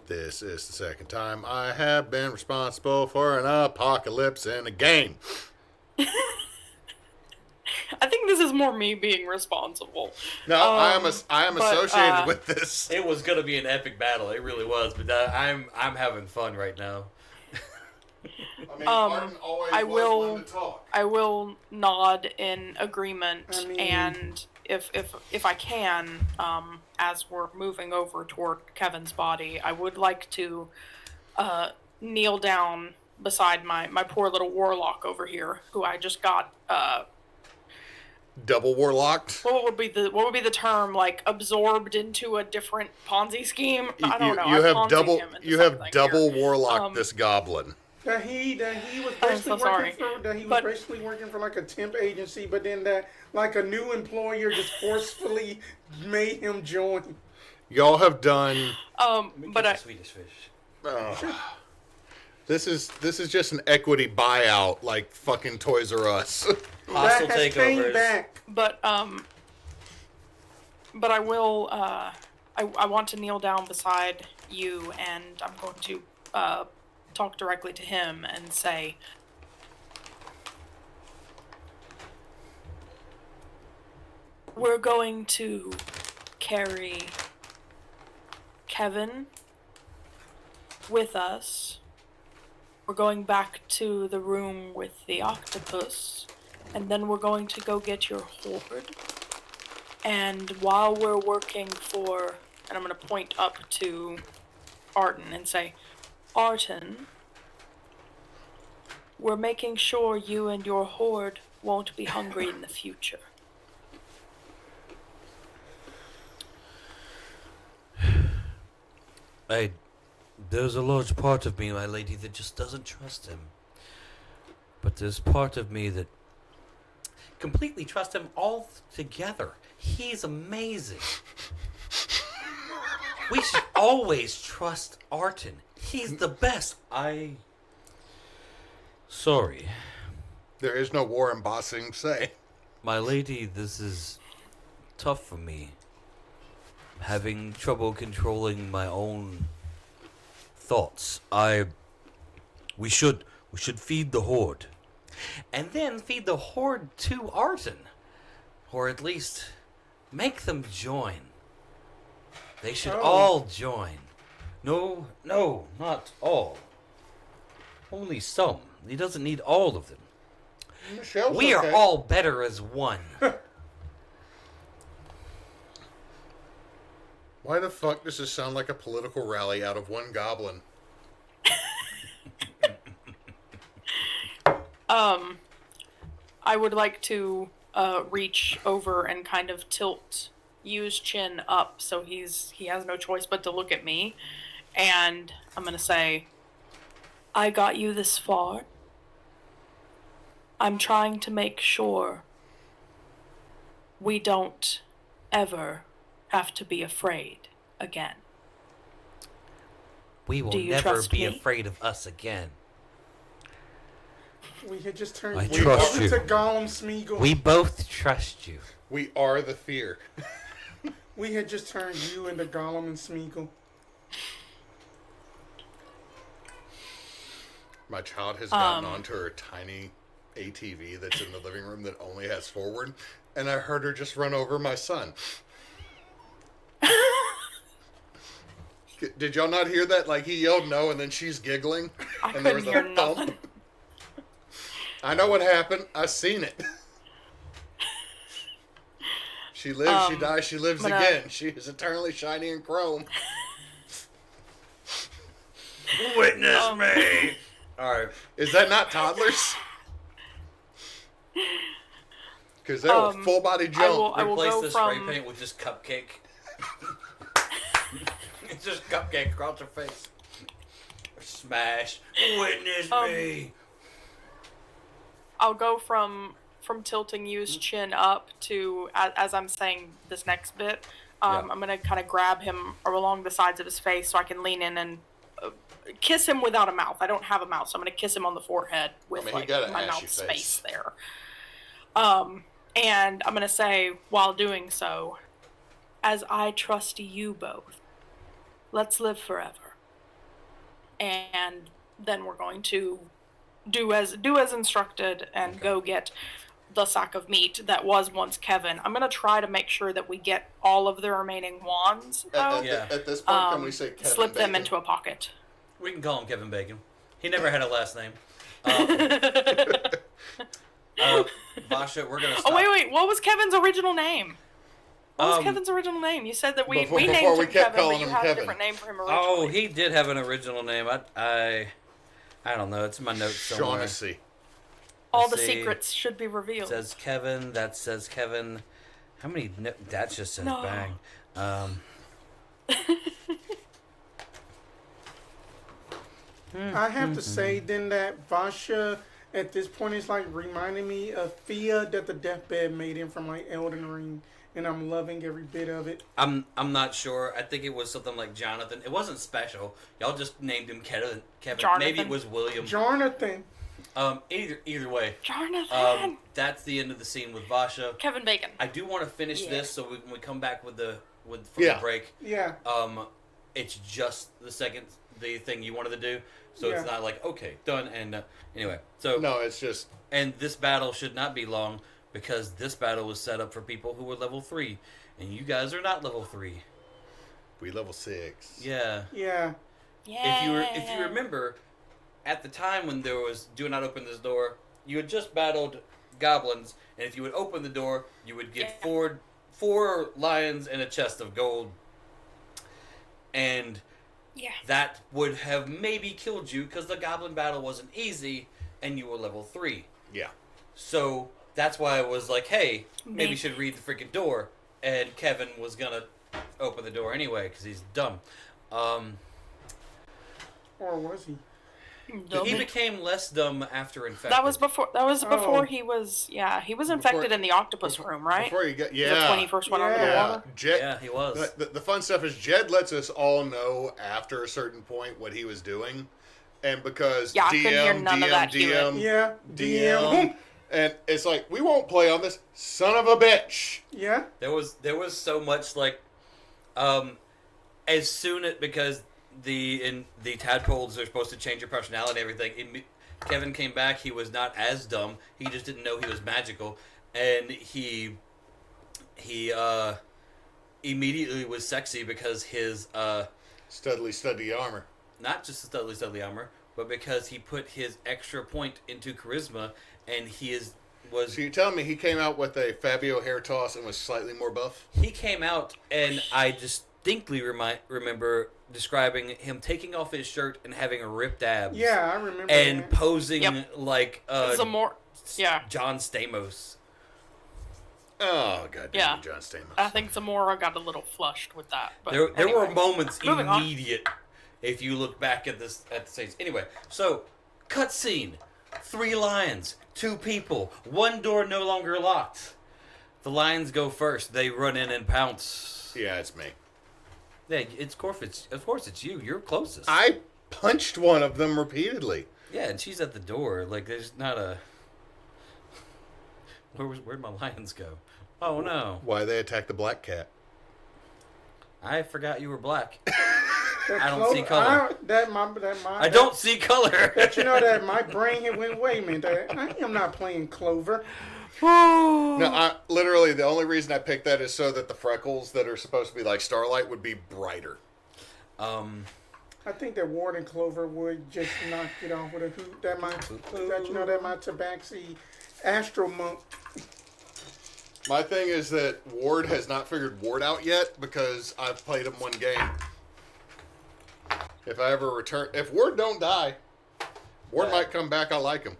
This is the second time I have been responsible for an apocalypse in a game. I think this is more me being responsible. No, I am but, associated with this. It was gonna be an epic battle. It really was, but I'm having fun right now. I mean, Arten always was one to talk. I will nod in agreement, I mean- and if I can, as we're moving over toward Kevin's body, I would like to kneel down beside my poor little warlock over here, who I just got. Double warlocked. What would be the term, like, absorbed into a different Ponzi scheme? I don't know. You I have Ponzi'd double. him into You have something double here. warlocked this goblin. That he was I'm basically so sorry. But- basically working for like a temp agency, but then that like a new employer just forcefully made him join. Y'all have done. But I, Swedish fish. This is just an equity buyout, like fucking Toys R Us. Hostile that has came takeovers. back. but I will. I want to kneel down beside you, and I'm going to talk directly to him and say, we're going to carry Kevin with us. We're going back to the room with the octopus, and then we're going to go get your horde. And while we're working for, and I'm going to point up to Arten and say, Arten, we're making sure you and your horde won't be hungry in the future. There's a large part of me, my lady, that just doesn't trust him. But there's part of me that completely trusts him altogether. He's amazing. We should always trust Arten. He's the best. Sorry. There is no war embossing, say. My lady, this is tough for me. Having trouble controlling my own thoughts. We should feed the horde. And then feed the horde to Arten. Or at least make them join. They should all join. No, not all. Only some. He doesn't need all of them. Michelle's We are okay. all better as one. Why the fuck does this sound like a political rally out of one goblin? I would like to reach over and kind of use chin up so he has no choice but to look at me, and I'm gonna say, I got you this far. I'm trying to make sure we don't ever have to be afraid again. We will Do you never trust be me? afraid of us again. We had just turned I we trust over you. to Gollum Smeagol. We both trust you. We are the fear. We had just turned you into Gollum and Smeagol. My child has gotten onto her tiny ATV that's in the living room that only has forward, and I heard her just run over my son. Did y'all not hear that? Like, he yelled no, and then she's giggling, I and there was couldn't a hear thump. nothing. I know what happened. I seen it. She lives, she dies, she lives but, again. She is eternally shiny and chrome. Witness me. All right. Is that not toddlers? Because they will full body jump. I will Replace go the from spray paint with just cupcake. It's just cupcake across her face. Smash. Witness me. I'll go from tilting Yu's chin up to as I'm saying this next bit. I'm gonna kind of grab him along the sides of his face so I can lean in and kiss him without a mouth. I don't have a mouth, so I'm gonna kiss him on the forehead with my mouth space there. And I'm gonna say while doing so, as I trust you both, let's live forever. And then we're going to do as instructed and go get the sack of meat that was once Kevin. I'm going to try to make sure that we get all of the remaining wands out. At this point, can we say Kevin slip them Bacon? into a pocket. We can call him Kevin Bacon. He never had a last name. Vasha, we're going to stop. Oh, wait. What was Kevin's original name? What was Kevin's original name? You said that we named him Kevin, but you had a different name for him originally. Oh, he did have an original name. I don't know. It's in my notes somewhere. Shaughnessy. All the secrets should be revealed. It says Kevin. That says Kevin. How many? That just says bang. I have to say then that Vasha at this point is like reminding me of Thea that the deathbed made him from like Elden Ring, and I'm loving every bit of it. I'm not sure. I think it was something like Jonathan. It wasn't special. Y'all just named him Kevin. Jonathan. Maybe it was William. Jonathan. Either way. Jonathan. That's the end of the scene with Vasha. Kevin Bacon. I do want to finish this so when we come back from the break. Yeah. It's just the thing you wanted to do, so it's not like okay, done. And anyway, so no, it's just. And this battle should not be long because this battle was set up for people who were level 3, and you guys are not level 3. We level 6. Yeah. Yeah. If you remember, at the time when there was "Do not open this door," you had just battled goblins, and if you would open the door, you would get four lions and a chest of gold, and that would have maybe killed you because the goblin battle wasn't easy, and you were level 3. Yeah. So that's why I was like, "Hey, maybe you should read the freaking door," and Kevin was gonna open the door anyway because he's dumb. Or was he? He became less dumb after infected. That was before he was. Yeah, he was infected in the octopus room, right? Before you get When he first went under the water. Jed, he was. The fun stuff is Jed lets us all know after a certain point what he was doing, and because I couldn't hear none of that, DM, and it's like we won't play on this, son of a bitch. Yeah. There was so much like, as soon as because. The tadpoles are supposed to change your personality and everything. Kevin came back. He was not as dumb. He just didn't know he was magical, and he immediately was sexy because his studly armor. Not just the studly armor, but because he put his extra point into charisma, and was. So you're telling me he came out with a Fabio hair toss and was slightly more buff? He came out, and I distinctly remember describing him taking off his shirt and having ripped abs. Yeah, I remember. And posing like Zamora. John Stamos. Oh god, damn John Stamos. I think Zamora got a little flushed with that. But there were moments Moving immediate if you look back at the scenes. Anyway, so cutscene: 3 lions, 2 people, 1 door no longer locked. The lions go first. They run in and pounce. Yeah, it's me. Yeah, of course it's you. You're closest. I punched one of them repeatedly. Yeah, and she's at the door. Like, there's not a. Where'd my lions go? Oh no! Why they attacked the black cat? I forgot you were black. I don't see color. I don't see color. But you know that my brain had went, wait a minute, I am not playing Clover. No, literally the only reason I picked that is so that the freckles that are supposed to be like starlight would be brighter. I think that Ward and Clover would just knock it off with a hoot. That my Tabaxi Astro Monk. My thing is that Ward has not figured Ward out yet because I've played him 1 game. If I ever return, if Ward don't die, Ward might come back. I like him.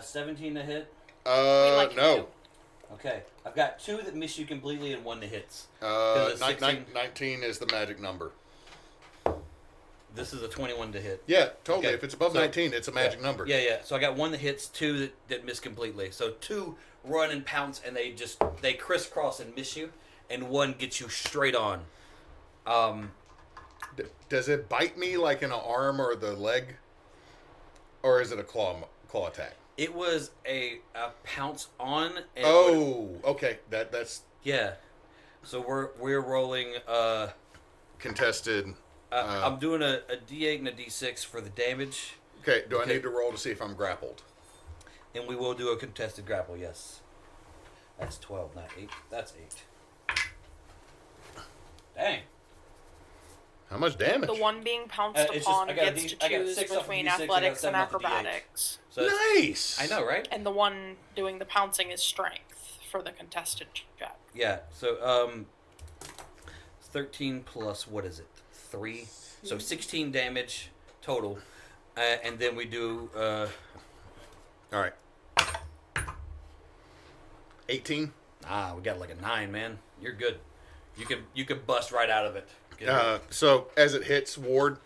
17 to hit? No. Okay. I've got 2 that miss you completely and 1 that hits. 19 is the magic number. This is a 21 to hit. Yeah, totally. Okay. If it's above So- 19, it's a magic number. Yeah. So I got one that hits, two that miss completely. So 2 run and pounce, and they crisscross and miss you, and 1 gets you straight on. Does it bite me like in an arm or the leg? Or is it a claw attack? It was a pounce on. And okay. That's yeah. So we're rolling. contested. I'm doing a D8 and a D6 for the damage, Okay, do I need to roll to see if I'm grappled? and we will do a contested grapple. Yes. That's 12, not 8. That's 8. Dang. How much damage? The one being pounced It's just- upon I got a gets D- to I got choose 6 off of between D6, I got athletics 7 and off of D8. acrobatics. So Nice! I know, right? And the one doing the pouncing is strength for the contested check. Yeah. So 13 plus what is it? 3. So 16 damage total, and then we do. All right. 18. We got like a 9, man. You're good. You could bust right out of it. So as it hits Ward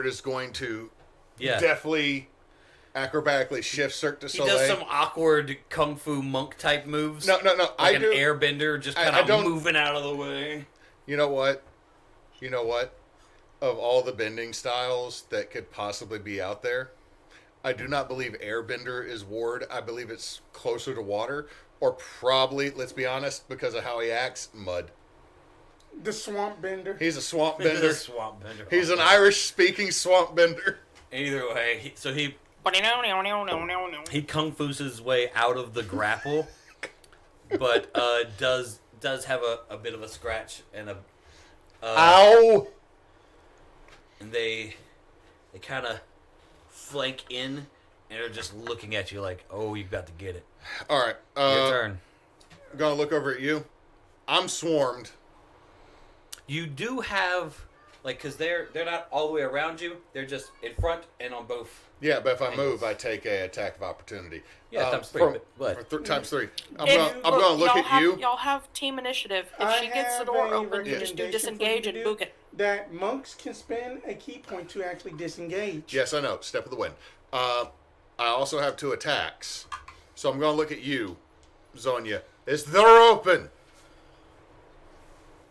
is going to Yeah. definitely acrobatically shift Cirque du He Soleil. does some awkward kung fu monk type moves. No. Like I an do. airbender, just I kind of don't- moving out of the way. You know what? Of all the bending styles that could possibly be out there, I do not believe airbender is Ward. I believe it's closer to water, or probably, let's be honest, because of how he acts, mud. The swamp bender. He's a swamp He's bender. a swamp bender. He's an Irish-speaking swamp bender. Either way, he kung fu's his way out of the grapple, but does have a bit of a scratch and a. Ow! And they kind of flank in and are just looking at you like, oh, you got to get it. All right. Your turn. I'm gonna look over at you. I'm swarmed. You do have, like, because they're not all the way around you. They're just in front and on both. Yeah, but if I Angles. move, I take a attack of opportunity. Yeah, times 3. Times 3. I'm If- gonna look y'all at have, you. Y'all have team initiative. If I she gets the have door a open, you just do recommendation disengage for and you to book do. it. That monks can spend a key point to actually disengage. Yes, I know. Step of the wind. I also have 2 attacks. So I'm going to look at you, Zonia. Is the door open?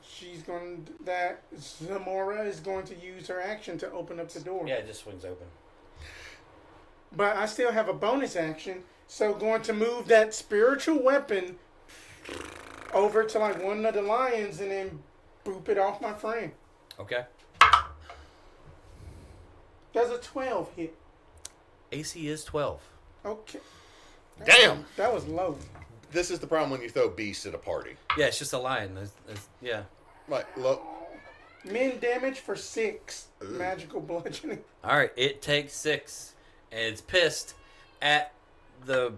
She's going that Zamora is going to use her action to open up the door. Yeah, it just swings open. But I still have a bonus action, so going to move that spiritual weapon over to like one of the lions and then boop it off my friend. Okay. Does a 12 hit? AC is 12. Okay. Damn! That was low. This is the problem when you throw beasts at a party. Yeah, it's just a lion. Yeah. Like, look. Min damage for 6 magical bludgeoning. All right, it takes 6, and it's pissed at the.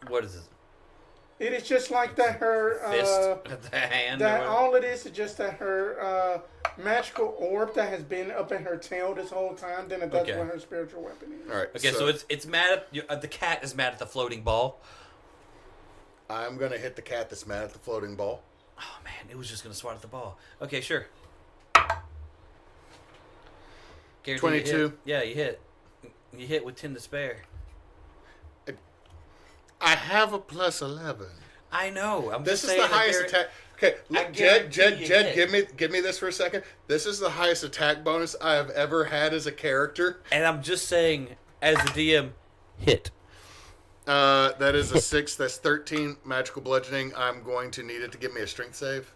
What is it? It is just like that her Fist? The hand? that or all it is just that her magical orb that has been up in her tail this whole time, then that's Okay. what her spiritual weapon is. All right. Okay, so it's mad at the cat is mad at the floating ball. I'm going to hit the cat that's mad at the floating ball. Oh man, it was just gonna swat at the ball. Okay, sure. Guaranteed 22. You hit. Yeah, you hit. You hit with 10 to spare. I have a plus 11. I know. I'm This just is the saying that highest there- attack. Okay, I look, Jed, guarantee you hit. give me this for a second. This is the highest attack bonus I have ever had as a character. And I'm just saying, as the DM, hit. That is a 6. That's 13 magical bludgeoning. I'm going to need it to give me a strength save.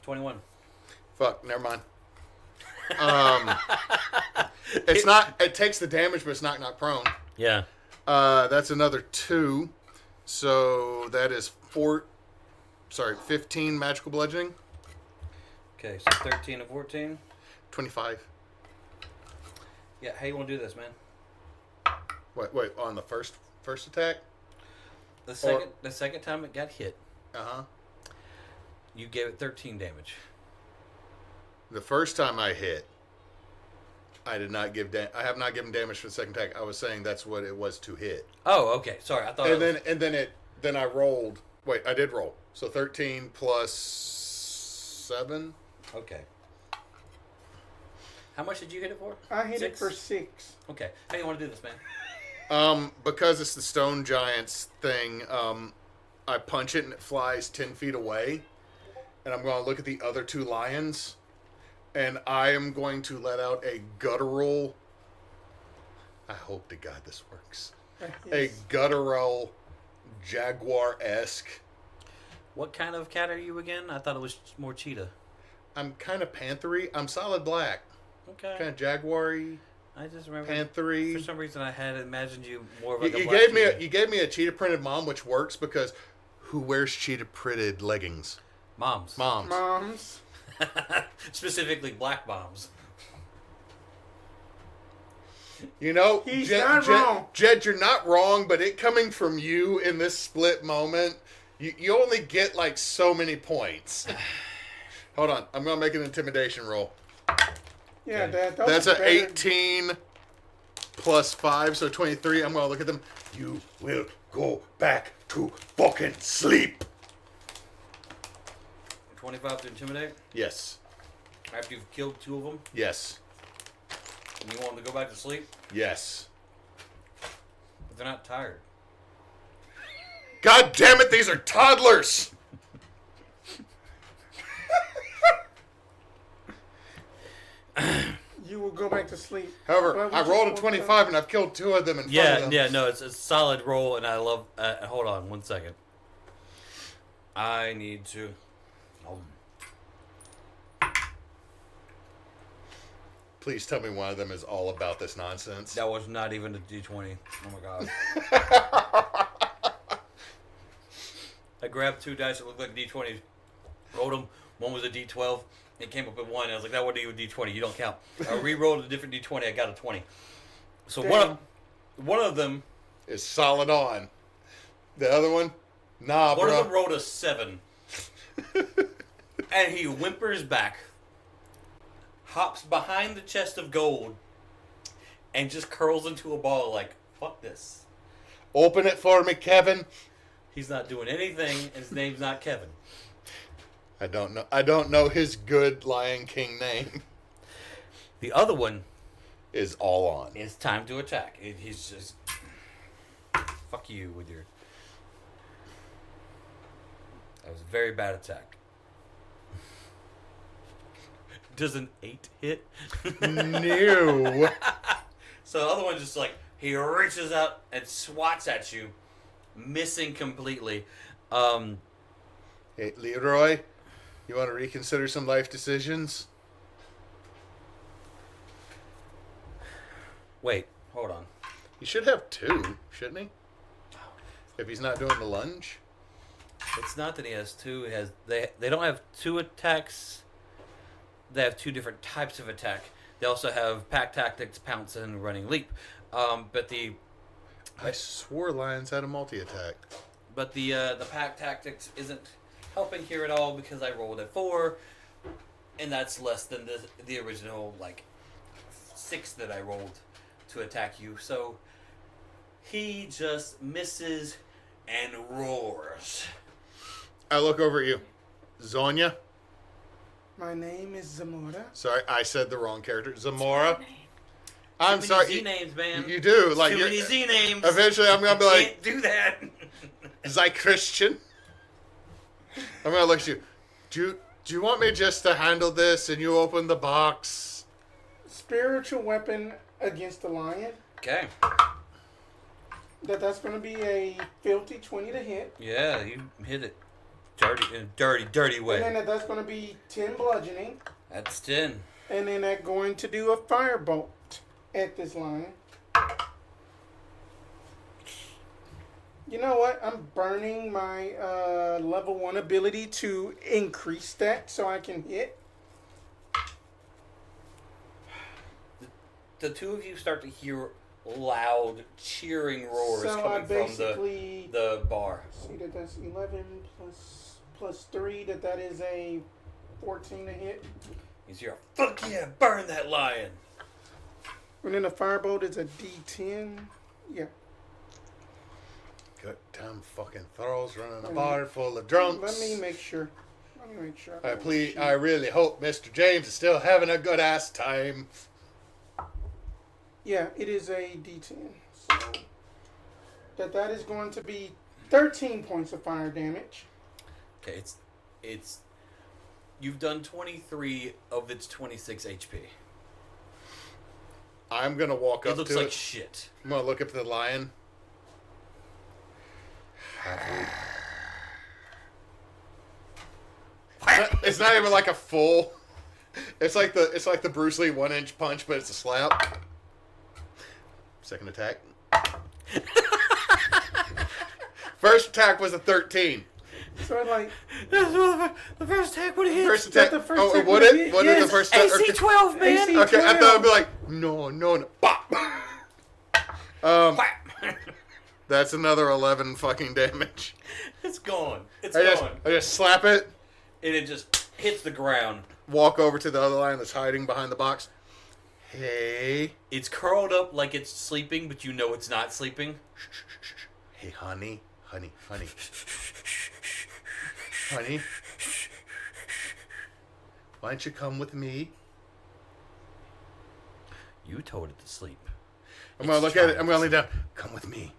21. Fuck, never mind. It's not. It takes the damage, but it's not knocked prone. Yeah. That's another 2. So that is 15 magical bludgeoning. Okay, so 13 to 14. 25. Yeah, how you want to do this, man? Wait, on the first attack? The second time it got hit, Uh-huh. you gave it 13 damage. The first time I hit, I did not give I have not given damage for the second attack. I was saying that's what it was to hit. Oh, okay. Sorry, I thought. And then I rolled. Wait, I did roll. So 13 plus 7. Okay. How much did you hit it for? I hit 6? it for 6. Okay. How do you want to do this, man? Because it's the stone giants thing, I punch it and it flies 10 feet away. And I'm going to look at the other 2 lions. And I am going to let out a guttural... I hope to God this works. A guttural, jaguar-esque... What kind of cat are you again? I thought it was more cheetah. I'm kind of panthery. I'm solid black. Okay. Kind of jaguar-y, I just remember panthery. for some reason I had imagined you more of like You a black gave me cheetah. you gave me a cheetah printed mom, which works because who wears cheetah printed leggings? Moms. Moms. Specifically black moms. You know, He's not wrong. Jed, you're not wrong, but it coming from you in this split moment, you only get like so many points. Hold on, I'm gonna make an intimidation roll. Yeah, Okay. That's a an 18 plus 5, so 23. I'm gonna look at them. You will go back to fucking sleep. 25 to intimidate. Yes. After you've killed 2 of them, Yes. and you want them to go back to sleep, Yes. but they're not tired. God damn it, these are toddlers! You will go back to sleep. However, But we I just rolled a want to- 25 and I've killed 2 of them in front of them. No, it's a solid roll, and I love. Hold on, 1 second. I need to. Please tell me one of them is all about this nonsense. That was not even a D20. Oh my god. I grabbed 2 dice that looked like D20s, rolled them. One was a D12. It came up at 1. I was like, that wasn't even a D20. You don't count. I re-rolled a different D20. I got a 20. So Damn. one of them, Is solid on. The other one? Nah, one bro. of them rolled a 7. And he whimpers back, hops behind the chest of gold, and just curls into a ball like, fuck this. Open it for me, Kevin. He's not doing anything, and his name's not Kevin. I don't know his good Lion King name. The other one, Is all on. it's time to attack. He's just, fuck you with your... That was a very bad attack. Does an 8 hit? No. So the other one just like, he reaches out and swats at you, missing completely. Hey, Leroy, you want to reconsider some life decisions? Wait, hold on. He should have 2, shouldn't he? If he's not doing the lunge. It's not that he has 2. He has they don't have 2 attacks. They have 2 different types of attack. They also have pack tactics, pounce, and running leap. But the I swore lions had a multi-attack. the pack tactics isn't helping here at all because I rolled a 4, and that's less than the original 6 that I rolled to attack you. So he just misses and roars. I look over at you. Zonia? My name is Zamora. Sorry, I said the wrong character. Zamora? I'm Too many sorry. Z names, man. You do. Like, Too you're- many Z names. Eventually, I'm going to be like, Can't do that. Zy Christian? I'm going to look at you. Do you want me just to handle this and you open the box? Spiritual weapon against the lion. Okay. That's going to be a filthy 20 to hit. Yeah, you hit it. Dirty, in a dirty And way. then that's going to be 10 bludgeoning. That's 10. And then that's going to do a firebolt at this lion. You know what? I'm burning my level 1 ability to increase that so I can hit. The 2 of you start to hear loud cheering roars So I coming from basically... the bar. See that that's 11 plus 3, that is a 14 to hit. You hear, fuck yeah, burn that lion. And then the firebolt is a D10. Yeah. Good damn fucking thralls running a bar full of drunks. Let me make sure. Let me make sure. I really hope Mr. James is still having a good ass time. Yeah, it is a D10. So that is going to be 13 points of fire damage. Okay, it's you've done 23 of its 26 HP. I'm gonna walk up It looks to like it. shit. I'm gonna look up at the lion. It's not even like a full. It's like the Bruce Lee 1-inch punch, but it's a slap. Second attack. First attack was a 13. So like The first attack would hit. First attack. the first Oh, attack would would it? hit, What did yes. the first attack? AC 12, man. AC Okay, I 12. thought it'd be like no. Bop. That's another 11 fucking damage. It's gone. It's I gone. just slap it, And it just hits the ground. walk over to the other lion that's hiding behind the box. Hey. It's curled up like it's sleeping, but you know it's not sleeping. Hey, honey. Honey. Honey. Why don't you come with me? You told it to sleep. I'm going to look at it. I'm going to lay down. Come with me.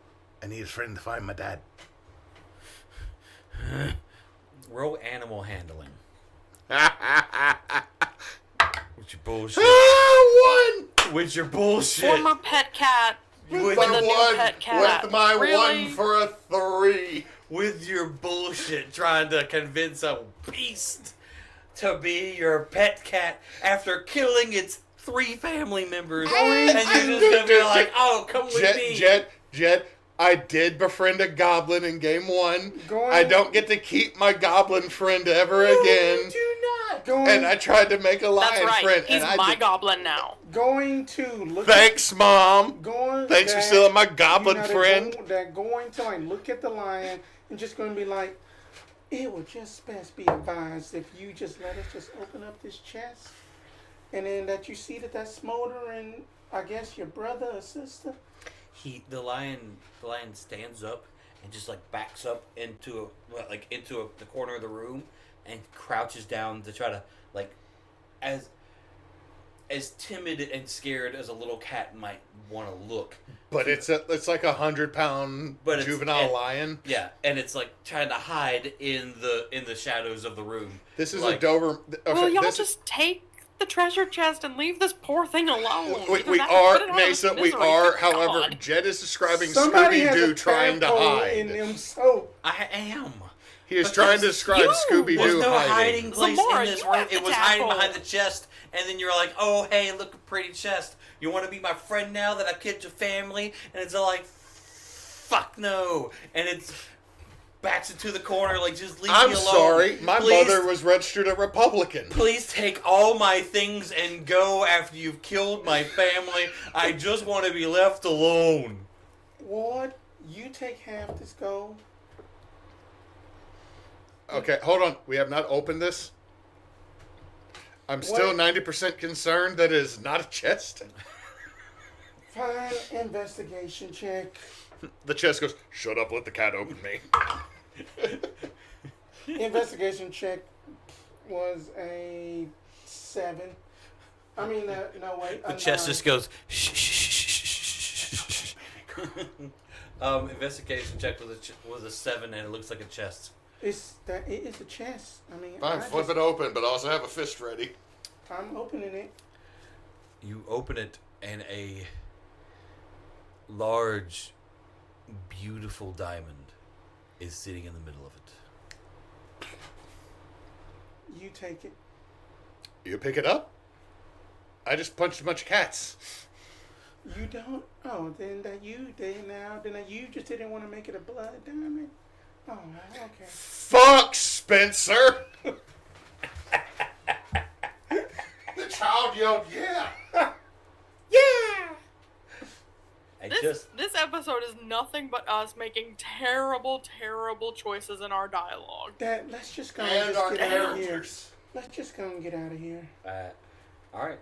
I need a friend to find my dad. Roll animal handling. Ah, With your bullshit. one! With your bullshit. Former pet cat. With With my the new one. pet cat. With my Really? 1 for a 3. With your bullshit trying to convince a beast to be your pet cat after killing its 3 family members. And you're just gonna be like, oh, come with me. Jed, I did befriend a goblin in game 1. Going- I don't get to keep my goblin friend ever again. Do not. And I tried to make a lion That's right. friend. He's and my I goblin now. Going to look. Thanks, Mom. Going. Thanks for that- stealing my goblin they're friend. They're going to like look at the lion and just going to be like, it would just best be advised if you just let us just open up this chest, and then that you see that that's smoldering. I guess your brother or sister. The lion stands up and just like backs up into the corner of the room and crouches down to try to like as timid and scared as a little cat might want to look. But it's like 100-pound But it's- juvenile and- lion. Yeah, and it's like trying to hide in the shadows of the room. This is like, a Dover. Okay, Will y'all this- just take the treasure chest and leave this poor thing alone? We Either that or are, put it out of its Neysa, we misery. are. Good However, God. Jed is describing Somebody has Scooby-Doo a trying to tadpole in hide. them soap. I am. He is But trying to there's describe you. Scooby-Doo There's no hiding hiding. place Zamora, in this you room. have the It was hiding tadpole. behind the chest, and then you're like, "Oh, hey, look, a pretty chest. You want to be my friend now that I killed your family?" And it's like, "Fuck no!" And it's backs into the corner, like, just leave I'm me alone. sorry, my Please- mother was registered a Republican. Please take all my things and go after you've killed my family. I just want to be left alone. Ward, you take half this gold. Okay, hold on. We have not opened this. I'm still What? 90% concerned that it is not a chest. Fine investigation check. The chest goes, shut up, let the cat open me. Investigation check was a 7. I mean, no wait. The chest just goes shh, shh, shh, shh, shh. Investigation check was a 7, and it looks like a chest. It is a chest. I mean, Fine, flip it open, but also have a fist ready. I'm opening it. You open it, and a large, beautiful diamond is sitting in the middle of it. You take it. You pick it up? I just punched a bunch of cats. You don't. Oh, then you just didn't want to make it a blood diamond. Oh, okay. Fuck, Spencer! The child yelled, yeah! This episode is nothing but us making terrible, terrible choices in our dialogue. Dad, let's just go And our and just get out of here. characters. Let's just go and get out of here. All right.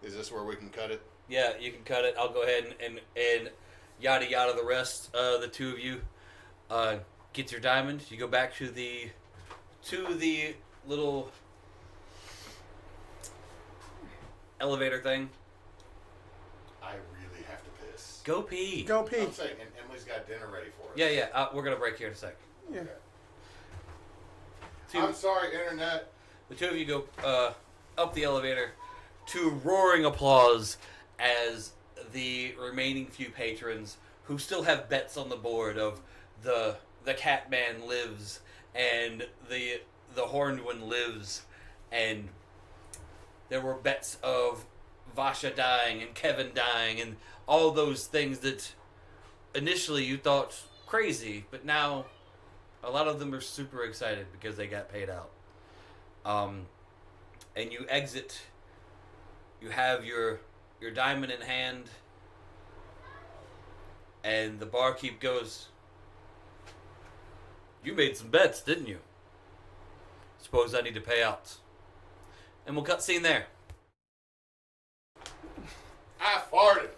Is this where we can cut it? Yeah, you can cut it. I'll go ahead and yada yada the rest. The two of you get your diamond. You go back to the to the little elevator thing. I really have to piss. Go pee. Go pee. I'm saying, and Emily's got dinner ready for us. Yeah. We're gonna break here in a sec. Yeah. I'm sorry, Internet. The two of you go up the elevator to roaring applause as the remaining few patrons who still have bets on the board of the Catman lives and the Horned One lives, and there were bets of Vasha dying and Kevin dying and all those things that initially you thought crazy, but now a lot of them are super excited because they got paid out. And you exit. You have your diamond in hand, and the barkeep goes, "You made some bets, didn't you? Suppose I need to pay out." And we'll cut scene there. I farted.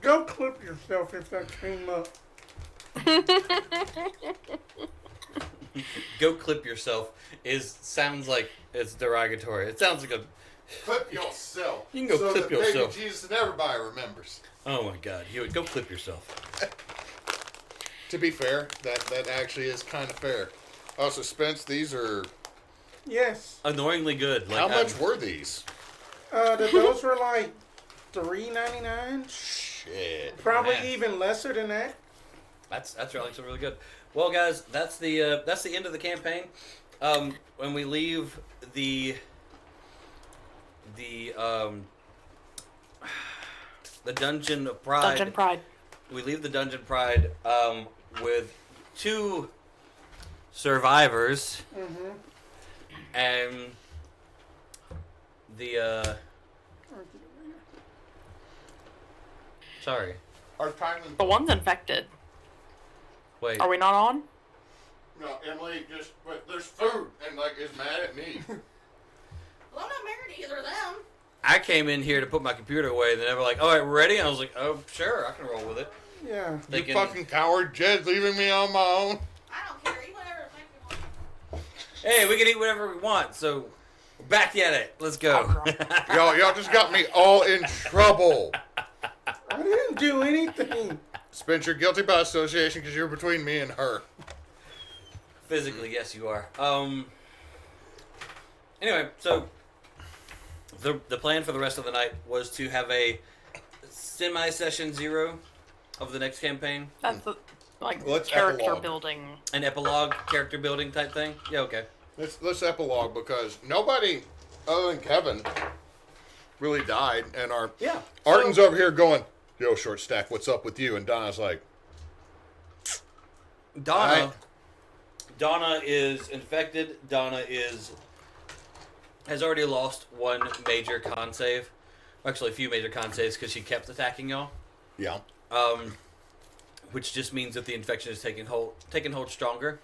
Go clip yourself if that came up. Go clip yourself sounds like it's derogatory. It sounds like a... Clip yourself. You can go clip that yourself. Baby Jesus and everybody remembers. Oh my God. Hewitt, go clip yourself. To be fair, that actually is kind of fair. Also, Spence, these are... Yes. Annoyingly good. Like, How much were these? Those were like $3.99. Shit. Probably Man. even lesser than that. That's really good. Well, guys, that's the end of the campaign. When we leave the Dungeon of Pride. Dungeon Pride. We leave the Dungeon Pride with 2 survivors. Mm-hmm. And the sorry. Our time... The one's infected. Wait. Are we not on? No, Emily just... But there's food and, like, is mad at me. Well, I'm not married to either of them. I came in here to put my computer away, and they were like, "All right, we're ready." And I was like, "Oh, sure, I can roll with it." Yeah. Thinking, You fucking coward. Jed's leaving me on my own. I don't care. Eat whatever it makes me want. hey, we can eat whatever we want, so we're back at it. Let's go. Y'all just got me all in trouble. I didn't do anything. Spence, you're guilty by association because you're between me and her. Physically, yes, you are. Anyway, so the plan for the rest of the night was to have a semi-session 0 of the next campaign. That's the, like, Let's character epilogue. building. An epilogue, character building type thing? Yeah, okay. Let's epilogue because nobody other than Kevin really died, and our Yeah. Arten's over here going, "Yo, short stack, what's up with you?" And Donna's like, Donna is infected. Donna has already lost 1 major con save. Actually, a few major con saves because she kept attacking y'all. "Yeah, Which just means that the infection is taking hold stronger,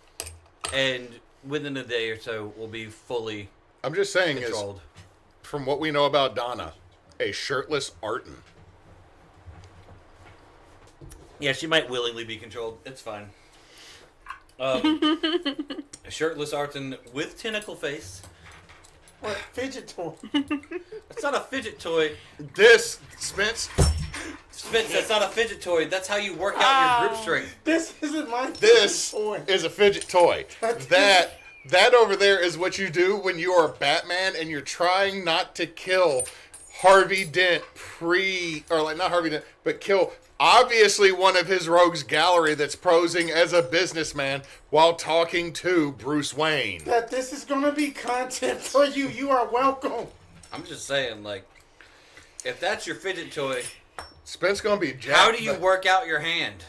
and within a day or so will be fully I'm just saying is controlled. from what we know about Donna, a shirtless Arten." Yeah, she might willingly be controlled. It's fine. A shirtless Arten with tentacle face. What fidget toy? That's not a fidget toy. This, Spence, Spence, that's not a fidget toy. That's how you work out your grip strength. This isn't my this fidget toy. is a fidget toy. That over there is what you do when you are Batman and you're trying not to kill Harvey Dent not Harvey Dent, but kill obviously one of his rogues gallery that's posing as a businessman while talking to Bruce Wayne. That this is gonna be content for you. You are welcome. I'm just saying, like, if that's your fidget toy, Spence gonna be jacked. how do you work out your hand?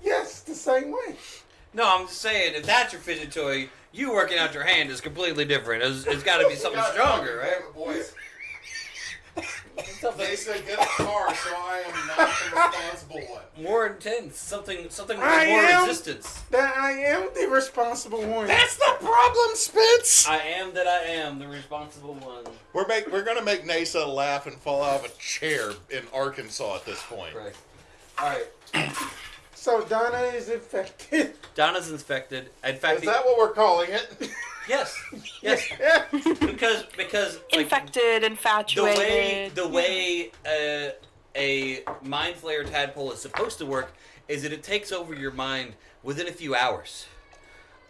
Yes, the same way. No, I'm just saying, if that's your fidget toy, you working out your hand is completely different. It's got to be something stronger, right? Boys. They said get a car, so I am not the responsible one. More intense, something with I more am- resistance. That I am the responsible one. That's the problem, Spence. I am the responsible one. We're gonna make Neysa laugh and fall out of a chair in Arkansas at this point. Right. All right. So Donna is infected. Donna's infected. In fact, Is that what we're calling it? yes, yes, because like, Infected, infatuated. the way a mind flayer tadpole is supposed to work is that it takes over your mind within a few hours.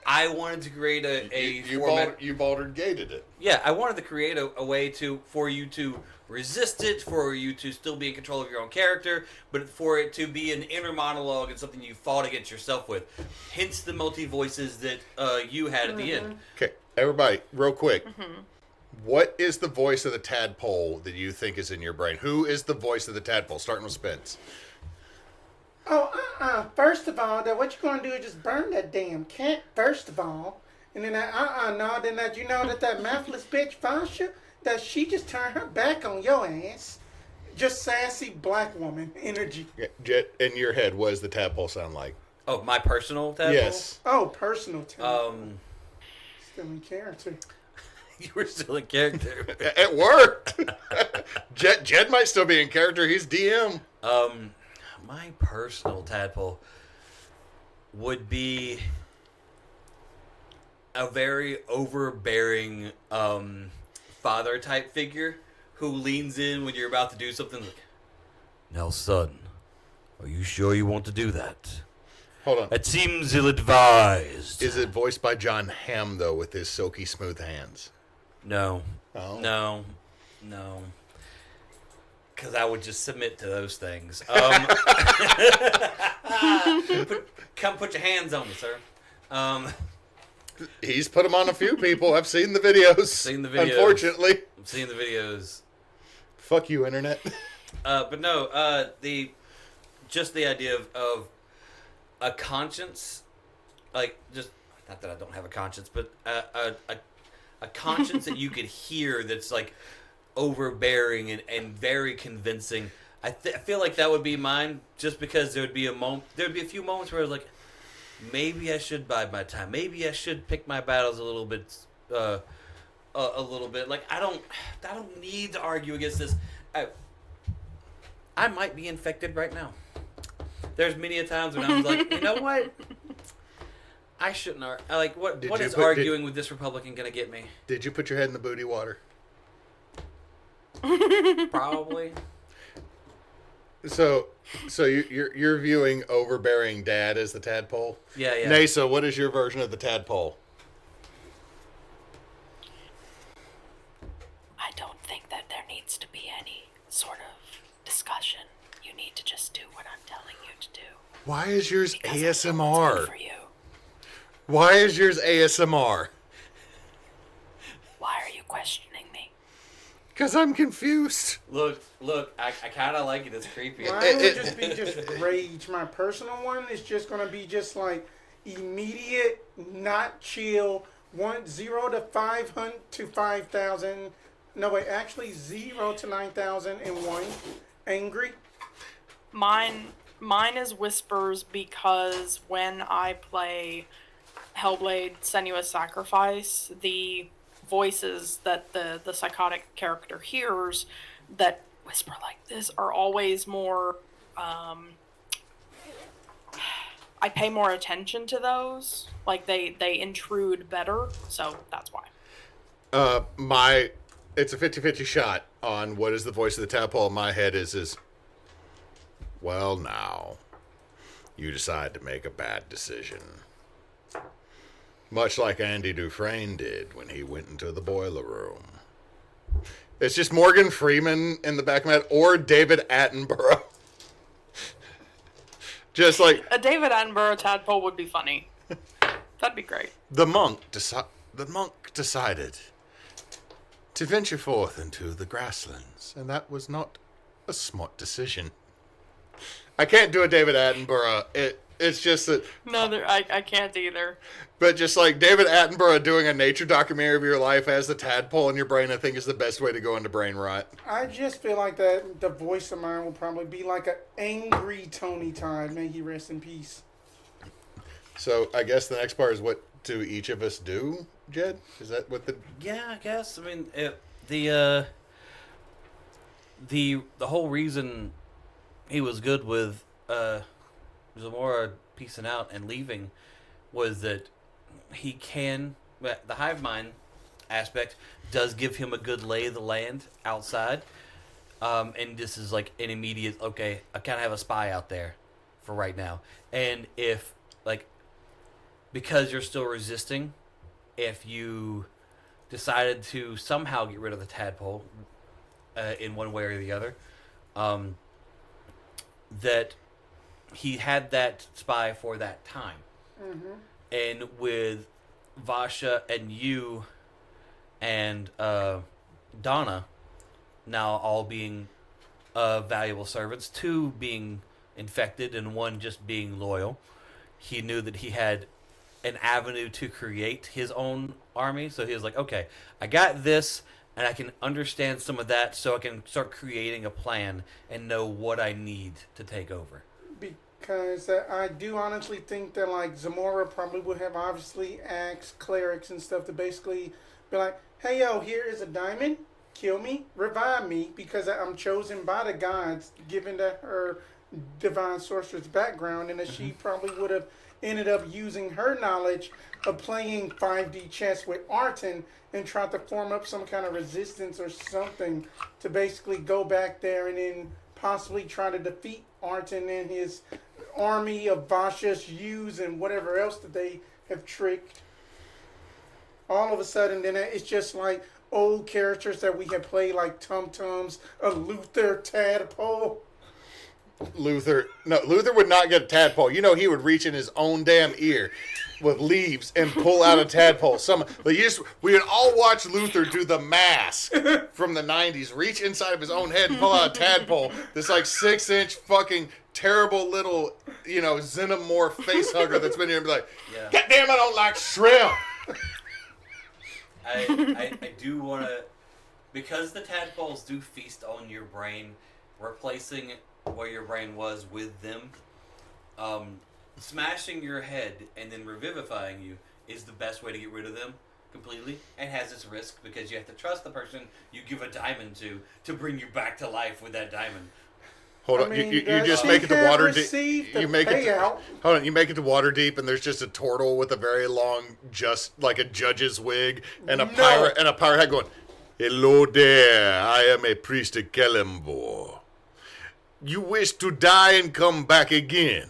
I wanted to create you format. Baldur's Gated it. Yeah, I wanted to create a way for you to resist it, for you to still be in control of your own character, but for it to be an inner monologue and something you fought against yourself with. Hence the multi-voices that you had at the end. Okay, everybody, real quick. What is the voice of the tadpole that you think is in your brain? Who is the voice of the tadpole? Starting with Spence. Oh, first of all, that what you gonna do is just burn that damn cat, first of all. And then then that you know that mathless bitch Vasha, that she just turned her back on your ass. Just sassy black woman energy. Yeah, Jet, in your head, what does the tadpole sound like? Oh, my personal tadpole? Yes. Oh, personal tadpole. Still in character. You were still in character. It worked. Jed might still be in character. He's DM. My personal tadpole would be a very overbearing father type figure who leans in when you're about to do something like, "Now, son, are you sure you want to do that? Hold on. It seems ill-advised." Is it voiced by John Hamm, though, with his silky smooth hands? No. Oh. No. Because I would just submit to those things. Come put your hands on me, sir. He's put them on a few people. I've seen the videos. Unfortunately. I've seen the videos. Fuck you, internet. But no, the idea of a conscience, like, just, not that I don't have a conscience, but a conscience that you could hear that's like overbearing and very convincing. I feel like that would be mine, just because there'd be a few moments where I was like, maybe I should bide my time. Maybe I should pick my battles a little bit. Like, I don't need to argue against this. I might be infected right now. There's many a times when I was like, you know what? I shouldn't argue. Like, what is arguing with this Republican gonna get me? Did you put your head in the booty water? Probably. So you're viewing overbearing dad as the tadpole? Yeah. Neysa, what is your version of the tadpole? I don't think that there needs to be any sort of discussion. You need to just do what I'm telling you to do. Why is yours Because I know what's ASMR? good for you. Why is yours ASMR? Why are you questioning me? Because I'm confused. Look, I kind of like it. It's creepy. Mine would just be rage. My personal one is just gonna be just like immediate, not chill. 0 to 500 to 5,000. No wait, actually 0 to 9,001. Angry. Mine is whispers, because when I play Hellblade: Senua's Sacrifice, the voices that the psychotic character hears that whisper like this are always more, I pay more attention to those. Like, they intrude better, so that's why. It's a 50-50 shot on what is the voice of the tadpole in my head is, well, now, you decide to make a bad decision. Much like Andy Dufresne did when he went into the boiler room. It's just Morgan Freeman in the back of my head, or David Attenborough. Just like... A David Attenborough tadpole would be funny. That'd be great. The monk decided to venture forth into the grasslands, and that was not a smart decision. I can't do a David Attenborough. It's just that... No, I can't either. But just like David Attenborough doing a nature documentary of your life as the tadpole in your brain, I think is the best way to go into brain rot. I just feel like that the voice of mine will probably be like an angry Tony Todd. May he rest in peace. So I guess the next part is what do each of us do, Jed? Is that what the... Yeah, I guess. I mean, the whole reason he was good with Zamora peacing out and leaving was that he can, the hive mind aspect does give him a good lay of the land outside. And this is like an immediate, okay, I kind of have a spy out there for right now. And if, like, because you're still resisting, if you decided to somehow get rid of the tadpole in one way or the other, that he had that spy for that time. Mm-hmm. And with Vasha and you and Donna now all being valuable servants, 2 being infected and 1 just being loyal, he knew that he had an avenue to create his own army. So he was like, okay, I got this, and I can understand some of that, so I can start creating a plan and know what I need to take over. Because I do honestly think that, like, Zamora probably would have obviously asked clerics and stuff to basically be like, hey, yo, here is a diamond. Kill me, revive me, because I'm chosen by the gods, given that her divine sorceress background, and that she probably would have ended up using her knowledge of playing 5D chess with Arten and tried to form up some kind of resistance or something to basically go back there and then possibly try to defeat Arten and his army of Vasha's use and whatever else that they have tricked. All of a sudden, then it's just like old characters that we have played, like Tum Tums, a Luther Tadpole. Luther would not get a tadpole. You know, he would reach in his own damn ear with leaves and pull out a tadpole. We would all watch Luther do The Mask from the 90s, reach inside of his own head and pull out a tadpole. This like 6-inch fucking terrible little, xenomorph face hugger that's been here and be like, God damn, I don't like shrimp. I do want to, because the tadpoles do feast on your brain, replacing where your brain was with them, smashing your head and then revivifying you is the best way to get rid of them completely, and has its risk because you have to trust the person you give a diamond to bring you back to life with that diamond. Hold on, you just make it to water deep. You make it. Hold on, you make it to water deep, and there's just a turtle with a very long, just like a judge's wig, and a pirate hat going, "Hello there, I am a priest of Kelembor. You wish to die and come back again."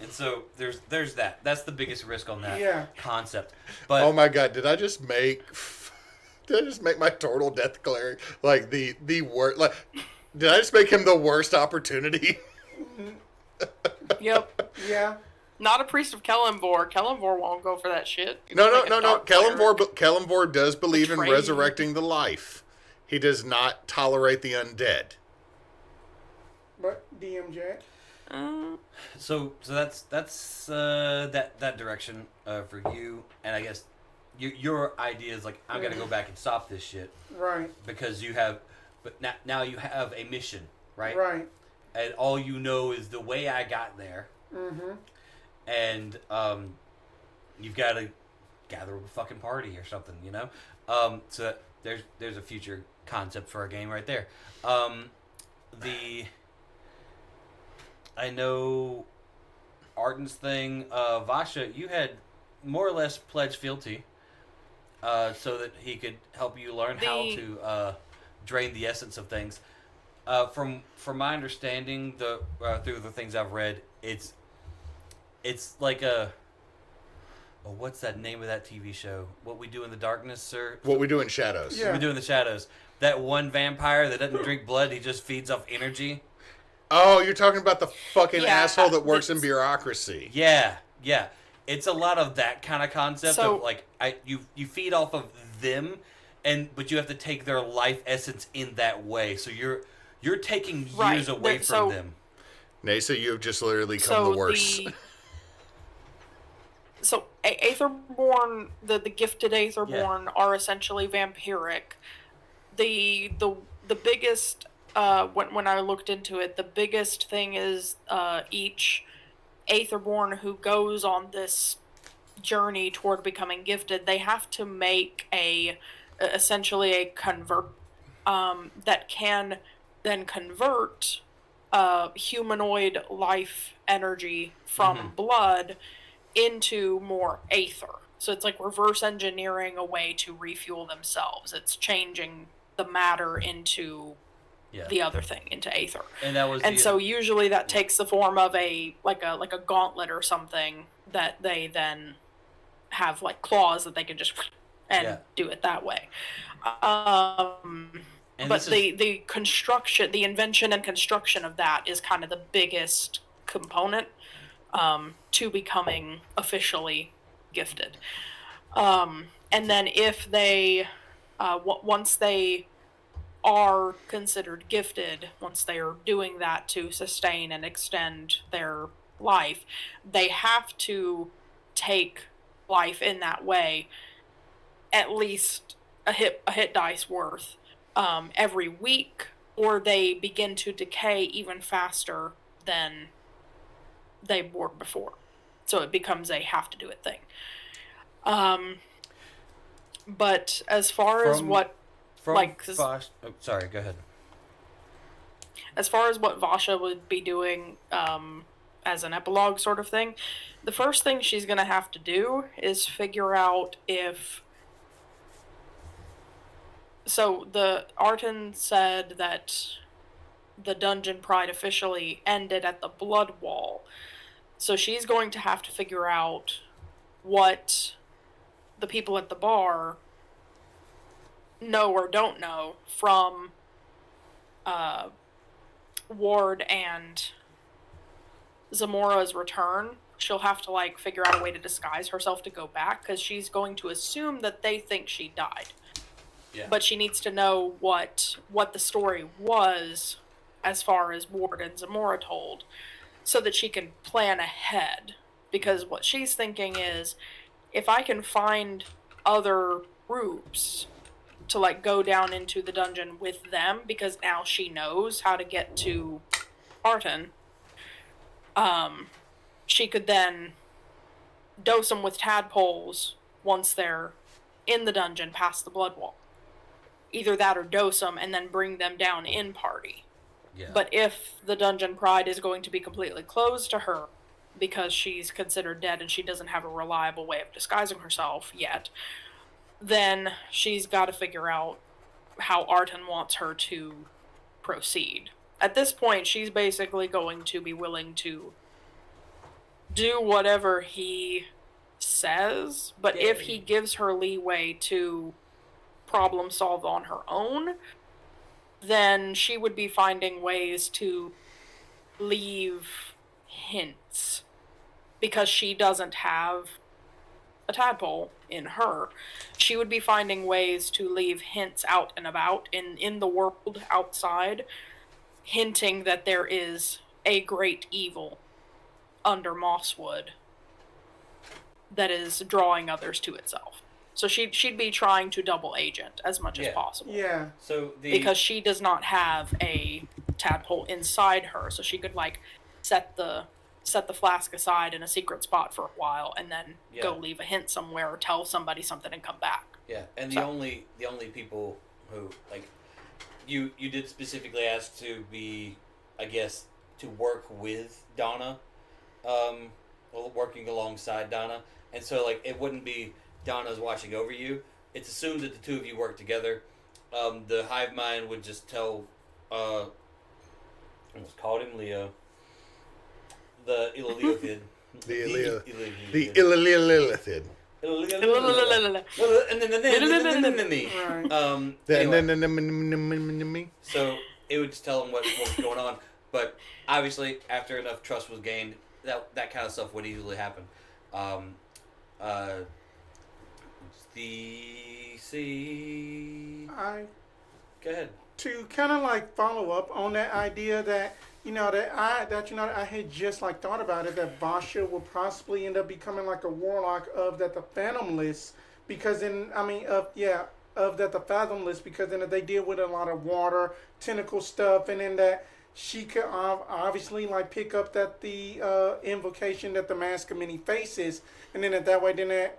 And so there's that. That's the biggest risk on that concept. But oh my god, did I just make my turtle death cleric like the worst? Like, did I just make him the worst opportunity? Yep. Yeah. Not a priest of Kelembor. Kelembor won't go for that shit. No. Kelembor does believe in resurrecting the life. He does not tolerate the undead. But DMJ. So that's that direction for you, and I guess your idea is like, I'm gonna go back and stop this shit, right? Because you have, but now you have a mission, right? Right. And all you know is the way I got there, and you've got to gather a fucking party or something, So there's a future concept for a game right there. I know Arten's thing, Vasha, you had more or less pledged fealty so that he could help you learn how to drain the essence of things. From my understanding, through the things I've read, it's like what's that name of that TV show? What We Do in the Darkness, sir? What We Do in Shadows. Yeah. What We Do in the Shadows. That one vampire that doesn't drink blood, he just feeds off energy. Oh, you're talking about the fucking asshole that works in bureaucracy. Yeah. It's a lot of that kind of concept of like you feed off of them, but you have to take their life essence in that way. So you're taking years away from them. Neysa, you have just literally become the worst. So Aetherborn, the gifted Aetherborn are essentially vampiric. The biggest when I looked into it, the biggest thing is each Aetherborn who goes on this journey toward becoming gifted, they have to make essentially a convert that can then convert humanoid life energy from blood into more aether. So it's like reverse engineering a way to refuel themselves. It's changing the matter into the other thing, into aether. And so usually that takes the form of a gauntlet or something that they then have like claws that they can just do it that way. But the construction, the invention and construction of that is kind of the biggest component to becoming officially gifted. And then if they, once they are considered gifted, once they are doing that to sustain and extend their life, they have to take life in that way at least a hit dice worth every week, or they begin to decay even faster than they were before. So it becomes a have to do it thing. But as far as what sorry, go ahead. As far as what Vasha would be doing as an epilogue sort of thing, the first thing she's going to have to do is figure out if... So the Arten said that the Dungeon Pride officially ended at the Blood Wall. So she's going to have to figure out what the people at the bar know or don't know from Ward and Zamora's return. She'll have to like figure out a way to disguise herself to go back, because she's going to assume that they think she died. Yeah. But she needs to know what the story was as far as Ward and Zamora told, so that she can plan ahead. Because what she's thinking is, if I can find other groups to like go down into the dungeon with them, because now she knows how to get to Arten, she could then dose them with tadpoles once they're in the dungeon past the Blood Wall. Either that or dose them and then bring them down in party. Yeah. But if the Dungeon Pride is going to be completely closed to her because she's considered dead and she doesn't have a reliable way of disguising herself yet, then she's got to figure out how Arten wants her to proceed. At this point, she's basically going to be willing to do whatever he says, but if he gives her leeway to problem solve on her own, then she would be finding ways to leave hints, because she doesn't have a tadpole in her. She would be finding ways to leave hints out and about in the world outside, hinting that there is a great evil under Mosswood that is drawing others to itself. So she'd be trying to double agent as much as possible. Yeah. So because she does not have a tadpole inside her, so she could like set the flask aside in a secret spot for a while and then go leave a hint somewhere or tell somebody something and come back. Yeah, and the only people who like you did specifically ask to be, I guess, to work with Donna, working alongside Donna, and so like it wouldn't be Donna's watching over you. It's assumed that the two of you work together. The hive mind would just tell, I almost called him Leo. The Illythid. The Illythid. So it would just tell him what was going on. But obviously, after enough trust was gained, that kind of stuff would easily happen. Go ahead. To kind of like follow up on that idea that I had just like thought about it, that Vasha will possibly end up becoming like a warlock of that the Fathomless, because then the Fathomless, because then they deal with a lot of water tentacle stuff, and then that she could obviously like pick up that the invocation that the mask of many faces, and then that way then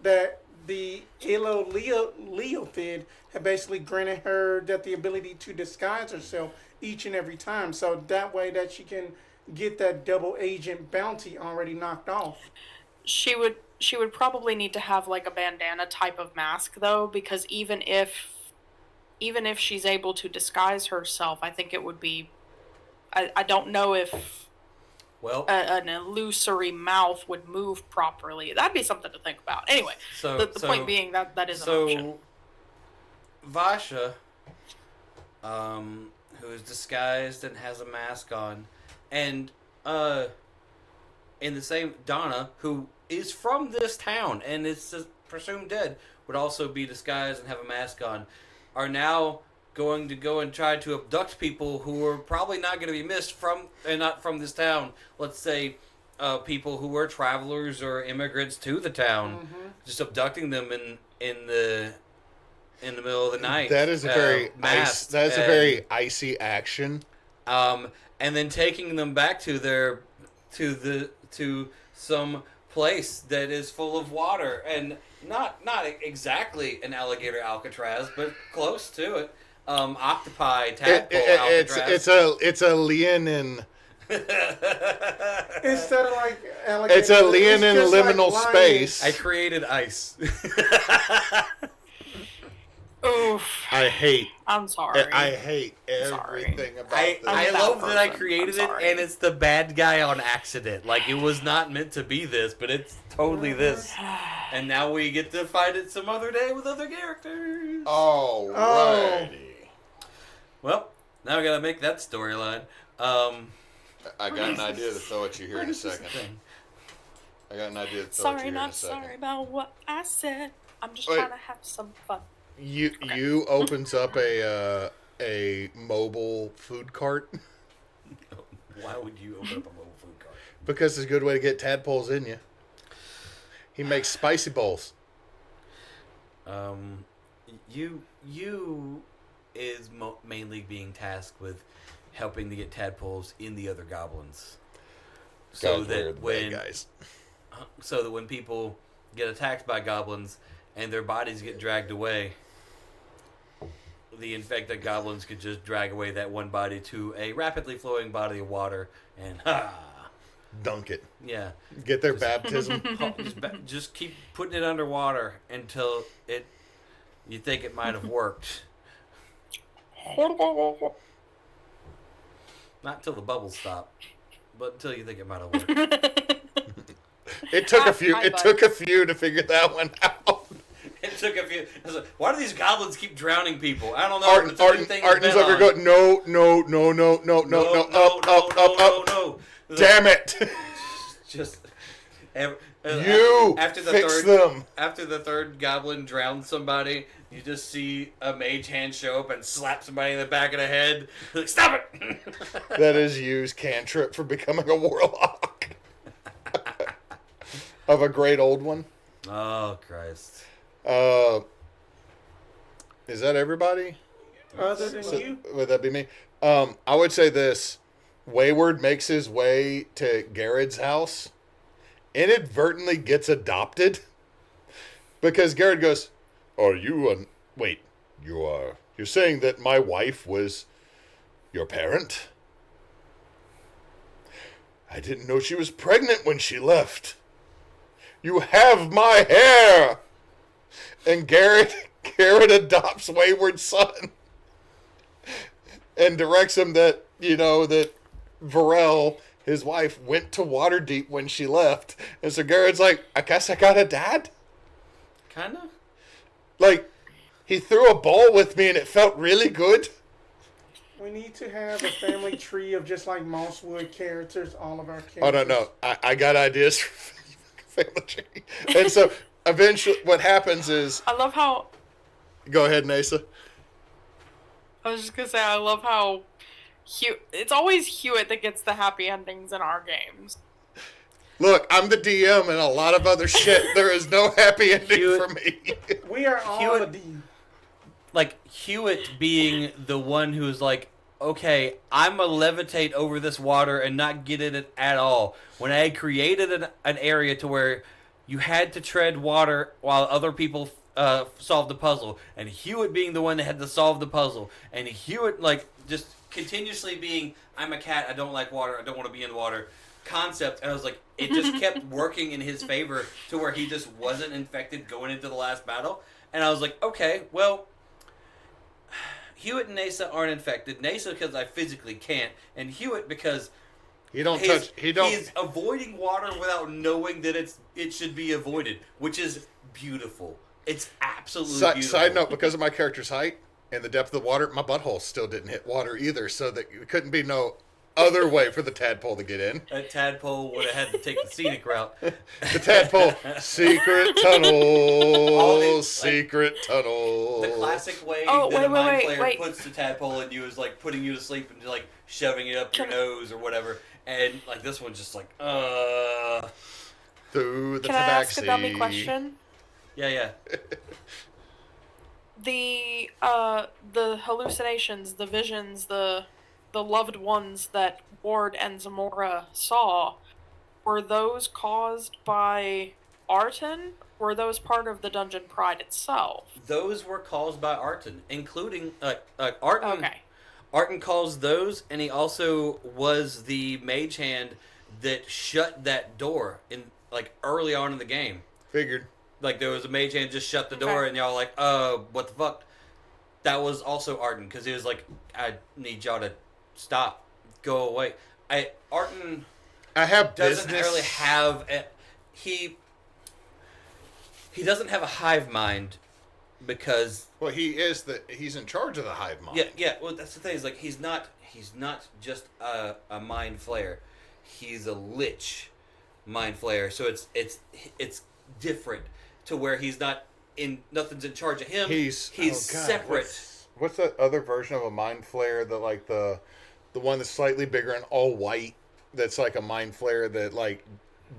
that the Illythid had basically granted her the ability to disguise herself each and every time. So that way that she can get that double agent bounty already knocked off. She would probably need to have like a bandana type of mask though, because even if she's able to disguise herself, I think it would be. I don't know if an illusory mouth would move properly. That'd be something to think about. Anyway, the point being that is an option. Vasha, who is disguised and has a mask on, and in the same Donna, who is from this town and is presumed dead, would also be disguised and have a mask on, are now going to go and try to abduct people who are probably not going to be missed from and not from this town. Let's say people who were travelers or immigrants to the town, just abducting them in the middle of the night. That is a very very icy action. And then taking them back to some place that is full of water and not exactly an alligator Alcatraz, but close to it. Octopi, tadpole, Alcatraz. It's a Leonin. Instead of like alligator, it's a Leonin liminal like space. I created ice. Oof. I'm sorry. I hate everything about this. I love that I created it, and it's the bad guy on accident. Like, it was not meant to be this, but it's totally this. And now we get to fight it some other day with other characters. Alrighty. Well, now we gotta make that storyline. I got an idea to throw at you here in a second. I got an idea to throw at you here in a second. Sorry about what I said. I'm just trying to have some fun. You opens up a mobile food cart. Why would you open up a mobile food cart? Because it's a good way to get tadpoles in you. He makes spicy bowls. You is mainly being tasked with helping to get tadpoles in the other goblins, so that when people get attacked by goblins and their bodies get dragged away, the infected goblins could just drag away that one body to a rapidly flowing body of water and dunk it. Yeah. Get their baptism. Just keep putting it underwater until you think it might have worked. Not until the bubbles stop, but until you think it might have worked. It took a few. It took a few to figure that one out. It took a few. I was like, why do these goblins keep drowning people? I don't know. Arten's over going, no, up. Damn it! Just after the third goblin drowned somebody, you just see a mage hand show up and slap somebody in the back of the head. Like, stop it! That is Yu's cantrip for becoming a warlock. Of a great old one. Oh, Christ. Is that everybody? Other than you? Would that be me? I would say this. Wayward makes his way to Garrett's house, inadvertently gets adopted, because Garrett goes, you're saying that my wife was your parent? I didn't know she was pregnant when she left. You have my hair! And Garrett adopts Wayward Son and directs him that Varel, his wife, went to Waterdeep when she left. And so Garrett's like, I guess I got a dad? Kinda? Like, he threw a ball with me and it felt really good. We need to have a family tree of just like Mosswood characters, all of our characters. Oh, no. I got ideas for family tree. And so eventually what happens is... I love how... Go ahead, Neysa. I was just going to say, I love how... It's always Hewitt that gets the happy endings in our games. Look, I'm the DM and a lot of other shit. There is no happy ending for me. We are all the DM. Like, Hewitt being the one who's like, okay, I'm going to levitate over this water and not get in it at all. When I created an area to where you had to tread water while other people solved the puzzle, and Hewitt being the one that had to solve the puzzle, and Hewitt like just continuously being, I'm a cat, I don't like water, I don't want to be in water concept, and I was like, it just kept working in his favor to where he just wasn't infected going into the last battle, and I was like, okay, well, Hewitt and Neysa aren't infected. Neysa because I physically can't, and Hewitt because he's avoiding water without knowing that it should be avoided, which is beautiful. It's absolutely beautiful. Side note, because of my character's height and the depth of the water, my butthole still didn't hit water either, so that it couldn't be no other way for the tadpole to get in. That tadpole would have had to take the scenic route. The tadpole, secret tunnel, secret tunnel. The classic way Oh, that a mind wait, flayer wait. puts the tadpole in you is like putting you to sleep and like shoving it up your nose or whatever. And like this one's just like, Through the Can I ask a tabaxi. dummy question? Yeah. The hallucinations, the visions, the loved ones that Ward and Zamora saw, were those caused by Arten? Were those part of the Dungeon Pride itself? Those were caused by Arten, including Arten. Okay. Arten calls those, and he also was the mage hand that shut that door in like early on in the game. Figured. Like there was a mage hand just shut the door, Okay. and y'all like, what the fuck? That was also Arten because he was like, I need y'all to stop, go away. Arten I have doesn't business. really have he doesn't have a hive mind because Well, he's in charge of the hive mind. yeah. Well, that's the thing is like he's not just a mind flayer. He's a lich mind flayer. So it's different to where he's not in nothing's in charge of him. He's separate. What's that other version of a mind flare? The one that's slightly bigger and all white. That's like a mind flare that like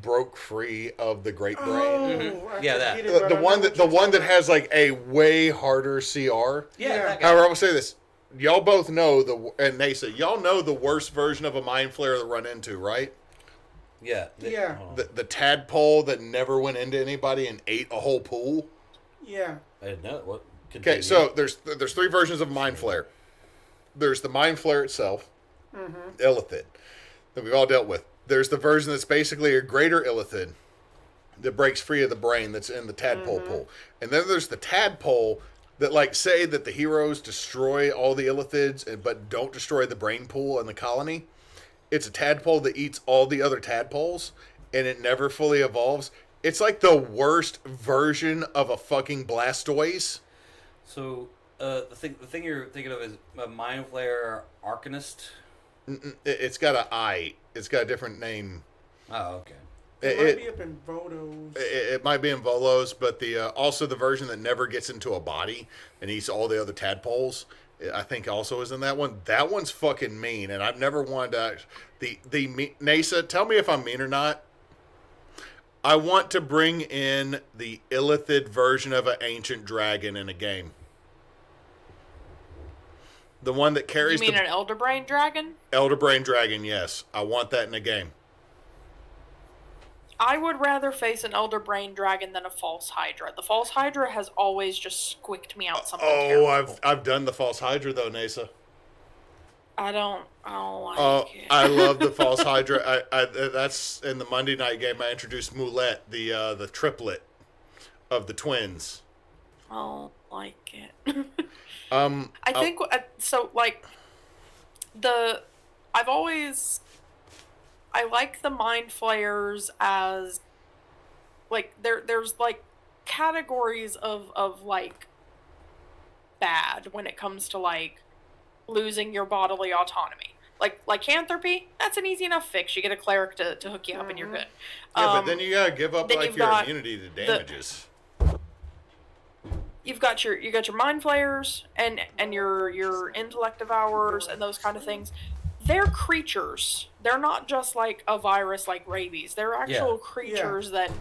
broke free of the great brain. Mhm. Yeah, that. The one that has like a way harder CR. Yeah. That guy. However, I will say this: y'all both know and Neysa, y'all know the worst version of a mind flare to run into, right? Yeah. Yeah. The tadpole that never went into anybody and ate a whole pool. Yeah. I didn't know what. Okay, so there's three versions of mind flare. There's the mind flare itself, Illythid, that we've all dealt with. There's the version that's basically a greater Illythid that breaks free of the brain that's in the tadpole pool. And then there's the tadpole that, like, say that the heroes destroy all the Illithids but don't destroy the brain pool and the colony. It's a tadpole that eats all the other tadpoles and it never fully evolves. It's like the worst version of a fucking Blastoise. So the thing you're thinking of is a mind flayer arcanist. It's got an I. It's got a different name. Oh, okay. It might be up in Vodos. It might be in Volos, but the also the version that never gets into a body and eats all the other tadpoles, I think also is in that one. That one's fucking mean, and I've never wanted to. Neysa, tell me if I'm mean or not. I want to bring in the Illythid version of an ancient dragon in a game. The one that carries You mean an Elder Brain Dragon? Elder Brain Dragon, yes. I want that in a game. I would rather face an Elder Brain Dragon than a False Hydra. The False Hydra has always just squicked me out something terrible. I've done the False Hydra though, Neysa. I don't like it. I love the False Hydra. That's in the Monday night game. I introduced Moulette, the triplet of the twins. I don't like it. I think so. Like I like the mind flayers as like there's like categories of like bad when it comes to like losing your bodily autonomy. Like lycanthropy, that's an easy enough fix. You get a cleric to hook you up and you're good. Yeah, but then you gotta give up then like you've your got immunity to damages. You've got your mind flayers and your intellect devourers and those kind of things. They're creatures. They're not just like a virus like rabies. They're actual creatures that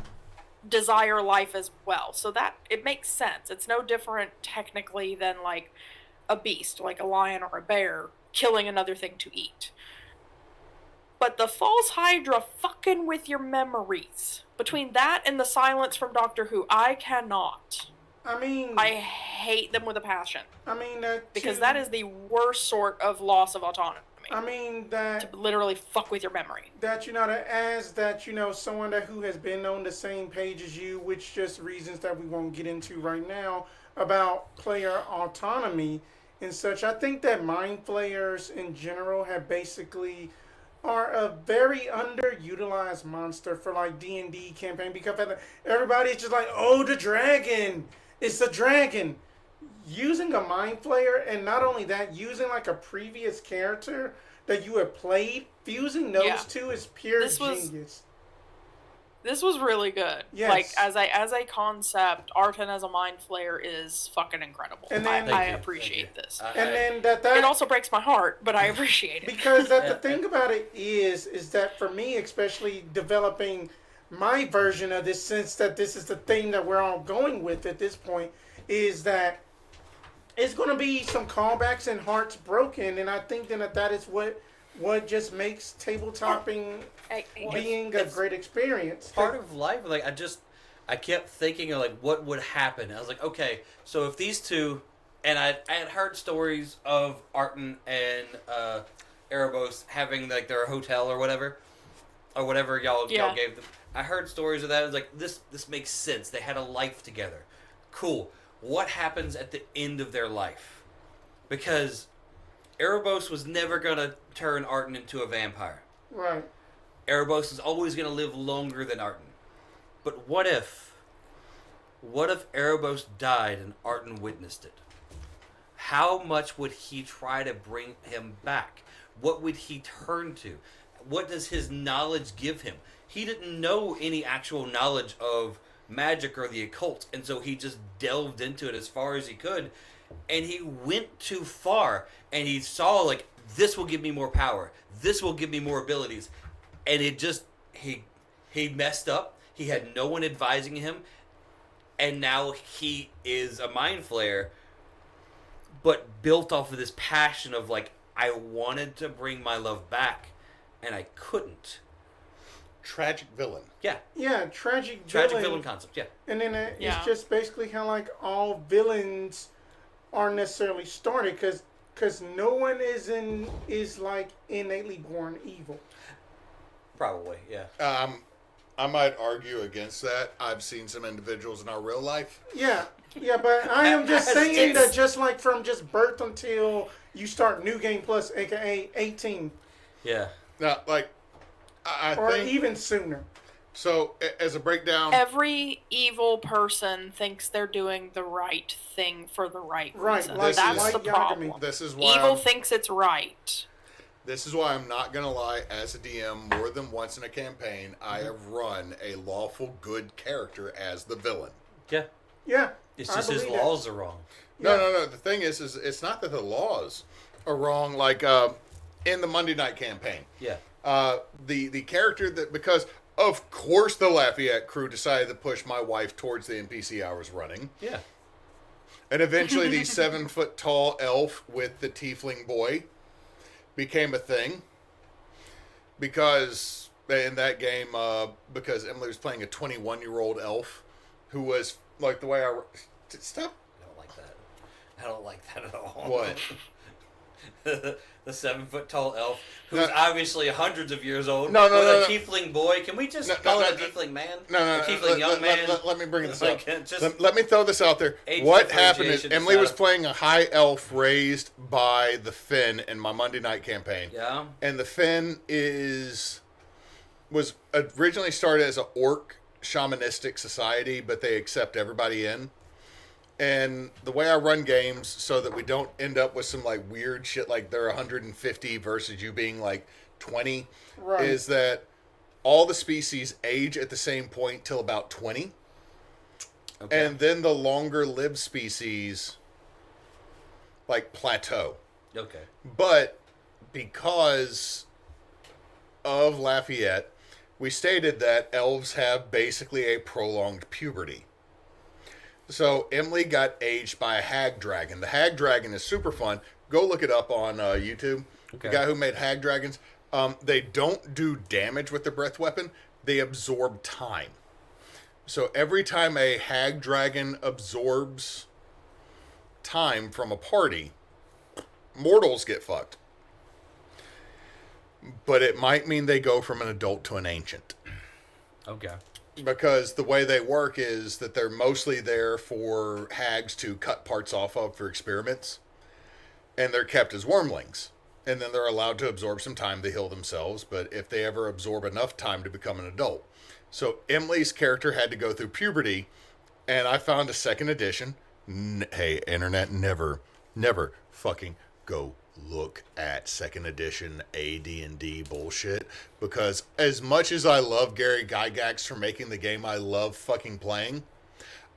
desire life as well. So that it makes sense. It's no different technically than like a beast, like a lion or a bear, killing another thing to eat. But the false Hydra fucking with your memories. Between that and the silence from Doctor Who, I cannot. I mean, I hate them with a passion. I mean that Because too. that is the worst sort of loss of autonomy. I mean that To literally fuck with your memory. that as that someone that who has been on the same page as you, which just reasons that we won't get into right now about player autonomy and such. I think that mind flayers in general have basically are a very underutilized monster for like D&D campaign because everybody's just like, oh, the dragon, it's the dragon. Using a mind flayer, and not only that, using like a previous character that you have played, fusing those two is pure genius. This was really good. Yes. Like as a concept, Arten as a mind flayer is fucking incredible. And then, I appreciate this. And then that it also breaks my heart, but I appreciate it. Because the thing about it is that for me, especially developing my version of this, since that this is the thing that we're all going with at this point, is that it's going to be some callbacks and hearts broken, and I think that is what just makes tabletopping being a great experience. Part of life, like I kept thinking of like what would happen. I was like, okay, so if these two, and I had heard stories of Arten and Erebos having like their hotel or whatever y'all gave them. I heard stories of that. It was like this makes sense. They had a life together. Cool. What happens at the end of their life? Because Erebos was never going to turn Arten into a vampire. Right. Erebos is always going to live longer than Arten. But what if Erebos died and Arten witnessed it? How much would he try to bring him back? What would he turn to? What does his knowledge give him? He didn't know any actual knowledge of magic or the occult, and so he just delved into it as far as he could, and he went too far, and he saw like, this will give me more power, this will give me more abilities, and it just he messed up. He had no one advising him, and now he is a mind flayer, but built off of this passion of like, I wanted to bring my love back and I couldn't. Tragic villain. Yeah, tragic villain concept, yeah. And then it's just basically how like all villains aren't necessarily started because no one is like innately born evil. Probably, yeah. I might argue against that. I've seen some individuals in our real life. Yeah, but I am just saying that just like from just birth until you start New Game Plus, aka 18. Yeah. Now, like, I think even sooner. So, as a breakdown, every evil person thinks they're doing the right thing for the right reason. Like that's the problem. This is why evil thinks it's right. This is why I'm not gonna lie. As a DM, more than once in a campaign, I have run a lawful good character as the villain. Yeah. It's just his laws are wrong. No. The thing is it's not that the laws are wrong. Like in the Monday night campaign. Yeah. The character that, because of course the Lafayette crew decided to push my wife towards the NPC I was running. Yeah. And eventually the 7 foot tall elf with the tiefling boy became a thing. Because in that game, because Emily was playing a 21-year-old elf who was like the way I... Stop. I don't like that. I don't like that at all. What? The 7 foot tall elf who's obviously hundreds of years old. No, with no. a tiefling boy. Can we just call it a tiefling man? No. A tiefling young man. Let me bring this like, up. Let me throw this out there. What happened is Emily was playing a high elf raised by the Finn in my Monday night campaign. Yeah. And the Finn was originally started as an orc shamanistic society, but they accept everybody in. And the way I run games so that we don't end up with some like weird shit like they're 150 versus you being like 20 is that all the species age at the same point till about 20. Okay. And then the longer lived species like plateau. Okay. But because of Lafayette, we stated that elves have basically a prolonged puberty. So Emily got aged by a hag dragon. The hag dragon is super fun. Go look it up on YouTube. Okay. The guy who made hag dragons. They don't do damage with the breath weapon. They absorb time. So every time a hag dragon absorbs time from a party, mortals get fucked. But it might mean they go from an adult to an ancient. Okay. Because the way they work is that they're mostly there for hags to cut parts off of for experiments. And they're kept as wormlings. And then they're allowed to absorb some time to heal themselves. But if they ever absorb enough time to become an adult. So Emily's character had to go through puberty. And I found a second edition. Hey, internet, never fucking go look at second edition AD&D bullshit, because as much as I love Gary Gygax for making the game I love fucking playing,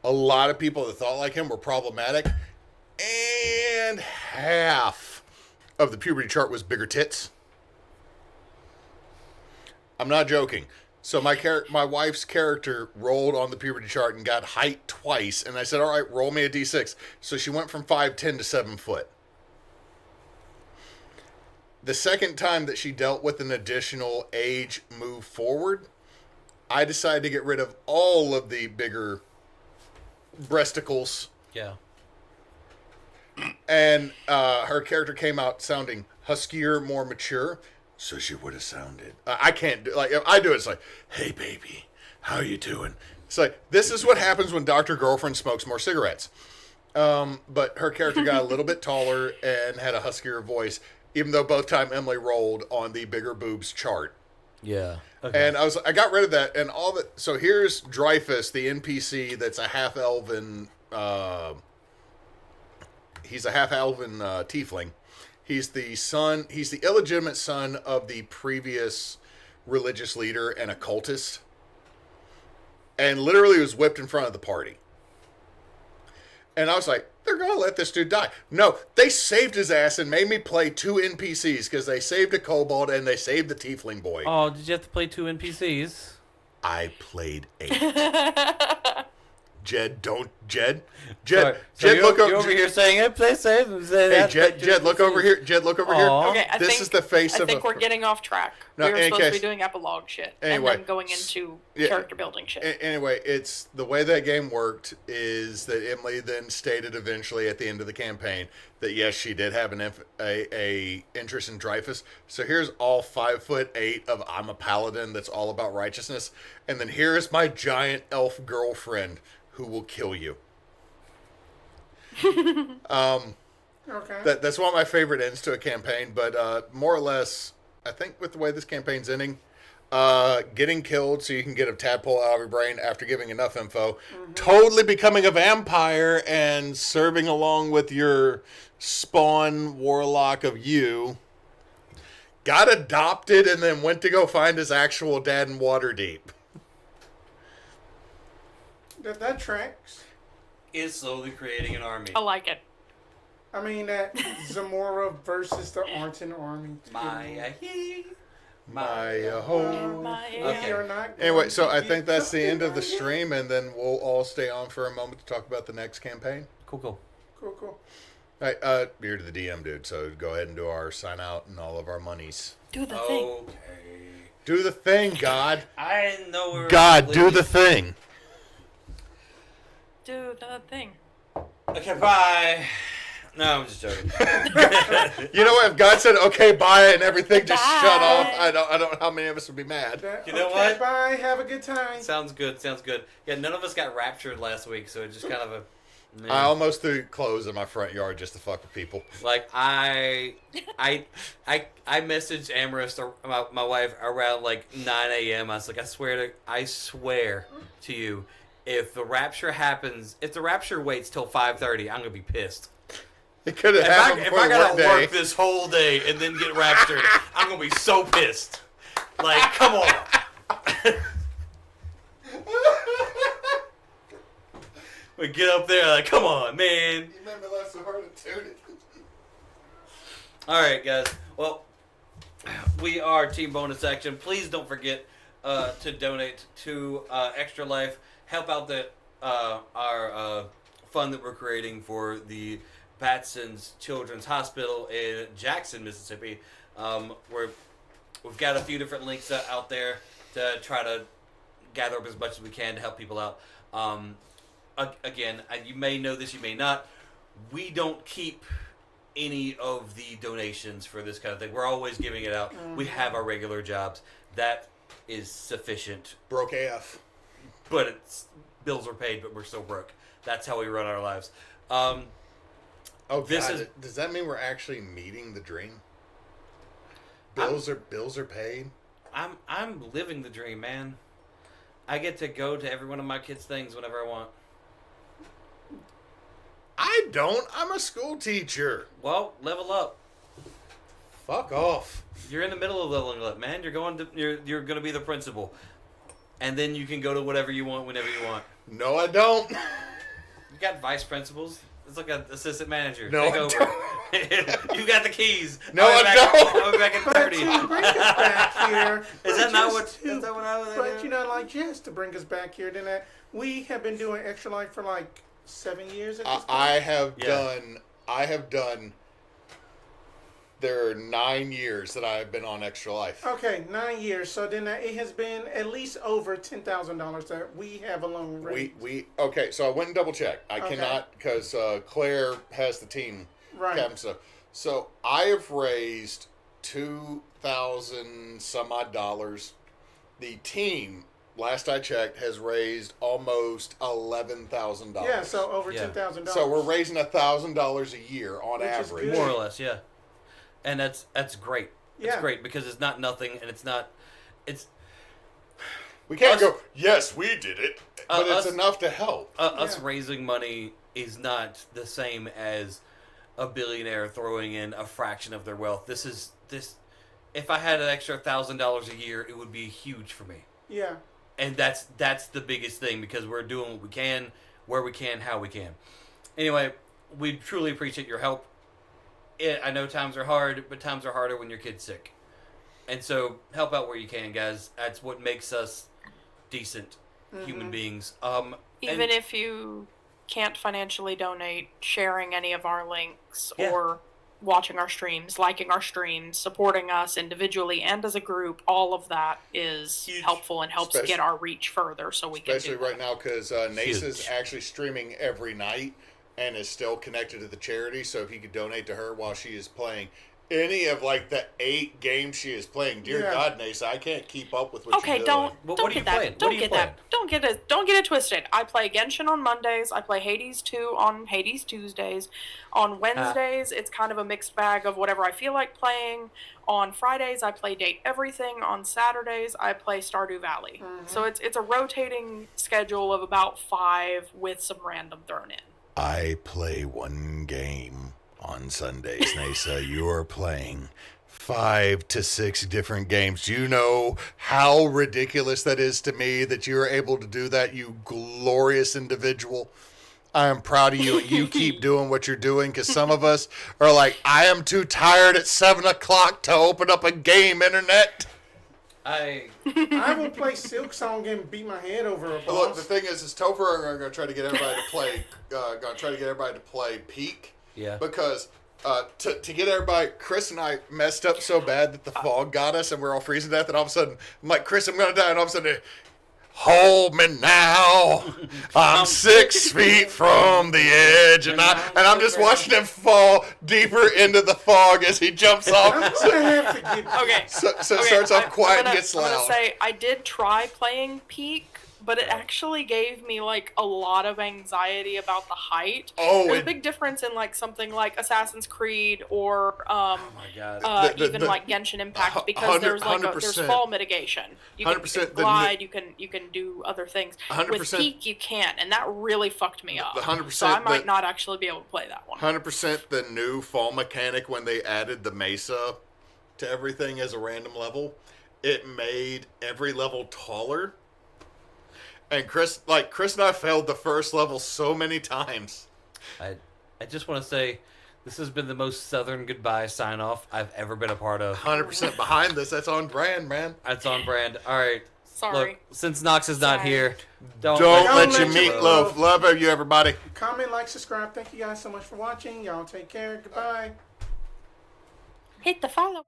a lot of people that thought like him were problematic, and half of the puberty chart was bigger tits. I'm not joking. So my wife's character rolled on the puberty chart and got height twice, and I said, all right, roll me a d6. So she went from 5'10" to 7 foot. The second time that she dealt with an additional age move forward, I decided to get rid of all of the bigger breasticles. Yeah. And her character came out sounding huskier, more mature. So she would have sounded. I can't do, like, if I do it, it's like, hey baby, how you doing? It's like, this is what happens when Dr. Girlfriend smokes more cigarettes. But her character got a little bit taller and had a huskier voice, even though both time Emily rolled on the bigger boobs chart. Yeah. Okay. And I got rid of that and all that. So here's Dreyfus, the NPC that's a half elven. He's a half elven tiefling. He's the illegitimate son of the previous religious leader and a cultist. And literally was whipped in front of the party. And I was like, they're going to let this dude die. No, they saved his ass and made me play 2 NPCs because they saved a kobold and they saved the tiefling boy. Oh, did you have to play 2 NPCs? I played 8. Jed, Jed, Sorry. look you're over here saying, play safe. Hey, Jed, look over here. Jed, look over here. Okay, This is the face I of think we're getting off track. No, we were supposed to be case- doing epilogue shit Anyway, and then going into yeah, character building shit. Anyway, it's the way that game worked is that Emily then stated eventually at the end of the campaign that yes, she did have a interest in Dreyfus. So here's all 5'8" of I'm a paladin that's all about righteousness, and then here is my giant elf girlfriend who will kill you. Okay. That's one of my favorite ends to a campaign, but more or less, I think with the way this campaign's ending, getting killed so you can get a tadpole out of your brain after giving enough info, totally becoming a vampire and serving along with your spawn warlock of you, got adopted and then went to go find his actual dad in Waterdeep. That tracks. Is slowly creating an army. I like it. I mean, that Zamora versus the Arten army. Maya he. Maya ho. Okay. You're not Anyway, going so to I get think that's the end of the Maya. stream, and then we'll all stay on for a moment to talk about the next campaign. Cool. Cool. All right, you're the DM, dude, so go ahead and do our sign out and all of our monies. Do the thing. Okay. Do the thing, God. I know we're God, do the thing. Do the thing. Okay, bye. No, I'm just joking. You know what? If God said, okay, bye, and everything just Bye. shut off, I don't know how many of us would be mad. You know Okay, what? Bye. Have a good time. Sounds good. Yeah, none of us got raptured last week, so it's just kind of a. Man. I almost threw clothes in my front yard just to fuck with people. Like I messaged Amherst, my wife, around like 9 a.m. I was like, I swear to you, if the rapture waits till 5:30, I'm gonna be pissed. It could have happened If before I the gotta work day. work this whole day and then get raptured, I'm gonna be so pissed. Like, come on. We get up there, like, come on, man. You made me laugh so hard to tune it. All right, guys. Well, we are Team Bonus Action. Please don't forget to donate to Extra Life. Help out our fund that we're creating for the Patson's Children's Hospital in Jackson, Mississippi. We're We've got a few different links out there to try to gather up as much as we can to help people out. Again, you may know this, you may not. We don't keep any of the donations for this kind of thing. We're always giving it out. We have our regular jobs. That is sufficient. Broke AF. But bills are paid, but we're still broke. That's how we run our lives. Does that mean we're actually meeting the dream? Bills are paid. I'm living the dream, man. I get to go to every one of my kids' things whenever I want. I don't. I'm a school teacher. Well, level up. Fuck off. You're in the middle of leveling up, man. You're going to be the principal, and then you can go to whatever you want whenever you want. No, I don't. You got vice principals. It's like an assistant manager. No, Take I over. don't. You got the keys. No, I don't. I'll be back in But 30. to bring us back here. Is that not what? just to- Is that what I was? But you know, like just to bring us back here, then we have been doing Extra Life for like 7 years at this point. I have Yeah. done. There are 9 years that I have been on Extra Life. Okay, 9 years. So then it has been at least over $10,000 that we have alone raised. Okay, so I went and double checked. I Okay. cannot because Claire has the team Right. cap and stuff. So I have raised 2,000 some odd dollars. The team, last I checked, has raised almost $11,000. Yeah, so over Yeah. $10,000. So we're raising $1,000 a year on Which is average. good. More or less, yeah. And that's great. It's Yeah. great because it's not nothing, and it's not. It's We can't Us- go, yes, we did it, but it's us- enough to help. us Yeah. raising money is not the same as a billionaire throwing in a fraction of their wealth. This. If I had an extra $1,000 a year, it would be huge for me. Yeah. And that's the biggest thing because we're doing what we can, where we can, how we can. Anyway, we truly appreciate your help. I know times are hard, but times are harder when your kid's sick. And so help out where you can, guys. That's what makes us decent human beings. Even if you can't financially donate, sharing any of our links Yeah. or watching our streams, liking our streams, supporting us individually and as a group, all of that is Huge. helpful and helps Especially- get our reach further so we can Especially do right that. now because Neysa's Huge. actually streaming every night and is still connected to the charity. So if you could donate to her while she is playing any of like the 8 games she is playing, dear Yeah. God, Neysa, I can't keep up with what Okay, you're don't doing. What don't are you get that. playing? What Don't are you get that. Don't get it twisted. I play Genshin on Mondays. I play Hades 2 on Hades Tuesdays. On Wednesdays, it's kind of a mixed bag of whatever I feel like playing. On Fridays, I play Date Everything. On Saturdays, I play Stardew Valley. So it's a rotating schedule of about 5 with some random thrown in. I play one game on Sundays, Neysa. You are playing 5 to 6 different games. Do you know how ridiculous that is to me that you are able to do that, you glorious individual? I am proud of you, and you keep doing what you're doing, because some of us are like, I am too tired at 7 o'clock to open up a game, internet. I would play Silk Song and beat my head over a But look, boss. the thing is Topher are going to try to get everybody to play. Peak. Yeah. Because to get everybody, Chris and I messed up so bad that the fog got us, and we're all freezing to death. And all of a sudden, I'm like, Chris, I'm going to die. And all of a sudden, hold me now. I'm 6 feet from the edge, and I'm just watching him fall deeper into the fog as he jumps off. I'm gonna have to get. Okay. So it Okay, starts off I'm quiet gonna- and gets I'm loud. gonna say I did try playing Peak, but it actually gave me like a lot of anxiety about the height. Oh, There's a it- big difference in like something like Assassin's Creed or Oh my God. even like Genshin Impact because there's like there's 100%. fall mitigation. You can 100% glide, you can do other things. 100%. With Peak you can't, and that really fucked me up. The 100% So I might that- not actually be able to play that one. 100% the new fall mechanic when they added the Mesa to everything as a random level. It made every level taller. And Chris and I failed the first level so many times. I just want to say, this has been the most Southern goodbye sign off I've ever been a part of. 100% behind this. That's on brand, man. That's on brand. All right. Sorry. Look, since Knox is not Sorry. here, Don't let let you your meatloaf. meatloaf. Love you, everybody. Comment, like, subscribe. Thank you guys so much for watching. Y'all take care. Goodbye. Hit the follow.